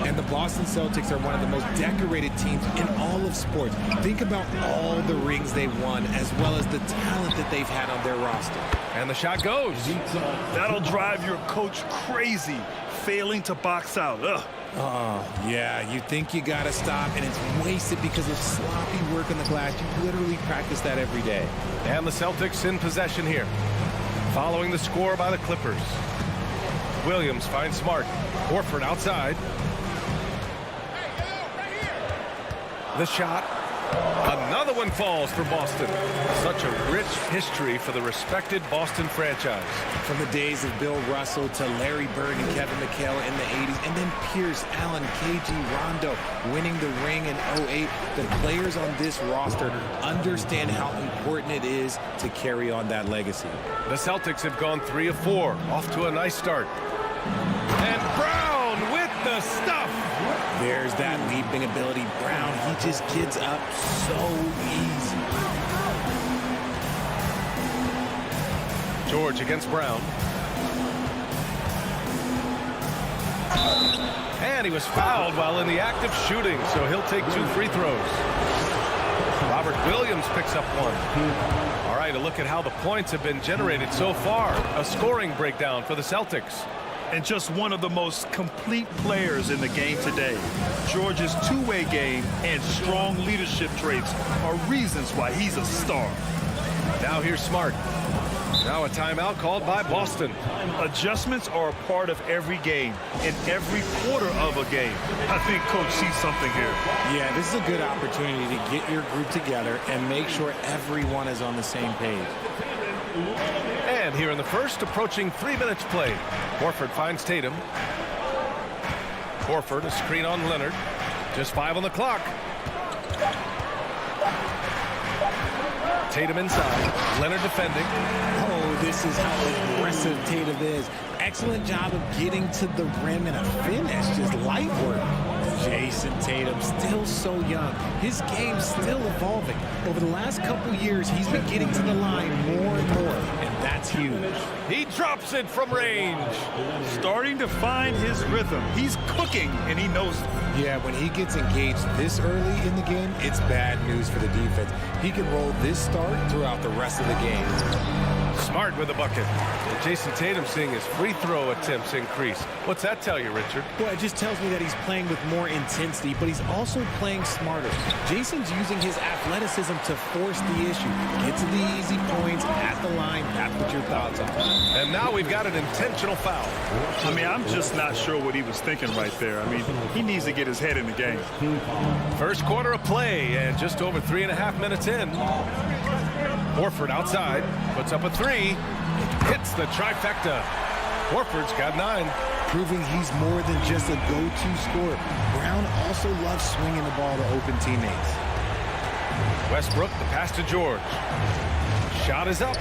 And the Boston Celtics are one of the most decorated teams in all of sports. Think about all the rings they've won, as well as the talent that they've had on their roster. And the shot goes. That'll drive your coach crazy, failing to box out. Ugh. Oh, yeah, you think you got to stop, and it's wasted because of sloppy work on the glass. You literally practice that every day. And the Celtics in possession here. Following the score by the Clippers. Williams finds Smart. Horford outside. The shot. Another one falls for Boston. Such a rich history for the respected Boston franchise. From the days of Bill Russell to Larry Bird and Kevin McHale in the 80s, and then Pierce, Allen, KG, Rondo winning the ring in 08. The players on this roster understand how important it is to carry on that legacy. The Celtics have gone 3 of 4, off to a nice start. And Brown with the stuff. There's that leaping ability. Brown, he just gets up so easy. George against Brown. And he was fouled while in the act of shooting, so he'll take 2 free throws. Robert Williams picks up one. All right, a look at how the points have been generated so far. A scoring breakdown for the Celtics. And just one of the most complete players in the game today. George's two-way game and strong leadership traits are reasons why he's a star. Now here's Smart. Now a timeout called by Boston. Adjustments are a part of every game, in every quarter of a game. I think Coach sees something here. Yeah, this is a good opportunity to get your group together and make sure everyone is on the same page. And here in the first, approaching 3 minutes played. Horford finds Tatum. Horford, a screen on Leonard. Just 5 on the clock. Tatum inside. Leonard defending. Oh, this is how aggressive Tatum is. Excellent job of getting to the rim and a finish. Just light work. Jason Tatum, still so young. His game's still evolving. Over the last couple years, he's been getting to the line more and more, and that's huge. He drops it from range. Starting to find his rhythm. He's cooking, and he knows it. Yeah, when he gets engaged this early in the game, it's bad news for the defense. He can roll this start throughout the rest of the game. Smart with a bucket. And Jason Tatum seeing his free throw attempts increase. What's that tell you, Richard? Well, it just tells me that he's playing with more intensity, but he's also playing smarter. Jason's using his athleticism to force the issue. Get to the easy points at the line. That's what your thoughts are. And now we've got an intentional foul. I mean, I'm just not sure what he was thinking right there. I mean, he needs to get his head in the game. First quarter of play, and just over 3.5 minutes in. Horford outside, puts up a 3, hits the trifecta. Horford's got 9. Proving he's more than just a go-to scorer. Brown also loves swinging the ball to open teammates. Westbrook, the pass to George. Shot is up,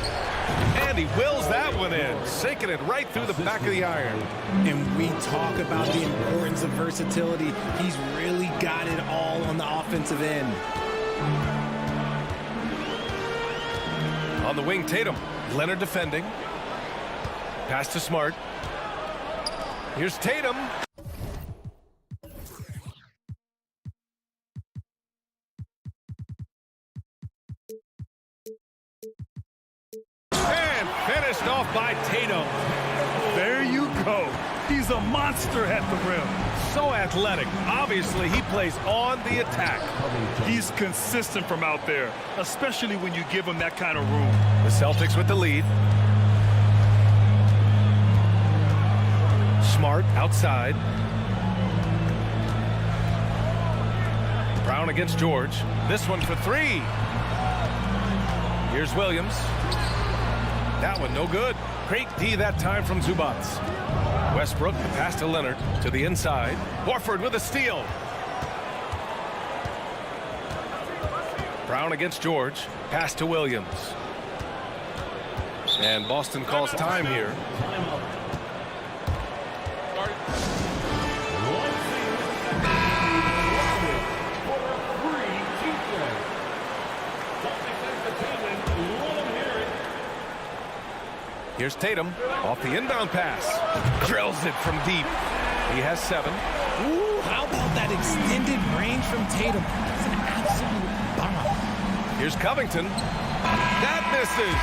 and he wills that one in, sinking it right through the back of the iron. And we talk about the importance of versatility. He's really got it all on the offensive end. On the wing, Tatum. Leonard defending. Pass to Smart. Here's Tatum. Finished off by Tatum. There you go. He's a monster at the rim. So athletic. Obviously, he plays on the attack. He's consistent from out there, especially when you give him that kind of room. The Celtics with the lead. Smart outside. Brown against George. This one for three. Here's Williams. That one no good. Great D that time from Zubac. Westbrook, the pass to Leonard, to the inside. Horford with a steal. Brown against George. Pass to Williams. And Boston calls time here. Here's Tatum off the inbound pass. Drills it from deep. He has 7. Ooh, how about that extended range from Tatum? It's an absolute bomb. Here's Covington. That misses.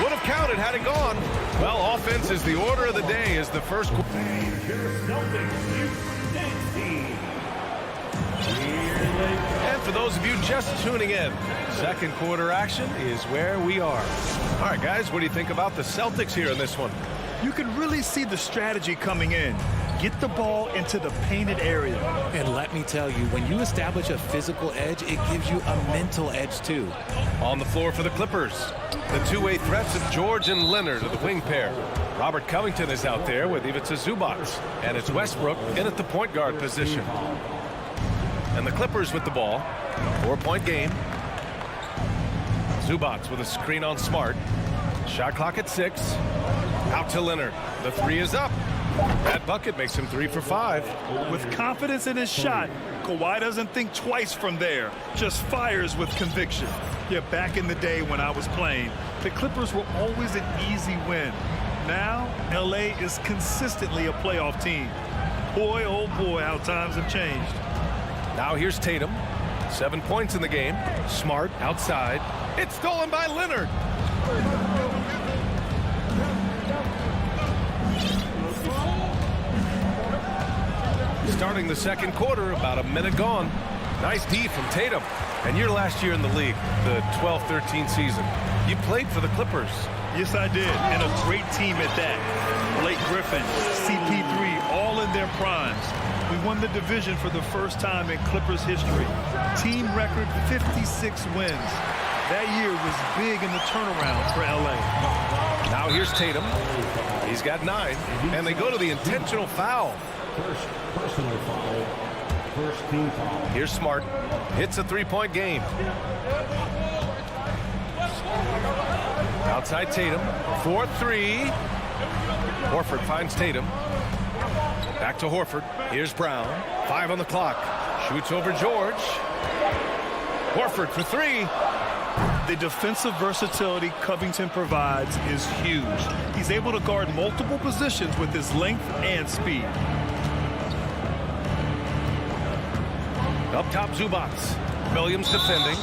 Would have counted had it gone. Well, offense is the order of the day as the first. And for those of you just tuning in, second quarter action is where we are. All right, guys, what do you think about the Celtics here in this one? You can really see the strategy coming in. Get the ball into the painted area. And let me tell you, when you establish a physical edge, it gives you a mental edge too. On the floor for the Clippers, the two-way threats of George and Leonard are the wing pair. Robert Covington is out there with Ivica Zubac, and it's Westbrook in at the point guard position. And the Clippers with the ball. 4-point game. Zubac with a screen on Smart. Shot clock at 6. Out to Leonard. The 3 is up. That bucket makes him 3 for 5. With confidence in his shot, Kawhi doesn't think twice from there. Just fires with conviction. Yeah, back in the day when I was playing, the Clippers were always an easy win. Now, LA is consistently a playoff team. Boy, oh boy, how times have changed. Now here's Tatum. 7 points in the game. Smart outside. It's stolen by Leonard. Starting the second quarter, about a minute gone. Nice D from Tatum. And your last year in the league, the 12-13 season, you played for the Clippers. Yes, I did, and a great team at that. Blake Griffin, CP3, all in their primes. We won the division for the first time in Clippers history. Team record 56 wins. That year was big in the turnaround for LA. Now here's Tatum. He's got 9, and they go to the intentional foul. First personal foul. First team foul. Here's Smart. Hits a 3-point game. Outside Tatum. 4-3. Horford finds Tatum. Back to Horford. Here's Brown. 5 on the clock. Shoots over George. Horford for 3. The defensive versatility Covington provides is huge. He's able to guard multiple positions with his length and speed. Up top, Zubac. Williams defending.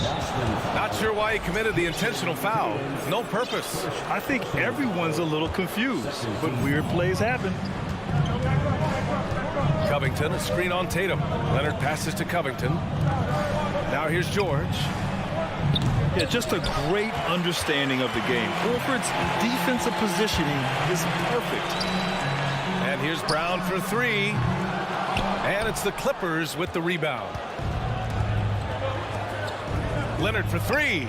Not sure why he committed the intentional foul. No purpose. I think everyone's a little confused, but weird plays happen. Covington, a screen on Tatum. Leonard passes to Covington. Now here's George. Yeah, just a great understanding of the game. Horford's defensive positioning is perfect. And here's Brown for 3. And it's the Clippers with the rebound. Leonard for 3.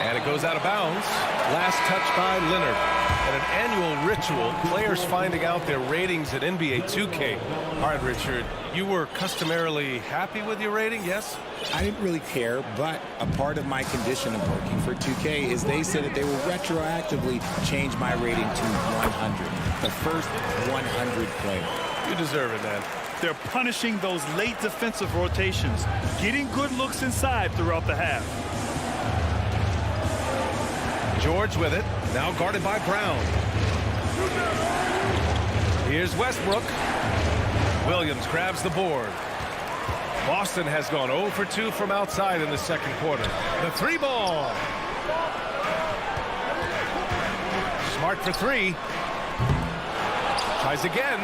And it goes out of bounds. Last touch by Leonard. And an annual ritual, players finding out their ratings at NBA2K. All right, Richard, you were customarily happy with your rating, yes? I didn't really care, but a part of my condition of working for 2K is they said that they will retroactively change my rating to 100. The first 100 player. You deserve it, man. They're punishing those late defensive rotations, getting good looks inside throughout the half. George with it, now guarded by Brown. Here's Westbrook. Williams grabs the board. Boston has gone 0 for 2 from outside in the second quarter. The 3 ball. Smart for three. Tries again.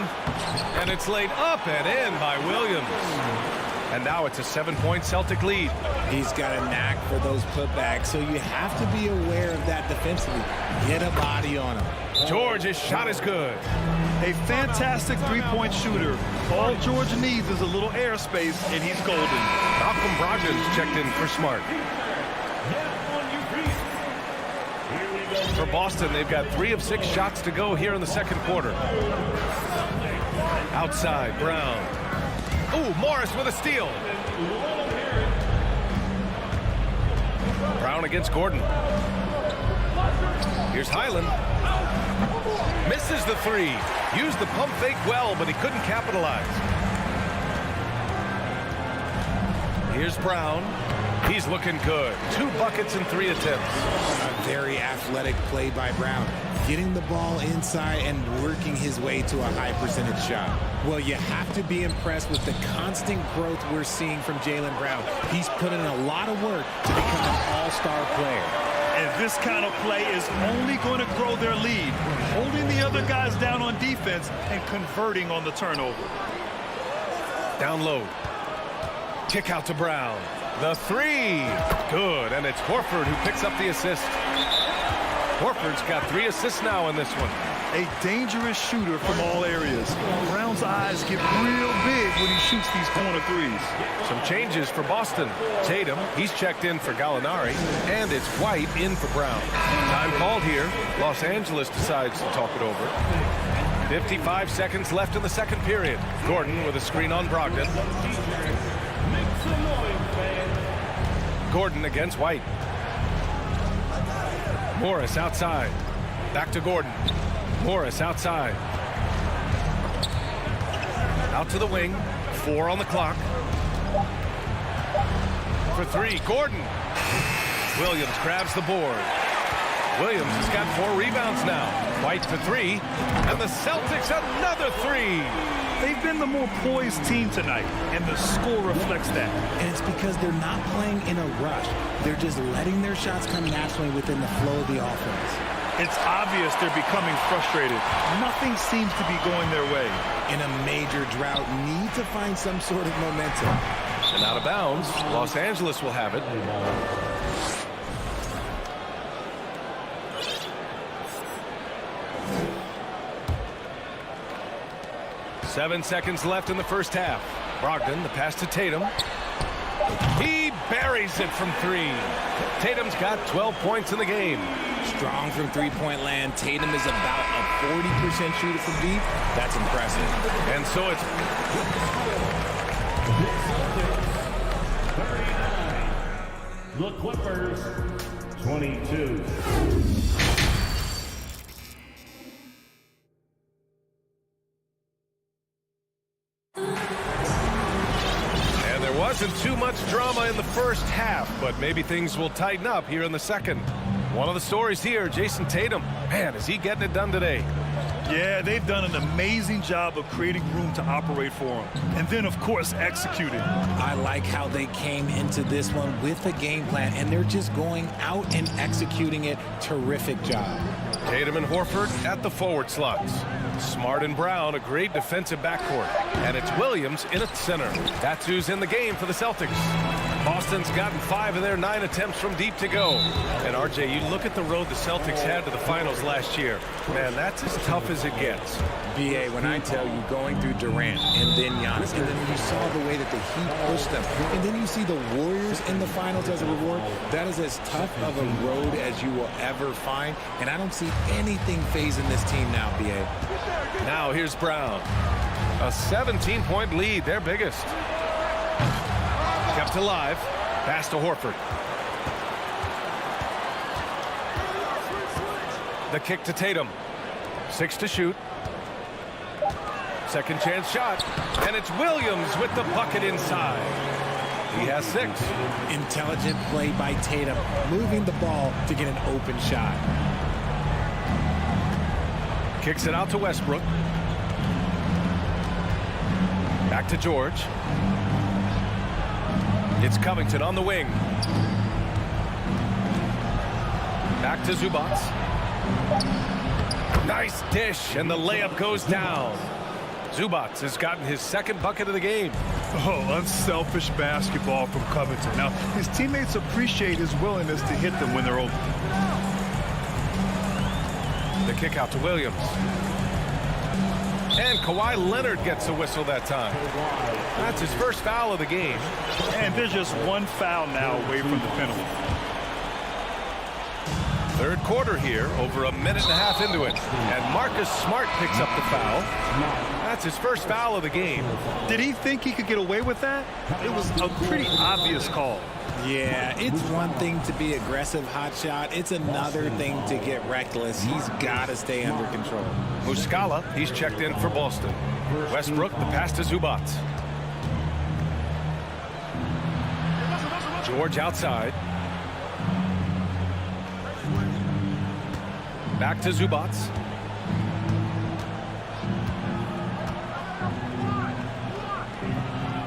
And it's laid up and in by Williams. And now it's a 7-point Celtic lead. He's got a knack for those putbacks, so you have to be aware of that defensively. Get a body on him. George's shot is good. A fantastic three-point shooter. All George needs is a little airspace, and he's golden. Malcolm Brogdon's checked in for Smart. For Boston, they've got 3 of 6 shots to go here in the second quarter. Outside, Brown. Ooh, Morris with a steal. Brown against Gordon. Here's Highland. Misses the 3. Used the pump fake well, but he couldn't capitalize. Here's Brown. He's looking good. 2 buckets and 3 attempts. A very athletic play by Brown. Getting the ball inside and working his way to a high percentage shot. Well, you have to be impressed with the constant growth we're seeing from Jaylen Brown. He's put in a lot of work to become an all-star player. And this kind of play is only going to grow their lead, holding the other guys down on defense and converting on the turnover. Down low. Kick out to Brown. The 3. Good, and it's Horford who picks up the assist. Horford's got 3 assists now in this one. A dangerous shooter from all areas. Brown's eyes get real big when he shoots these corner threes. Some changes for Boston. Tatum, he's checked in for Gallinari, and it's White in for Brown. Time called here. Los Angeles decides to talk it over. 55 seconds left in the second period. Gordon with a screen on Brogdon. Gordon against White. Morris outside. Back to Gordon. Morris outside. Out to the wing. 4 on the clock. For 3, Gordon. Williams grabs the board. Williams has got 4 rebounds now. White for 3. And the Celtics another 3. They've been the more poised team tonight, and the score reflects that. And it's because they're not playing in a rush. They're just letting their shots come naturally within the flow of the offense. It's obvious they're becoming frustrated. Nothing seems to be going their way. In a major drought, need to find some sort of momentum. And out of bounds, Los Angeles will have it. Seven seconds left in the first half. Brogdon, the pass to Tatum. He buries it from 3. Tatum's got 12 points in the game. Strong from three-point land. Tatum is about a 40% shooter from deep. That's impressive. And so it's... 39. The Clippers, 22. Wasn't too much drama in the first half, but maybe things will tighten up here in the second. One of the stories here, Jason Tatum. Man, is he getting it done today? Yeah, they've done an amazing job of creating room to operate for him. And then, of course, executing. I like how they came into this one with a game plan, and they're just going out and executing it. Terrific job. Tatum and Horford at the forward slots. Smart and Brown, a great defensive backcourt. And it's Williams in at center. That's who's in the game for the Celtics. Boston's gotten 5 of their 9 attempts from deep to go. And RJ, you look at the road the Celtics had to the finals last year. Man, that's as tough as it gets. BA, when I tell you, going through Durant and then Giannis, and then you saw the way that the Heat pushed them, and then you see the Warriors in the finals as a reward, that is as tough of a road as you will ever find. And I don't see anything phasing this team now, BA. Now here's Brown. A 17-point lead, their biggest. Kept alive. Pass to Horford. The kick to Tatum. 6 to shoot. Second chance shot. And it's Williams with the bucket inside. He has 6. Intelligent play by Tatum, moving the ball to get an open shot. Kicks it out to Westbrook. Back to George. It's Covington on the wing. Back to Zubats. Nice dish, and the layup goes down. Zubac has gotten his second bucket of the game. Oh, unselfish basketball from Covington. Now, his teammates appreciate his willingness to hit them when they're open. The kick out to Williams. And Kawhi Leonard gets a whistle that time. That's his first foul of the game. And there's just one foul now away from the penalty. Third quarter here, over a minute and a half into it. And Marcus Smart picks up the foul. That's his first foul of the game. Did he think he could get away with that? It was a pretty obvious call. Yeah, it's one thing to be aggressive hot shot. It's another thing to get reckless. He's got to stay under control. Muscala, he's checked in for Boston. Westbrook, the pass to Zubac. George outside. Back to Zubac.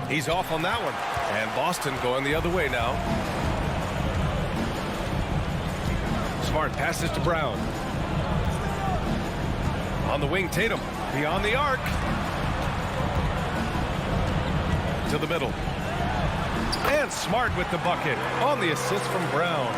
He's off on that one. And Boston going the other way now. Smart passes to Brown. On the wing, Tatum. Beyond the arc. To the middle. And Smart with the bucket. On the assist from Brown.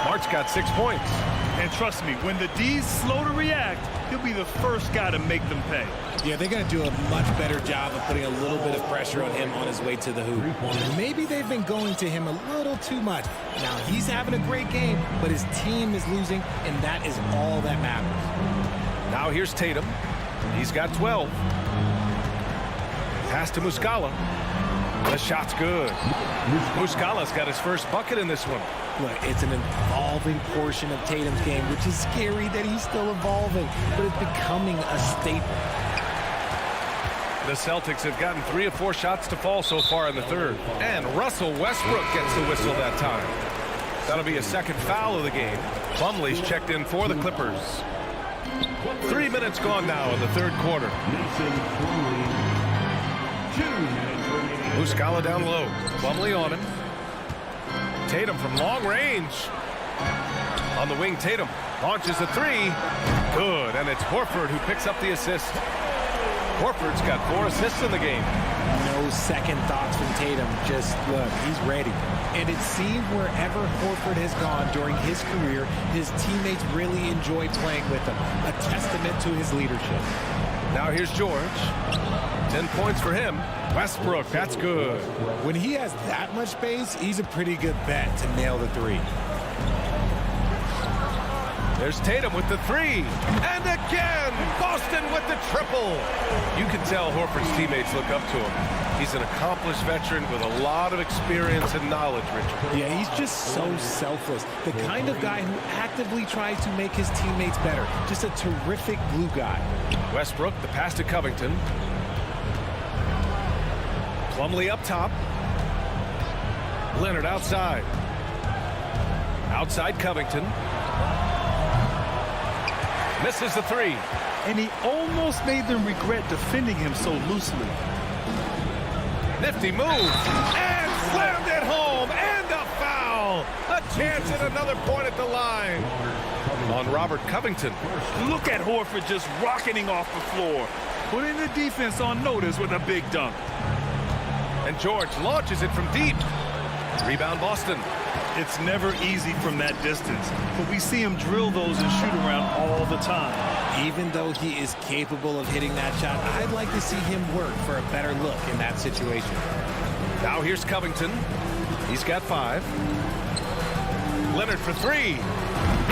Smart's got 6 points. And trust me, when the D's slow to react, he'll be the first guy to make them pay. Yeah, they're going to do a much better job of putting a little bit of pressure on him on his way to the hoop. Maybe they've been going to him a little too much. Now, he's having a great game, but his team is losing, and that is all that matters. Now here's Tatum. He's got 12. Pass to Muscala. The shot's good. Muscala's got his first bucket in this one. Look, it's an evolving portion of Tatum's game, which is scary that he's still evolving, but it's becoming a staple. The Celtics have gotten 3 of 4 shots to fall so far in the third. And Russell Westbrook gets the whistle that time. That'll be a second foul of the game. Plumlee's checked in for the Clippers. 3 minutes gone now in the third quarter. Muscala down low. Plumlee on him. Tatum from long range. On the wing, Tatum launches a 3. Good, and it's Horford who picks up the assist. Horford's got 4 assists in the game. No second thoughts from Tatum. Just look, he's ready. And it seemed wherever Horford has gone during his career, his teammates really enjoy playing with him. A testament to his leadership. Now here's George. 10 points for him. Westbrook, that's good. When he has that much space, he's a pretty good bet to nail the 3. There's Tatum with the 3. And again, Boston with the triple. You can tell Horford's teammates look up to him. He's an accomplished veteran with a lot of experience and knowledge, Richard. Yeah, he's just so selfless. The kind of guy who actively tries to make his teammates better. Just a terrific glue guy. Westbrook, the pass to Covington. Plumlee up top. Leonard outside. Outside Covington. Misses the 3. And he almost made them regret defending him so loosely. Nifty move. And slammed it home. And a foul. A chance at another point at the line. On Robert Covington. Look at Horford just rocketing off the floor. Putting the defense on notice with a big dunk. And George launches it from deep. Rebound Boston. It's never easy from that distance, but we see him drill those and shoot around all the time. Even though he is capable of hitting that shot, I'd like to see him work for a better look in that situation. Now here's Covington. He's got 5. Leonard for 3.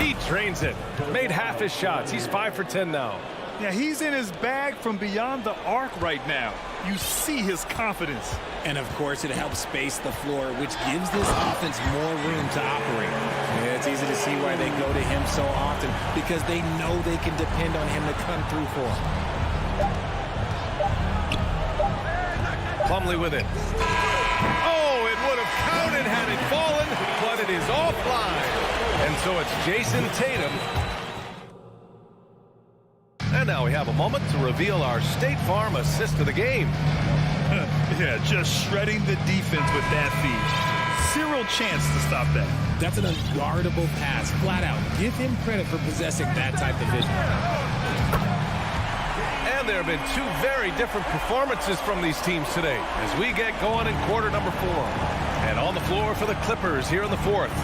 He drains it. Made half his shots. He's 5 for 10 now. Yeah, he's in his bag from beyond the arc right now. You see his confidence. And of course, it helps space the floor, which gives this offense more room to operate. Yeah, it's easy to see why they go to him so often, because they know they can depend on him to come through for them. Plumlee with it. Oh, it would have counted had it fallen, but it is offline. And so it's Jason Tatum. And now we have a moment to reveal our State Farm assist of the game. Yeah, just shredding the defense with that feed. Zero chance to stop that. That's an unguardable pass, flat out. Give him credit for possessing that type of vision. And there have been two very different performances from these teams today as we get going in quarter number 4. And on the floor for the Clippers here in the 4th.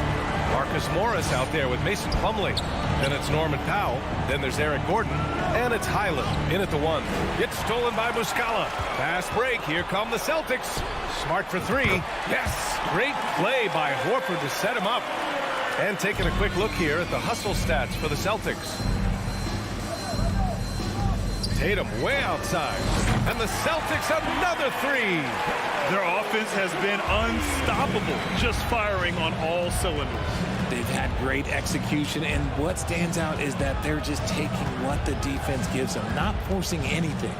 Marcus Morris out there with Mason Plumlee. Then it's Norman Powell. Then there's Eric Gordon. And it's Highland in at the 1. It's stolen by Muscala. Fast break. Here come the Celtics. Smart for 3. Yes! Great play by Horford to set him up. And taking a quick look here at the hustle stats for the Celtics. Tatum way outside. And the Celtics another 3. Their offense has been unstoppable, just firing on all cylinders. They've had great execution, and what stands out is that they're just taking what the defense gives them, not forcing anything.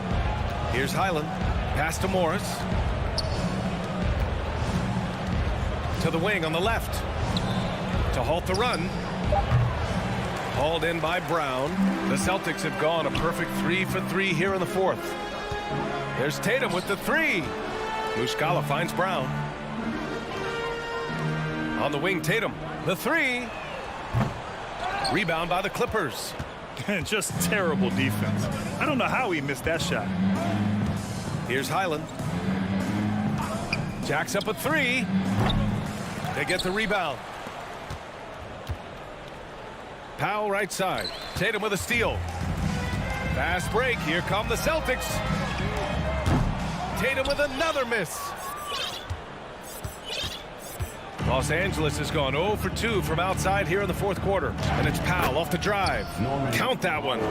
Here's Highland. Pass to Morris. To the wing on the left. To halt the run. Hauled in by Brown. The Celtics have gone a perfect 3 for 3 here in the 4th. There's Tatum with the 3. Muscala finds Brown. On the wing, Tatum. The 3. Rebound by the Clippers. Just terrible defense. I don't know how he missed that shot. Here's Highland. Jacks up a 3. They get the rebound. Powell right side. Tatum with a steal. Fast break. Here come the Celtics. Tatum with another miss. Los Angeles has gone 0 for 2 from outside here in the 4th quarter. And it's Powell off the drive. Count that one.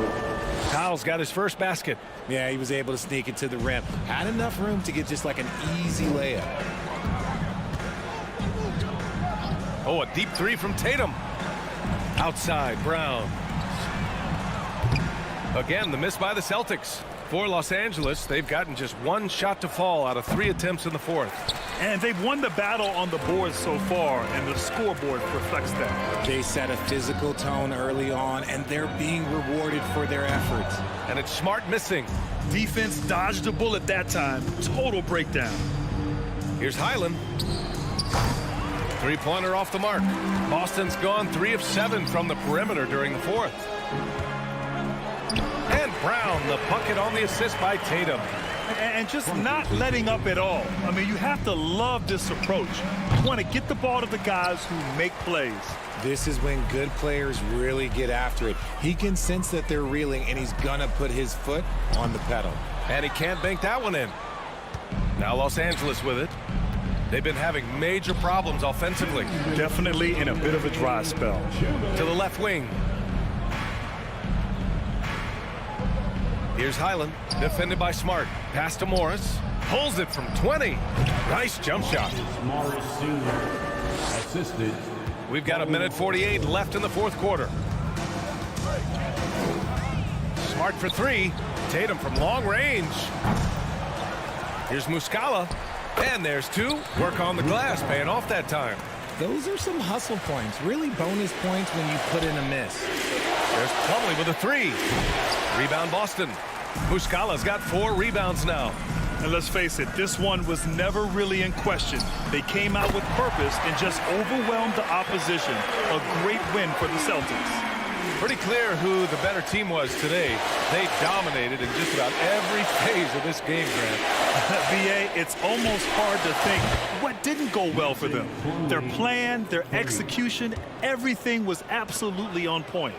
Powell's got his first basket. Yeah, he was able to sneak it to the rim. Had enough room to get just like an easy layup. Oh, a deep 3 from Tatum. Outside, Brown. Again, the miss by the Celtics. For Los Angeles, they've gotten just 1 shot to fall out of 3 attempts in the 4th. And they've won the battle on the board so far, and the scoreboard reflects that. They set a physical tone early on, and they're being rewarded for their efforts. And it's Smart missing. Defense dodged a bullet that time. Total breakdown. Here's Highland. 3-pointer off the mark. Boston's gone 3 of 7 from the perimeter during the 4th. And Brown, the bucket on the assist by Tatum. And just not letting up at all. I mean, you have to love this approach. You want to get the ball to the guys who make plays. This is when good players really get after it. He can sense that they're reeling, and he's going to put his foot on the pedal. And he can't bank that one in. Now Los Angeles with it. They've been having major problems offensively. Definitely in a bit of a dry spell. To the left wing. Here's Highland, defended by Smart. Pass to Morris. Pulls it from 20. Nice jump shot. Morris Sr. assisted. We've got 1:48 left in the 4th quarter. Smart for 3. Tatum from long range. Here's Muscala. And there's 2. Work on the glass, paying off that time. Those are some hustle points, really bonus points when you put in a miss. There's Plumlee with a 3. Rebound Boston. Muscala's got 4 rebounds now. And let's face it, this one was never really in question. They came out with purpose and just overwhelmed the opposition. A great win for the Celtics. Pretty clear who the better team was today. They dominated in just about every phase of this game, Grant. BA, it's almost hard to think what didn't go well for them. Their plan, their execution, everything was absolutely on point.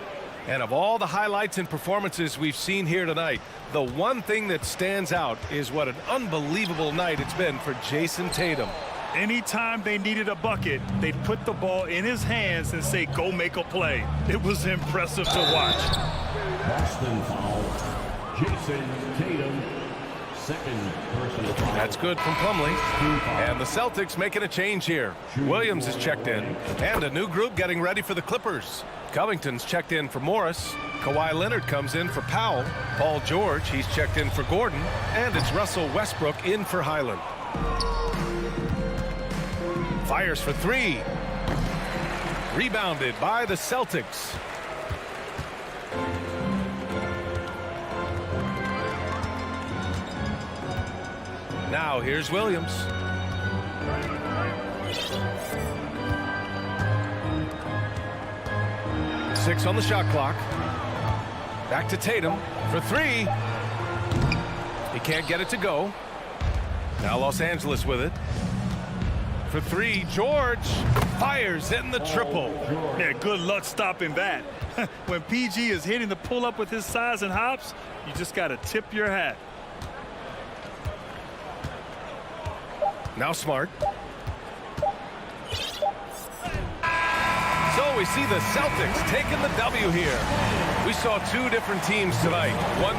And of all the highlights and performances we've seen here tonight, the one thing that stands out is what an unbelievable night it's been for Jason Tatum. Anytime they needed a bucket, they'd put the ball in his hands and say, go make a play. It was impressive to watch. Boston foul. Jason Tatum. Second personal foul. That's good from Plumlee. And the Celtics making a change here. Williams is checked in. And a new group getting ready for the Clippers. Covington's checked in for Morris. Kawhi Leonard comes in for Powell. Paul George, he's checked in for Gordon. And it's Russell Westbrook in for Highland. Fires for 3. Rebounded by the Celtics. Now here's Williams. Six on the shot clock. Back to Tatum for 3. He can't get it to go. Now Los Angeles with it. For three, George fires in the triple. Yeah, good luck stopping that. When PG is hitting the pull-up with his size and hops, you just got to tip your hat. Now Smart. So we see the Celtics taking the W here. We saw two different teams tonight. One.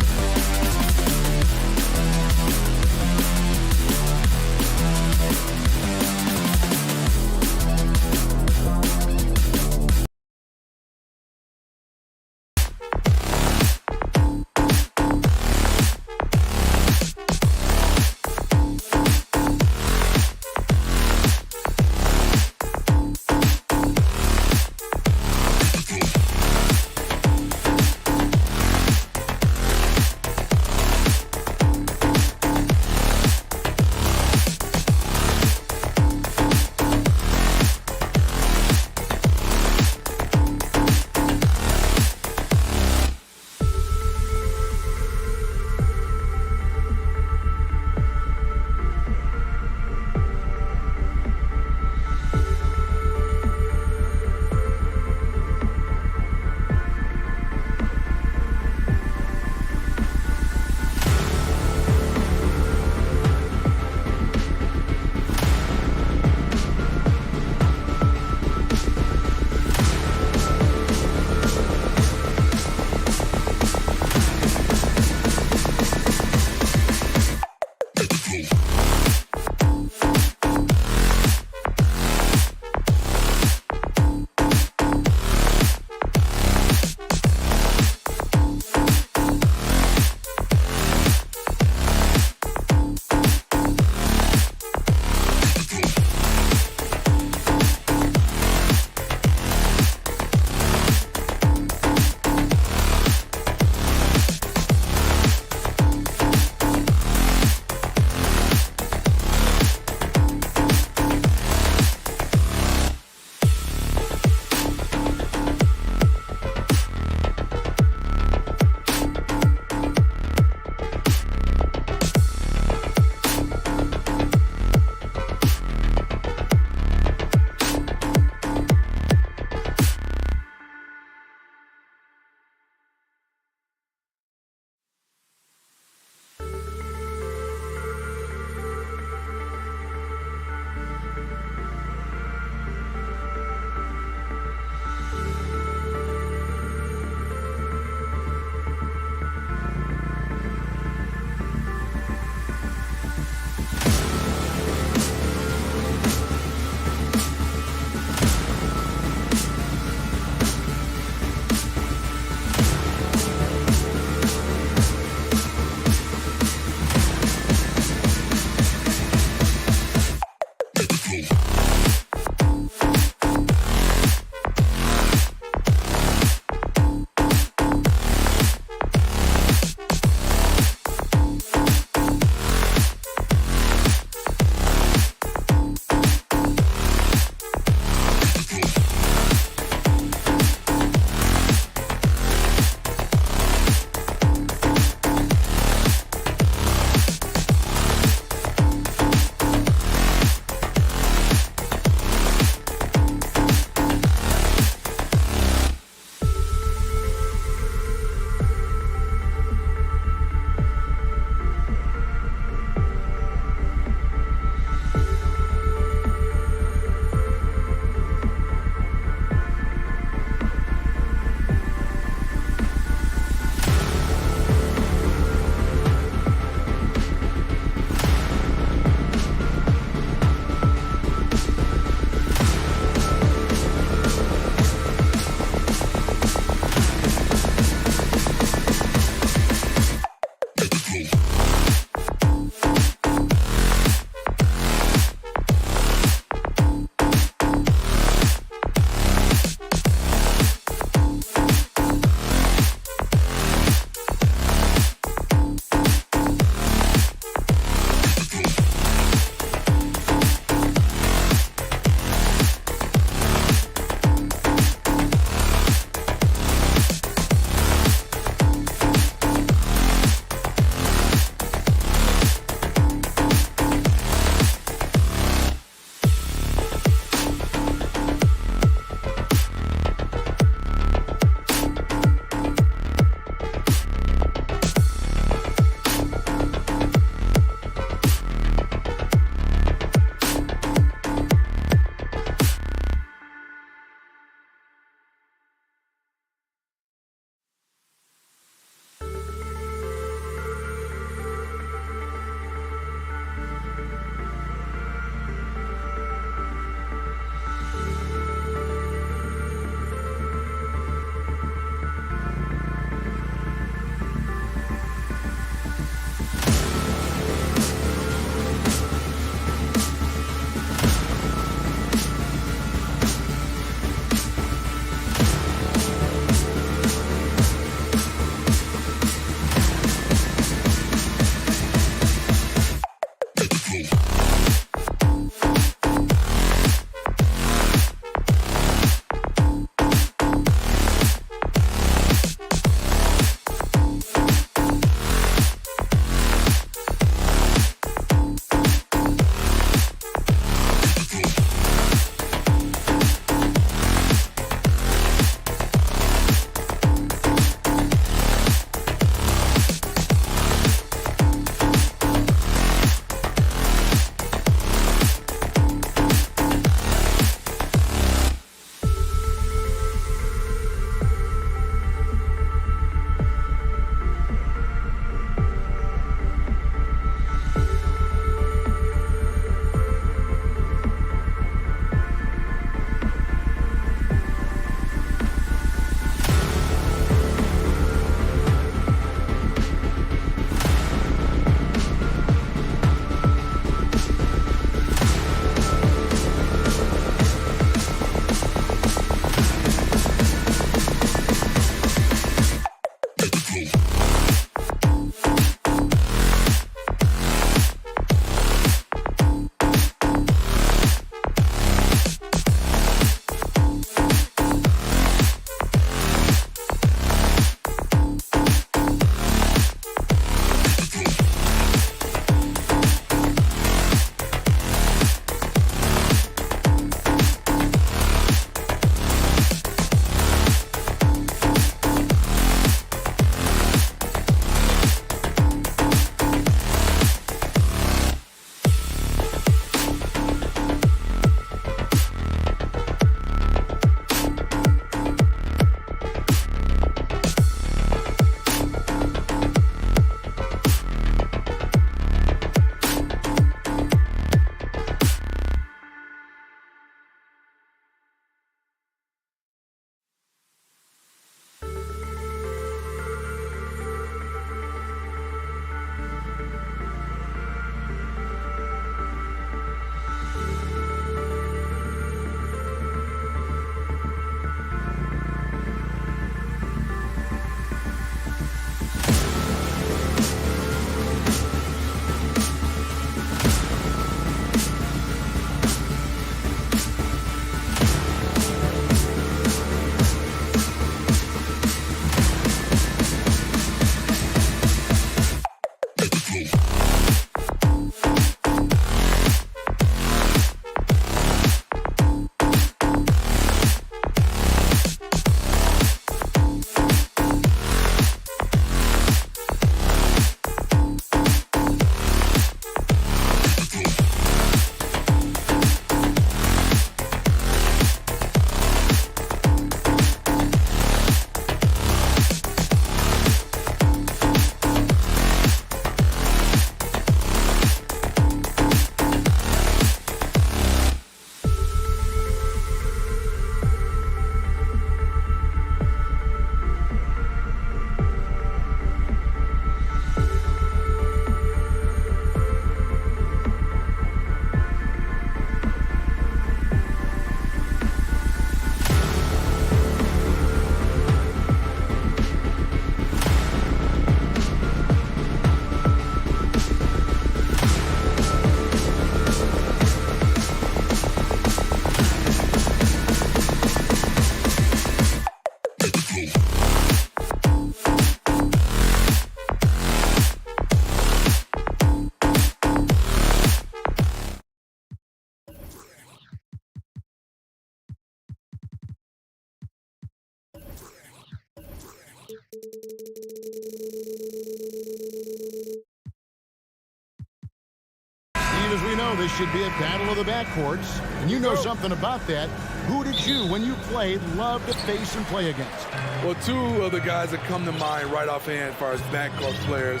And as we know, this should be a battle of the backcourts. And you know something about that. Who did you, when you played, love to face and play against? Well, two of the guys that come to mind right offhand as far as backcourt players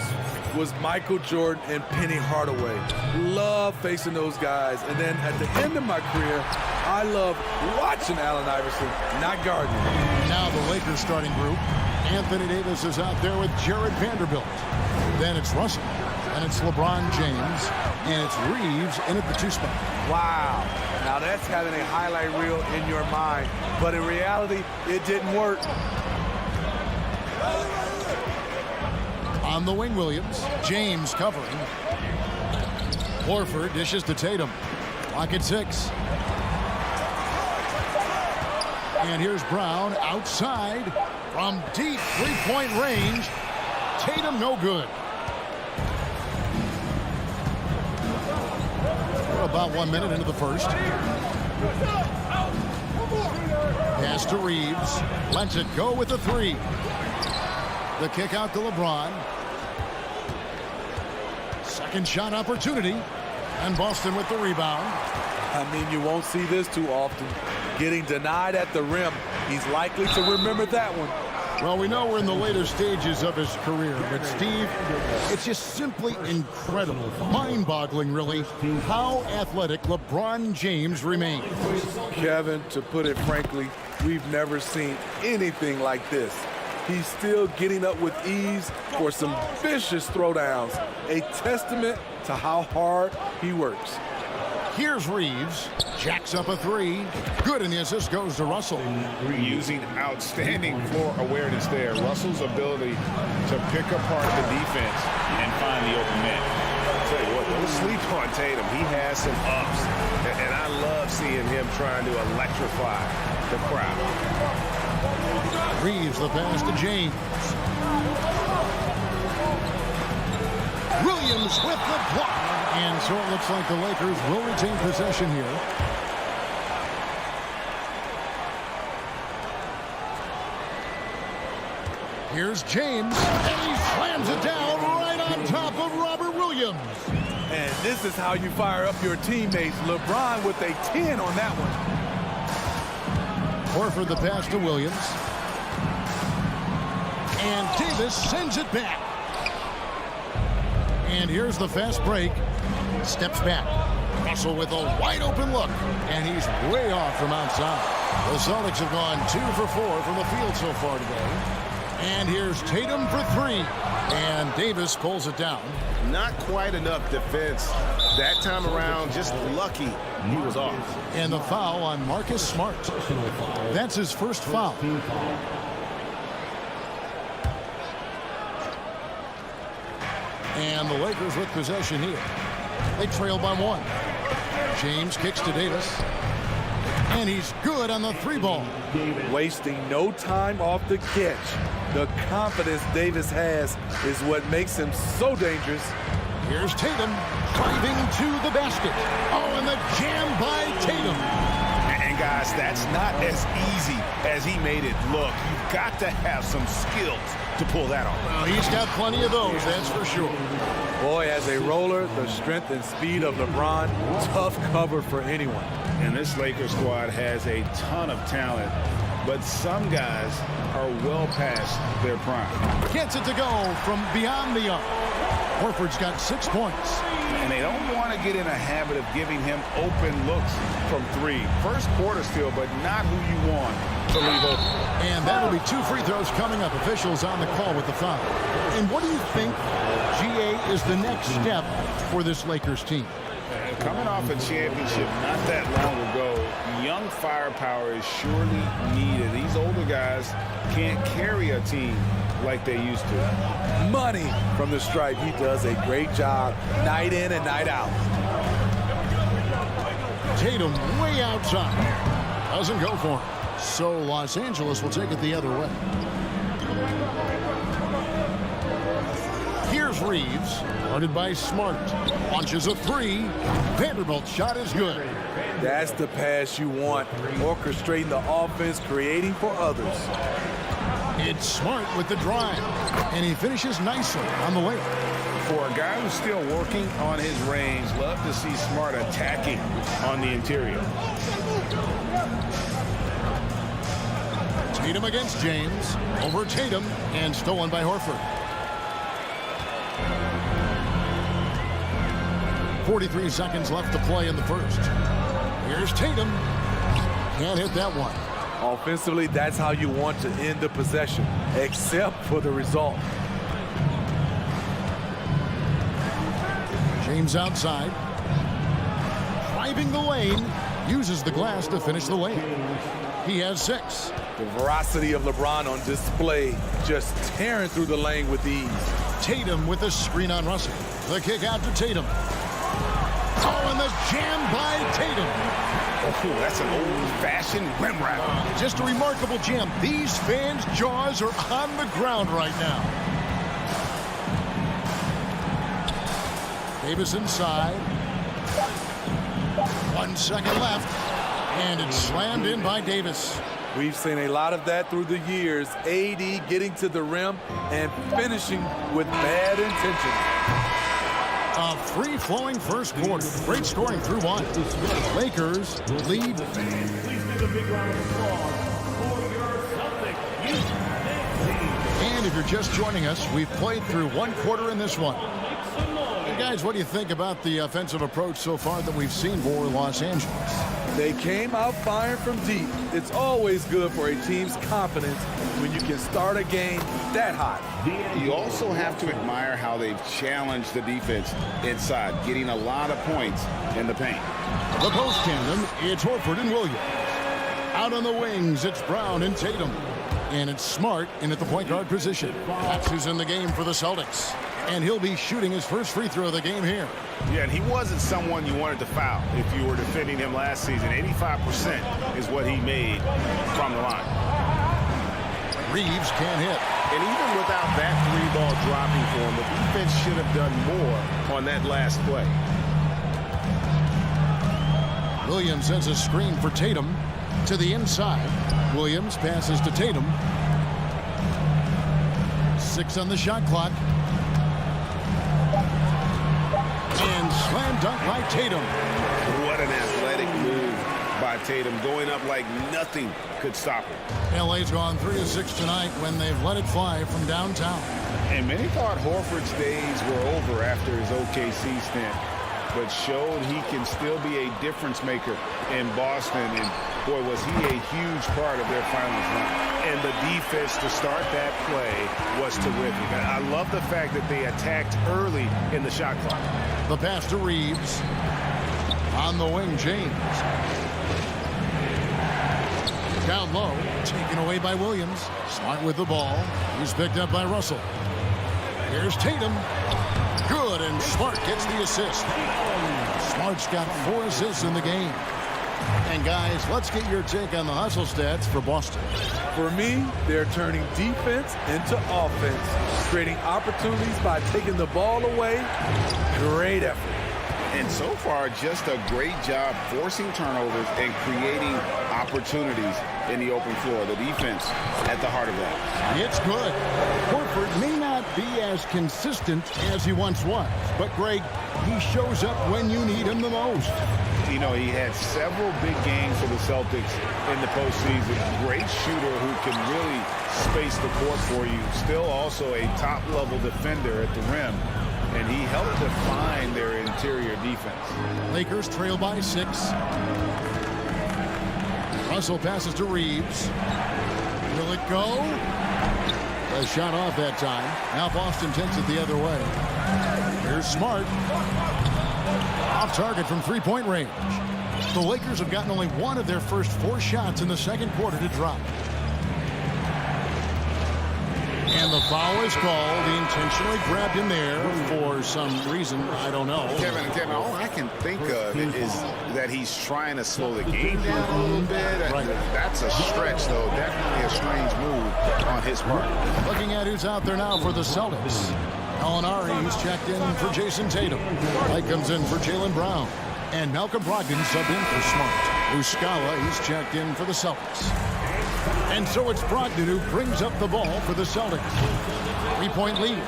was Michael Jordan and Penny Hardaway. Love facing those guys. And then at the end of my career, I love watching Allen Iverson, not guarding him. Now the Lakers starting group. Anthony Davis is out there with Jared Vanderbilt. Then it's Russell. And it's LeBron James. And it's Reeves in at the 2 spot. Wow. Now that's having a highlight reel in your mind. But in reality, it didn't work. On the wing, Williams. James covering. Horford dishes to Tatum. Clock at 6. And here's Brown outside from deep three-point range. Tatum no good. We're about 1 minute into the first. Pass to Reeves. Lets it go with the 3. The kick out to LeBron. Second shot opportunity. And Boston with the rebound. I mean, you won't see this too often. Getting denied at the rim. He's likely to remember that one. Well, we know we're in the later stages of his career, but Steve, it's just simply incredible, mind-boggling, really, how athletic LeBron James remains. Kevin, to put it frankly, we've never seen anything like this. He's still getting up with ease for some vicious throwdowns, a testament to how hard he works. Here's Reeves, jacks up a 3. Good, and the assist goes to Russell. Using outstanding floor awareness there. Russell's ability to pick apart the defense and find the open man. I'll tell you what, don't sleep on Tatum. He has some ups, and I love seeing him trying to electrify the crowd. Reeves the pass to James. Williams with the block. And so it looks like the Lakers will retain possession here. Here's James, and he slams it down right on top of Robert Williams. And this is how you fire up your teammates. LeBron with a 10 on that one. Horford the pass to Williams. And Davis sends it back. And here's the fast break. Steps back. Russell with a wide open look. And he's way off from outside. The Celtics have gone 2 for 4 from the field so far today. And here's Tatum for 3. And Davis pulls it down. Not quite enough defense that time around. Just lucky he was off. And the foul on Marcus Smart. That's his first foul. And the Lakers with possession here. They trail by 1. James kicks to Davis. And he's good on the 3 ball. Wasting no time off the catch. The confidence Davis has is what makes him so dangerous. Here's Tatum driving to the basket. Oh, and the jam by Tatum. And guys, that's not as easy as he made it look. You've got to have some skills to pull that off. Well, he's got plenty of those, that's for sure. Boy, as a roller, the strength and speed of LeBron, tough cover for anyone. And this Lakers squad has a ton of talent, but some guys are well past their prime. Gets it to go from beyond the arc. Horford's got 6 points. And they don't want to get in a habit of giving him open looks from 3. First quarter still, but not who you want to leave open. And that'll be 2 free throws coming up. Officials on the call with the foul. And what do you think, GA, is the next step for this Lakers team? Coming off a championship not that long ago, young firepower is surely needed. These older guys can't carry a team like they used to. Money from the stripe. He does a great job night in and night out. Tatum way outside. Doesn't go for him. So Los Angeles will take it the other way. Here's Reeves, guarded by Smart. Launches a 3. Vanderbilt's shot is good. That's the pass you want. Orchestrating the offense, creating for others. It's Smart with the drive. And he finishes nicely on the layup. For a guy who's still working on his range, love to see Smart attacking on the interior. Tatum against James. Over Tatum and stolen by Horford. 43 seconds left to play in the first. Here's Tatum. Can't hit that one. Offensively, that's how you want to end the possession, except for the result. James outside. Driving the lane. Uses the glass to finish the lane. He has 6. The veracity of LeBron on display, just tearing through the lane with ease. Tatum with a screen on Russell. The kick out to Tatum. Oh, and the jam by Tatum. Oh, that's an old-fashioned rim wrap. Just a remarkable jam. These fans' jaws are on the ground right now. Davis inside. 1 second left. And it's slammed in by Davis. We've seen a lot of that through the years. AD getting to the rim and finishing with bad intention. A free-flowing first quarter. Great scoring through 1. Lakers lead. Please give a big round of applause for your Celtics. And if you're just joining us, we've played through 1 quarter in this one. And guys, what do you think about the offensive approach so far that we've seen for Los Angeles? They came out firing from deep. It's always good for a team's confidence when you can start a game that hot. You also have to admire how they've challenged the defense inside, getting a lot of points in the paint. The post tandem, it's Horford and Williams. Out on the wings, it's Brown and Tatum. And it's Smart in at the point guard position. That's who's in the game for the Celtics. And he'll be shooting his first free throw of the game here. Yeah, and he wasn't someone you wanted to foul if you were defending him last season. 85% is what he made from the line. Reeves can't hit. And even without that 3-ball dropping for him, the defense should have done more on that last play. Williams sends a screen for Tatum to the inside. Williams passes to Tatum. 6 on the shot clock. And slam dunk by Tatum. What an athletic move by Tatum, going up like nothing could stop him. LA's gone 3 of 6 tonight when they've let it fly from downtown. And many thought Horford's days were over after his OKC stint, but showed he can still be a difference maker in Boston. And boy, was he a huge part of their finals run. And the defense to start that play was terrific. I love the fact that they attacked early in the shot clock. The pass to Reeves. On the wing, James. Down low, taken away by Williams. Smart with the ball. He's picked up by Russell. Here's Tatum. Good, and Smart gets the assist. Smart's got 4 assists in the game. And guys, let's get your take on the hustle stats for Boston. For me, they're turning defense into offense, creating opportunities by taking the ball away. Great effort. And so far, just a great job forcing turnovers and creating opportunities in the open floor. The defense at the heart of that. It's good. Horford may not be as consistent as he once was, but Greg, he shows up when you need him the most. You know, he had several big games for the Celtics in the postseason. Great shooter who can really space the court for you. Still also a top-level defender at the rim. And he helped define their interior defense. Lakers trail by 6. Russell passes to Reeves. Will it go? A shot off that time. Now Boston takes it the other way. Here's Smart. Off target from three-point range. The Lakers have gotten only 1 of their first 4 shots in the second quarter to drop. And the foul is called. He intentionally grabbed him there for some reason. I don't know. Kevin, all I can think of is that he's trying to slow the game down a little bit. Right. That's a stretch, though. Definitely a strange move on his part. Looking at who's out there now for the Celtics. Alinari, he's checked in for Jason Tatum. White comes in for Jaylen Brown. And Malcolm Brogdon subbed in for Smart. Muscala, he's checked in for the Celtics. And so it's Brogdon who brings up the ball for the Celtics. 3-point lead.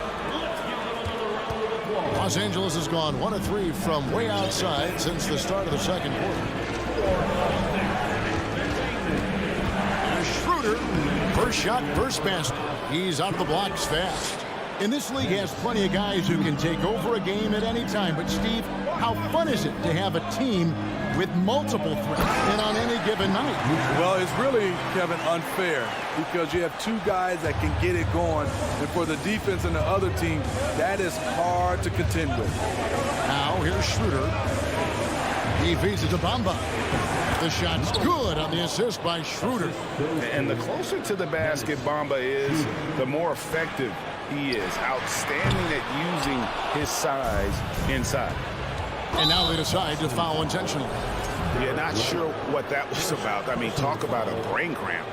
Los Angeles has gone 1 of 3 from way outside since the start of the second quarter. Here's Schroeder. First shot, first basket. He's out the blocks fast. And this league has plenty of guys who can take over a game at any time. But, Steve, how fun is it to have a team with multiple threats and on any given night? Well, it's really, Kevin, unfair because you have two guys that can get it going. And for the defense and the other team, that is hard to contend with. Now, here's Schroeder. He feeds it to Bamba. The shot's good on the assist by Schroeder. And the closer to the basket Bamba is, the more effective he is. Outstanding at using his size inside. And now they decide to foul intentionally. Yeah, not sure what that was about. I mean, talk about a brain cramp.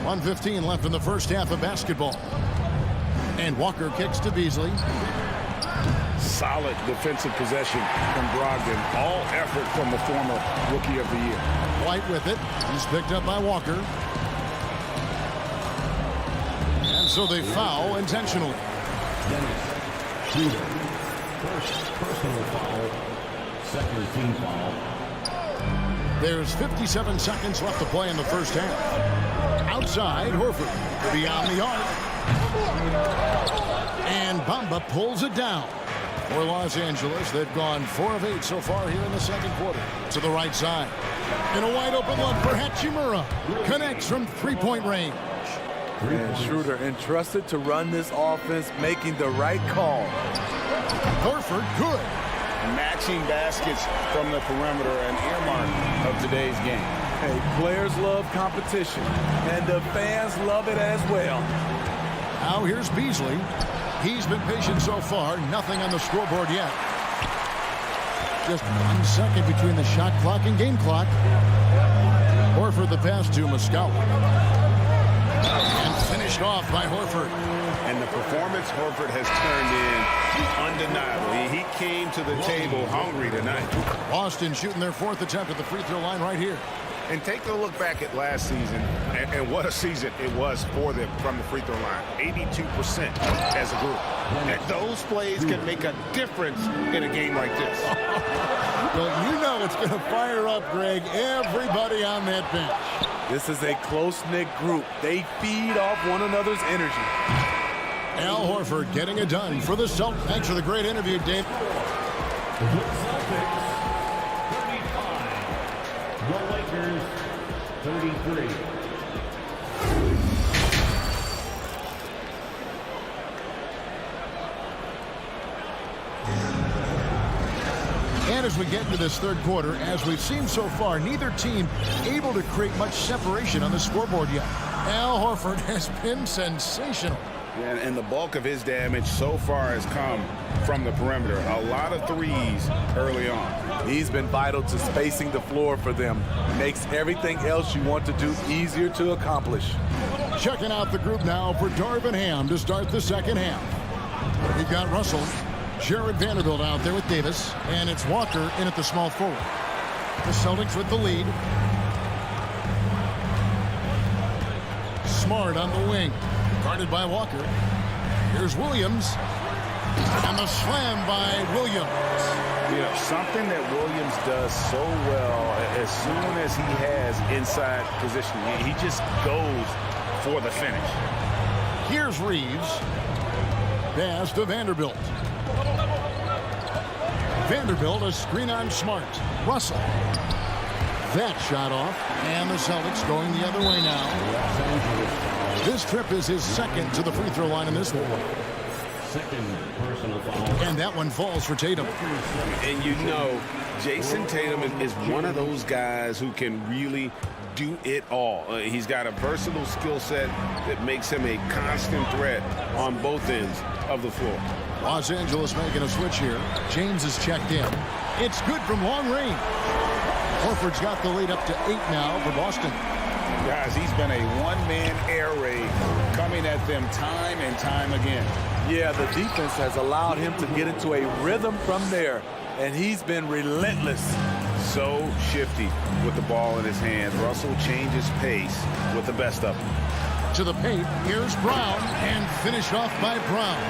1:15 left in the first half of basketball. And Walker kicks to Beasley. Solid defensive possession from Brogdon. All effort from the former Rookie of the Year. White with it. He's picked up by Walker. And so they foul intentionally. First personal foul, second team foul. There's 57 seconds left to play in the first half. Outside, Horford beyond the arc. And Bamba pulls it down. For Los Angeles, they've gone 4 of 8 so far here in the second quarter. To the right side. And a wide open look for Hachimura. Connects from three-point range. And Schroeder entrusted to run this offense, making the right call. Horford, good. Matching baskets from the perimeter, an earmark of today's game. Hey, players love competition, and the fans love it as well. Now here's Beasley. He's been patient so far. Nothing on the scoreboard yet. Just 1 second between the shot clock and game clock. Horford the pass to Muscala. And finished off by Horford. And the performance Horford has turned in, undeniably. He came to the table hungry tonight. Boston shooting their 4th attempt at the free throw line right here. And take a look back at last season, and what a season it was for them from the free throw line. 82% as a group. And those plays can make a difference in a game like this. Well, you know it's going to fire up, Greg, everybody on that bench. This is a close-knit group. They feed off one another's energy. Al Horford getting it done for the Celtics. Thanks for the great interview, Dave. Celtics 35. The Lakers 33. And as we get into this third quarter, as we've seen so far, neither team able to create much separation on the scoreboard yet. Al Horford has been sensational. And the bulk of his damage so far has come from the perimeter. A lot of threes early on. He's been vital to spacing the floor for them. Makes everything else you want to do easier to accomplish. Checking out the group now for Darvin Ham to start the second half. We've got Russell, Jared Vanderbilt out there with Davis, and it's Walker in at the small forward. The Celtics with the lead. Smart on the wing. Guarded by Walker. Here's Williams. And the slam by Williams. You know, something that Williams does so well, as soon as he has inside positioning, he just goes for the finish. Here's Reeves. Pass to Vanderbilt. Vanderbilt, a screen on Smart. Russell. That shot off. And the Celtics going the other way now. This trip is his second to the free throw line in this one. Second personal foul. And that one falls for Tatum. And you know, Jason Tatum is one of those guys who can really do it all. He's got a versatile skill set that makes him a constant threat on both ends of the floor. Los Angeles making a switch here. James is checked in. It's good from long range. Horford's got the lead up to 8 now for Boston. Guys, he's been a one-man air raid coming at them time and time again. Yeah, the defense has allowed him to get into a rhythm from there, and he's been relentless. So shifty with the ball in his hands. Russell changes pace with the best of them. To the paint, here's Brown, and finished off by Brown.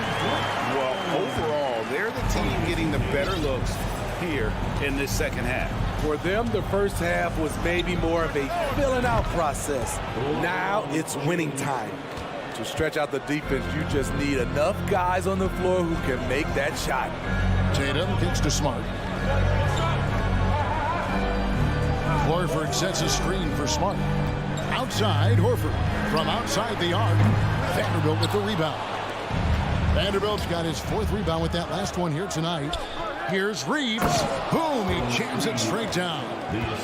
Well, overall, they're the team getting the better looks here in this second half. For them, the first half was maybe more of a filling out process. Now it's winning time. To stretch out the defense, you just need enough guys on the floor who can make that shot. Tatum kicks to Smart. Horford sets a screen for Smart. Outside, Horford. From outside the arc, Vanderbilt with the rebound. Vanderbilt's got his 4th rebound with that last one here tonight. Here's Reeves. Boom, he jams it straight down.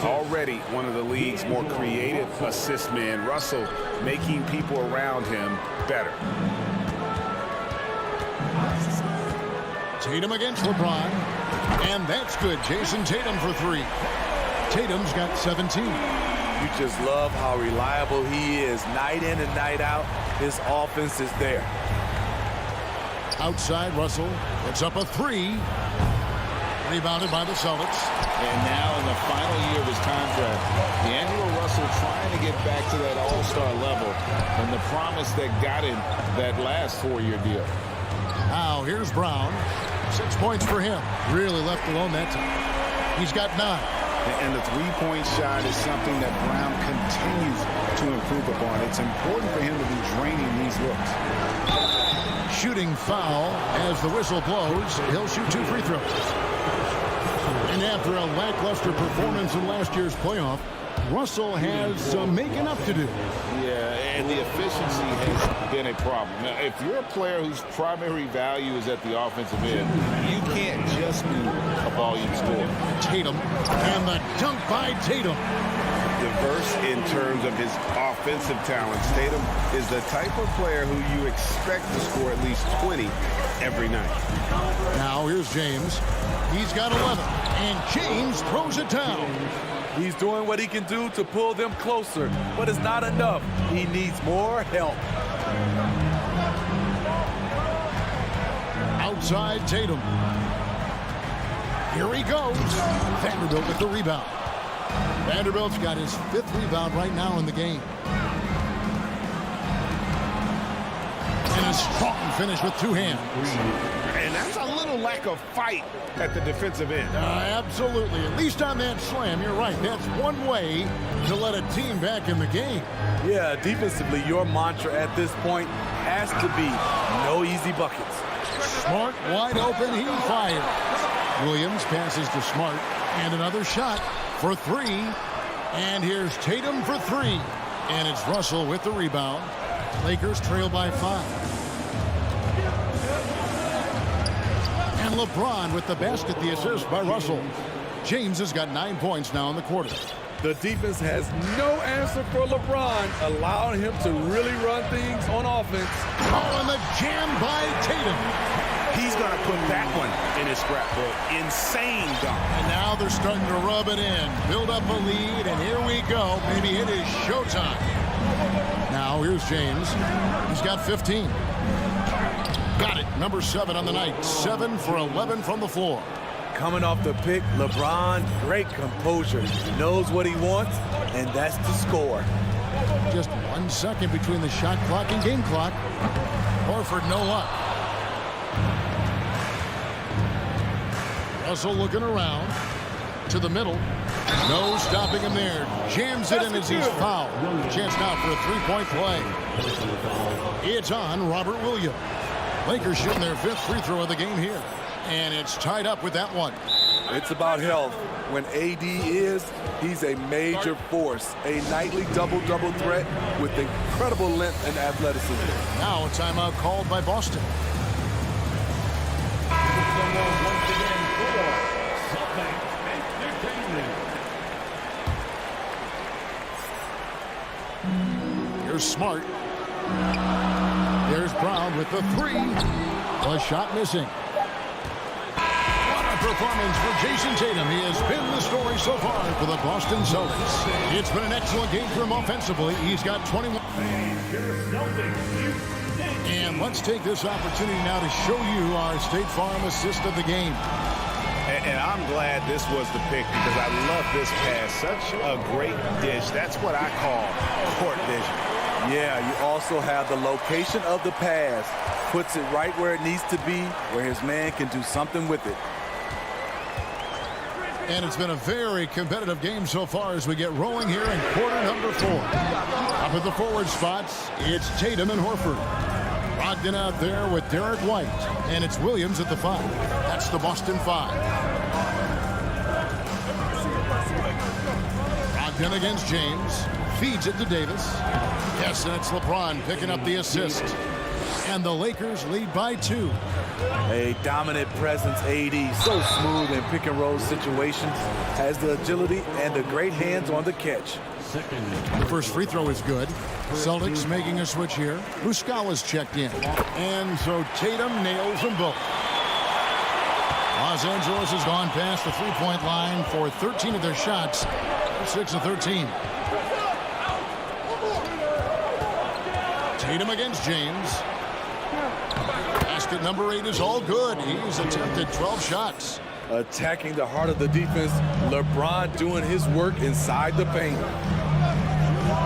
Already one of the league's more creative assist men. Russell making people around him better. Tatum against LeBron. And that's good. Jason Tatum for 3. Tatum's got 17. You just love how reliable he is night in and night out. His offense is there. Outside, Russell puts up a 3. Rebounded by the Celtics. And now in the final year of his contract, D'Angelo Russell trying to get back to that all-star level and the promise that got him that last 4-year deal. Now here's Brown. 6 points for him. Really left alone that time. He's got 9. And the three-point shot is something that Brown continues to improve upon. It's important for him to be draining these looks. Shooting foul as the whistle blows. He'll shoot 2 free throws. And after a lackluster performance in last year's playoff, Russell has some making up to do. Yeah, and the efficiency has been a problem. Now, if you're a player whose primary value is at the offensive end, you can't just be a volume scorer. Tatum, and the dunk by Tatum. Diverse in terms of his offensive talents. Tatum is the type of player who you expect to score at least 20 every night. Now here's James. He's got 11, and James throws it down. He's doing what he can do to pull them closer, but it's not enough. He needs more help. Outside Tatum. Here he goes. Vanderbilt with the rebound. Vanderbilt's got his 5th rebound right now in the game. And a strong finish with 2 hands. And that's a little lack of fight at the defensive end. Absolutely. At least on that slam, you're right. That's one way to let a team back in the game. Yeah, defensively, your mantra at this point has to be no easy buckets. Smart wide open. He fires. Williams passes to Smart. And another shot for 3. And here's Tatum for 3. And it's Russell with the rebound. Lakers trail by 5. And LeBron with the basket, the assist by Russell. James has got 9 points now in the quarter. The defense has no answer for LeBron, allowing him to really run things on offense. Oh, and the jam by Tatum. He's going to put that one in his scrapbook. Insane dunk. And now they're starting to rub it in. Build up a lead, and here we go. Maybe it is showtime. Now here's James. He's got 15. Got it. Number 7 on the night. 7 for 11 from the floor. Coming off the pick, LeBron, great composure. He knows what he wants, and that's to score. Just 1 second between the shot clock and game clock. Horford, no luck. Russell looking around to the middle. No stopping him there. Jams it in as he's fouled. Chance now for a 3-point play. It's on Robert Williams. Lakers shooting their 5th free throw of the game here. And it's tied up with that one. It's about health. When AD is, he's a major force. A nightly double-double threat with incredible length and athleticism. Now a timeout called by Boston. Here's Smart. There's Brown with the 3. A shot missing. What a performance for Jason Tatum. He has been the story so far for the Boston Celtics. It's been an excellent game for him offensively. He's got 21. And let's take this opportunity now to show you our State Farm assist of the game. And I'm glad this was the pick because I love this pass. Such a great dish. That's what I call court vision. Yeah, you also have the location of the pass. Puts it right where it needs to be, where his man can do something with it. And it's been a very competitive game so far as we get rolling here in quarter number 4. Up at the forward spots, it's Tatum and Horford. Brogdon out there with Derek White. And it's Williams at the 5. That's the Boston 5. Brogdon against James. Feeds it to Davis. Yes, and it's LeBron picking up the assist. And the Lakers lead by 2. A dominant presence, AD. So smooth in pick and roll situations. Has the agility and the great hands on the catch. The first free throw is good. Celtics making a switch here. Muscala's checked in. And so Tatum nails them both. Los Angeles has gone past the three-point line for 13 of their shots. 6 of 13. Tatum against James. Basket number 8 is all good. He's attempted 12 shots. Attacking the heart of the defense. LeBron doing his work inside the paint.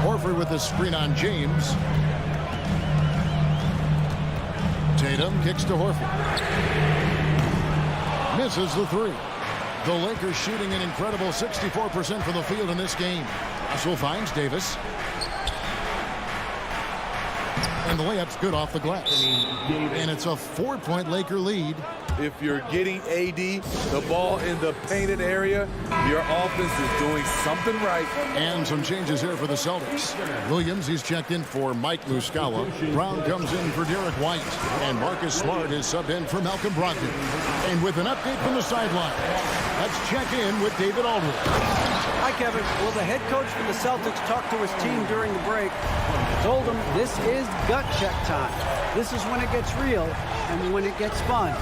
Horford with the screen on James. Tatum kicks to Horford. Misses the 3. The Lakers shooting an incredible 64% from the field in this game. Russell finds Davis. And the layup's good off the glass. And it's a 4-point Laker lead. If you're getting AD the ball in the painted area, your offense is doing something right. And some changes here for the Celtics. Williams, he's checked in for Mike Muscala. Brown comes in for Derek White. And Marcus Smart is subbed in for Malcolm Brogdon. And with an update from the sideline, let's check in with David Aldridge. Hi, Kevin. Well, the head coach for the Celtics talked to his team during the break. Told them this is gut check time. This is when it gets real and when it gets fun.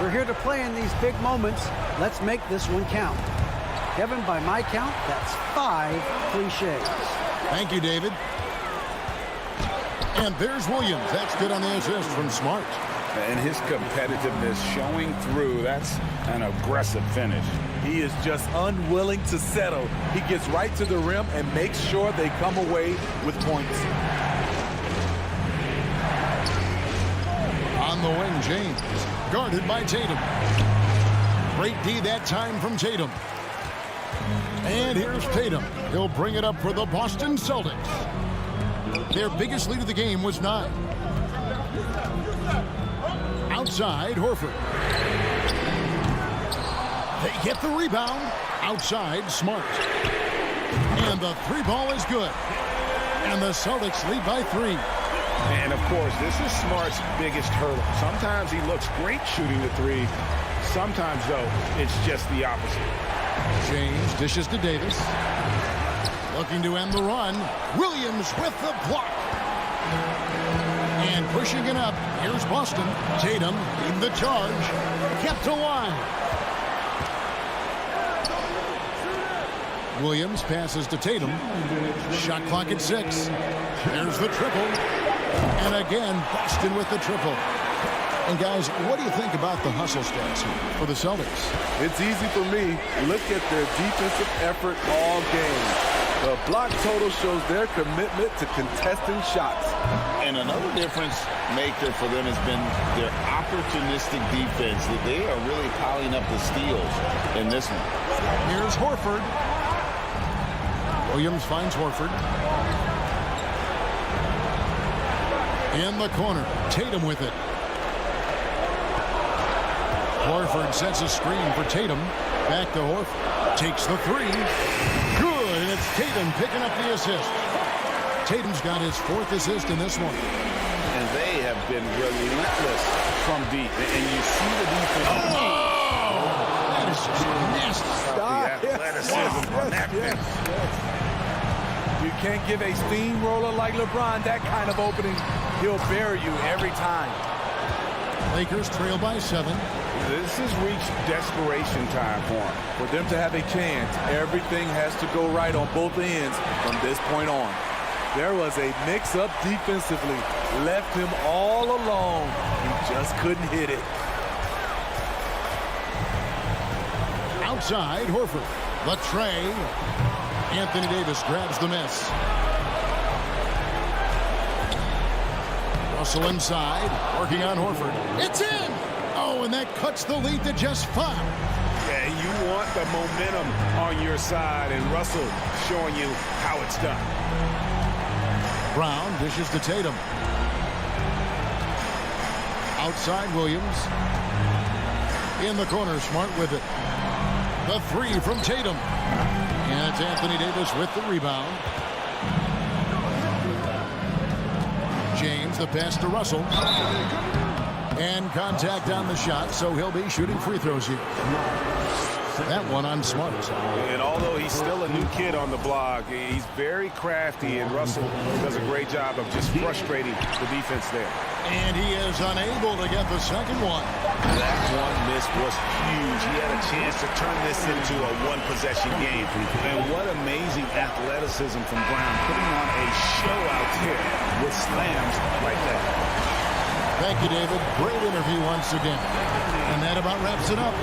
We're here to play in these big moments. Let's make this one count. Kevin, by my count, that's 5 cliches. Thank you, David. And there's Williams. That's good on the assist from Smart. And his competitiveness showing through. That's an aggressive finish. He is just unwilling to settle. He gets right to the rim and makes sure they come away with points. On the wing, James. Guarded by Tatum. Great D that time from Tatum. And here's Tatum. He'll bring it up for the Boston Celtics. Their biggest lead of the game was 9. Outside, Horford. They get the rebound. Outside, Smart. And the 3-ball is good. And the Celtics lead by 3. And, of course, this is Smart's biggest hurdle. Sometimes he looks great shooting the 3. Sometimes, though, it's just the opposite. James dishes to Davis. Looking to end the run. Williams with the block. And pushing it up. Here's Boston. Tatum in the charge. Kept alive. Williams passes to Tatum. Shot clock at 6. There's the triple. And again, Boston with the triple. And guys, what do you think about the hustle stats here for the Celtics? It's easy for me. Look at their defensive effort all game. The block total shows their commitment to contesting shots. And another difference maker for them has been their opportunistic defense. That they are really piling up the steals in this one. Here's Horford. Williams finds Horford. In the corner, Tatum with it. Horford sets a screen for Tatum. Back to Horford. Takes the 3. Good, and it's Tatum picking up the assist. Tatum's got his 4th assist in this one. And they have been relentless from deep. And you see the defense. Oh! That is just nasty. The athleticism on that finish. You can't give a steamroller like LeBron that kind of opening. He'll bury you every time. Lakers trail by 7. This has reached desperation time for him. For them to have a chance, everything has to go right on both ends from this point on. There was a mix-up defensively. Left him all alone. He just couldn't hit it. Outside, Horford. The tray. Anthony Davis grabs the miss. Russell inside, working on Horford. It's in! Oh, and that cuts the lead to just 5. Yeah, you want the momentum on your side, and Russell showing you how it's done. Brown dishes to Tatum. Outside Williams. In the corner, Smart with it. The 3 from Tatum. And it's Anthony Davis with the rebound. James, the pass to Russell. And contact on the shot, so he'll be shooting free throws here. That one on Smart. And although he's still a new kid on the block, he's very crafty, and Russell does a great job of just frustrating the defense there. And he is unable to get the second one. That one miss was huge. He had a chance to turn this into a one-possession game. And what amazing athleticism from Brown, putting on a show out there with slams right there. Thank you, David. Great interview once again. And that about wraps it up.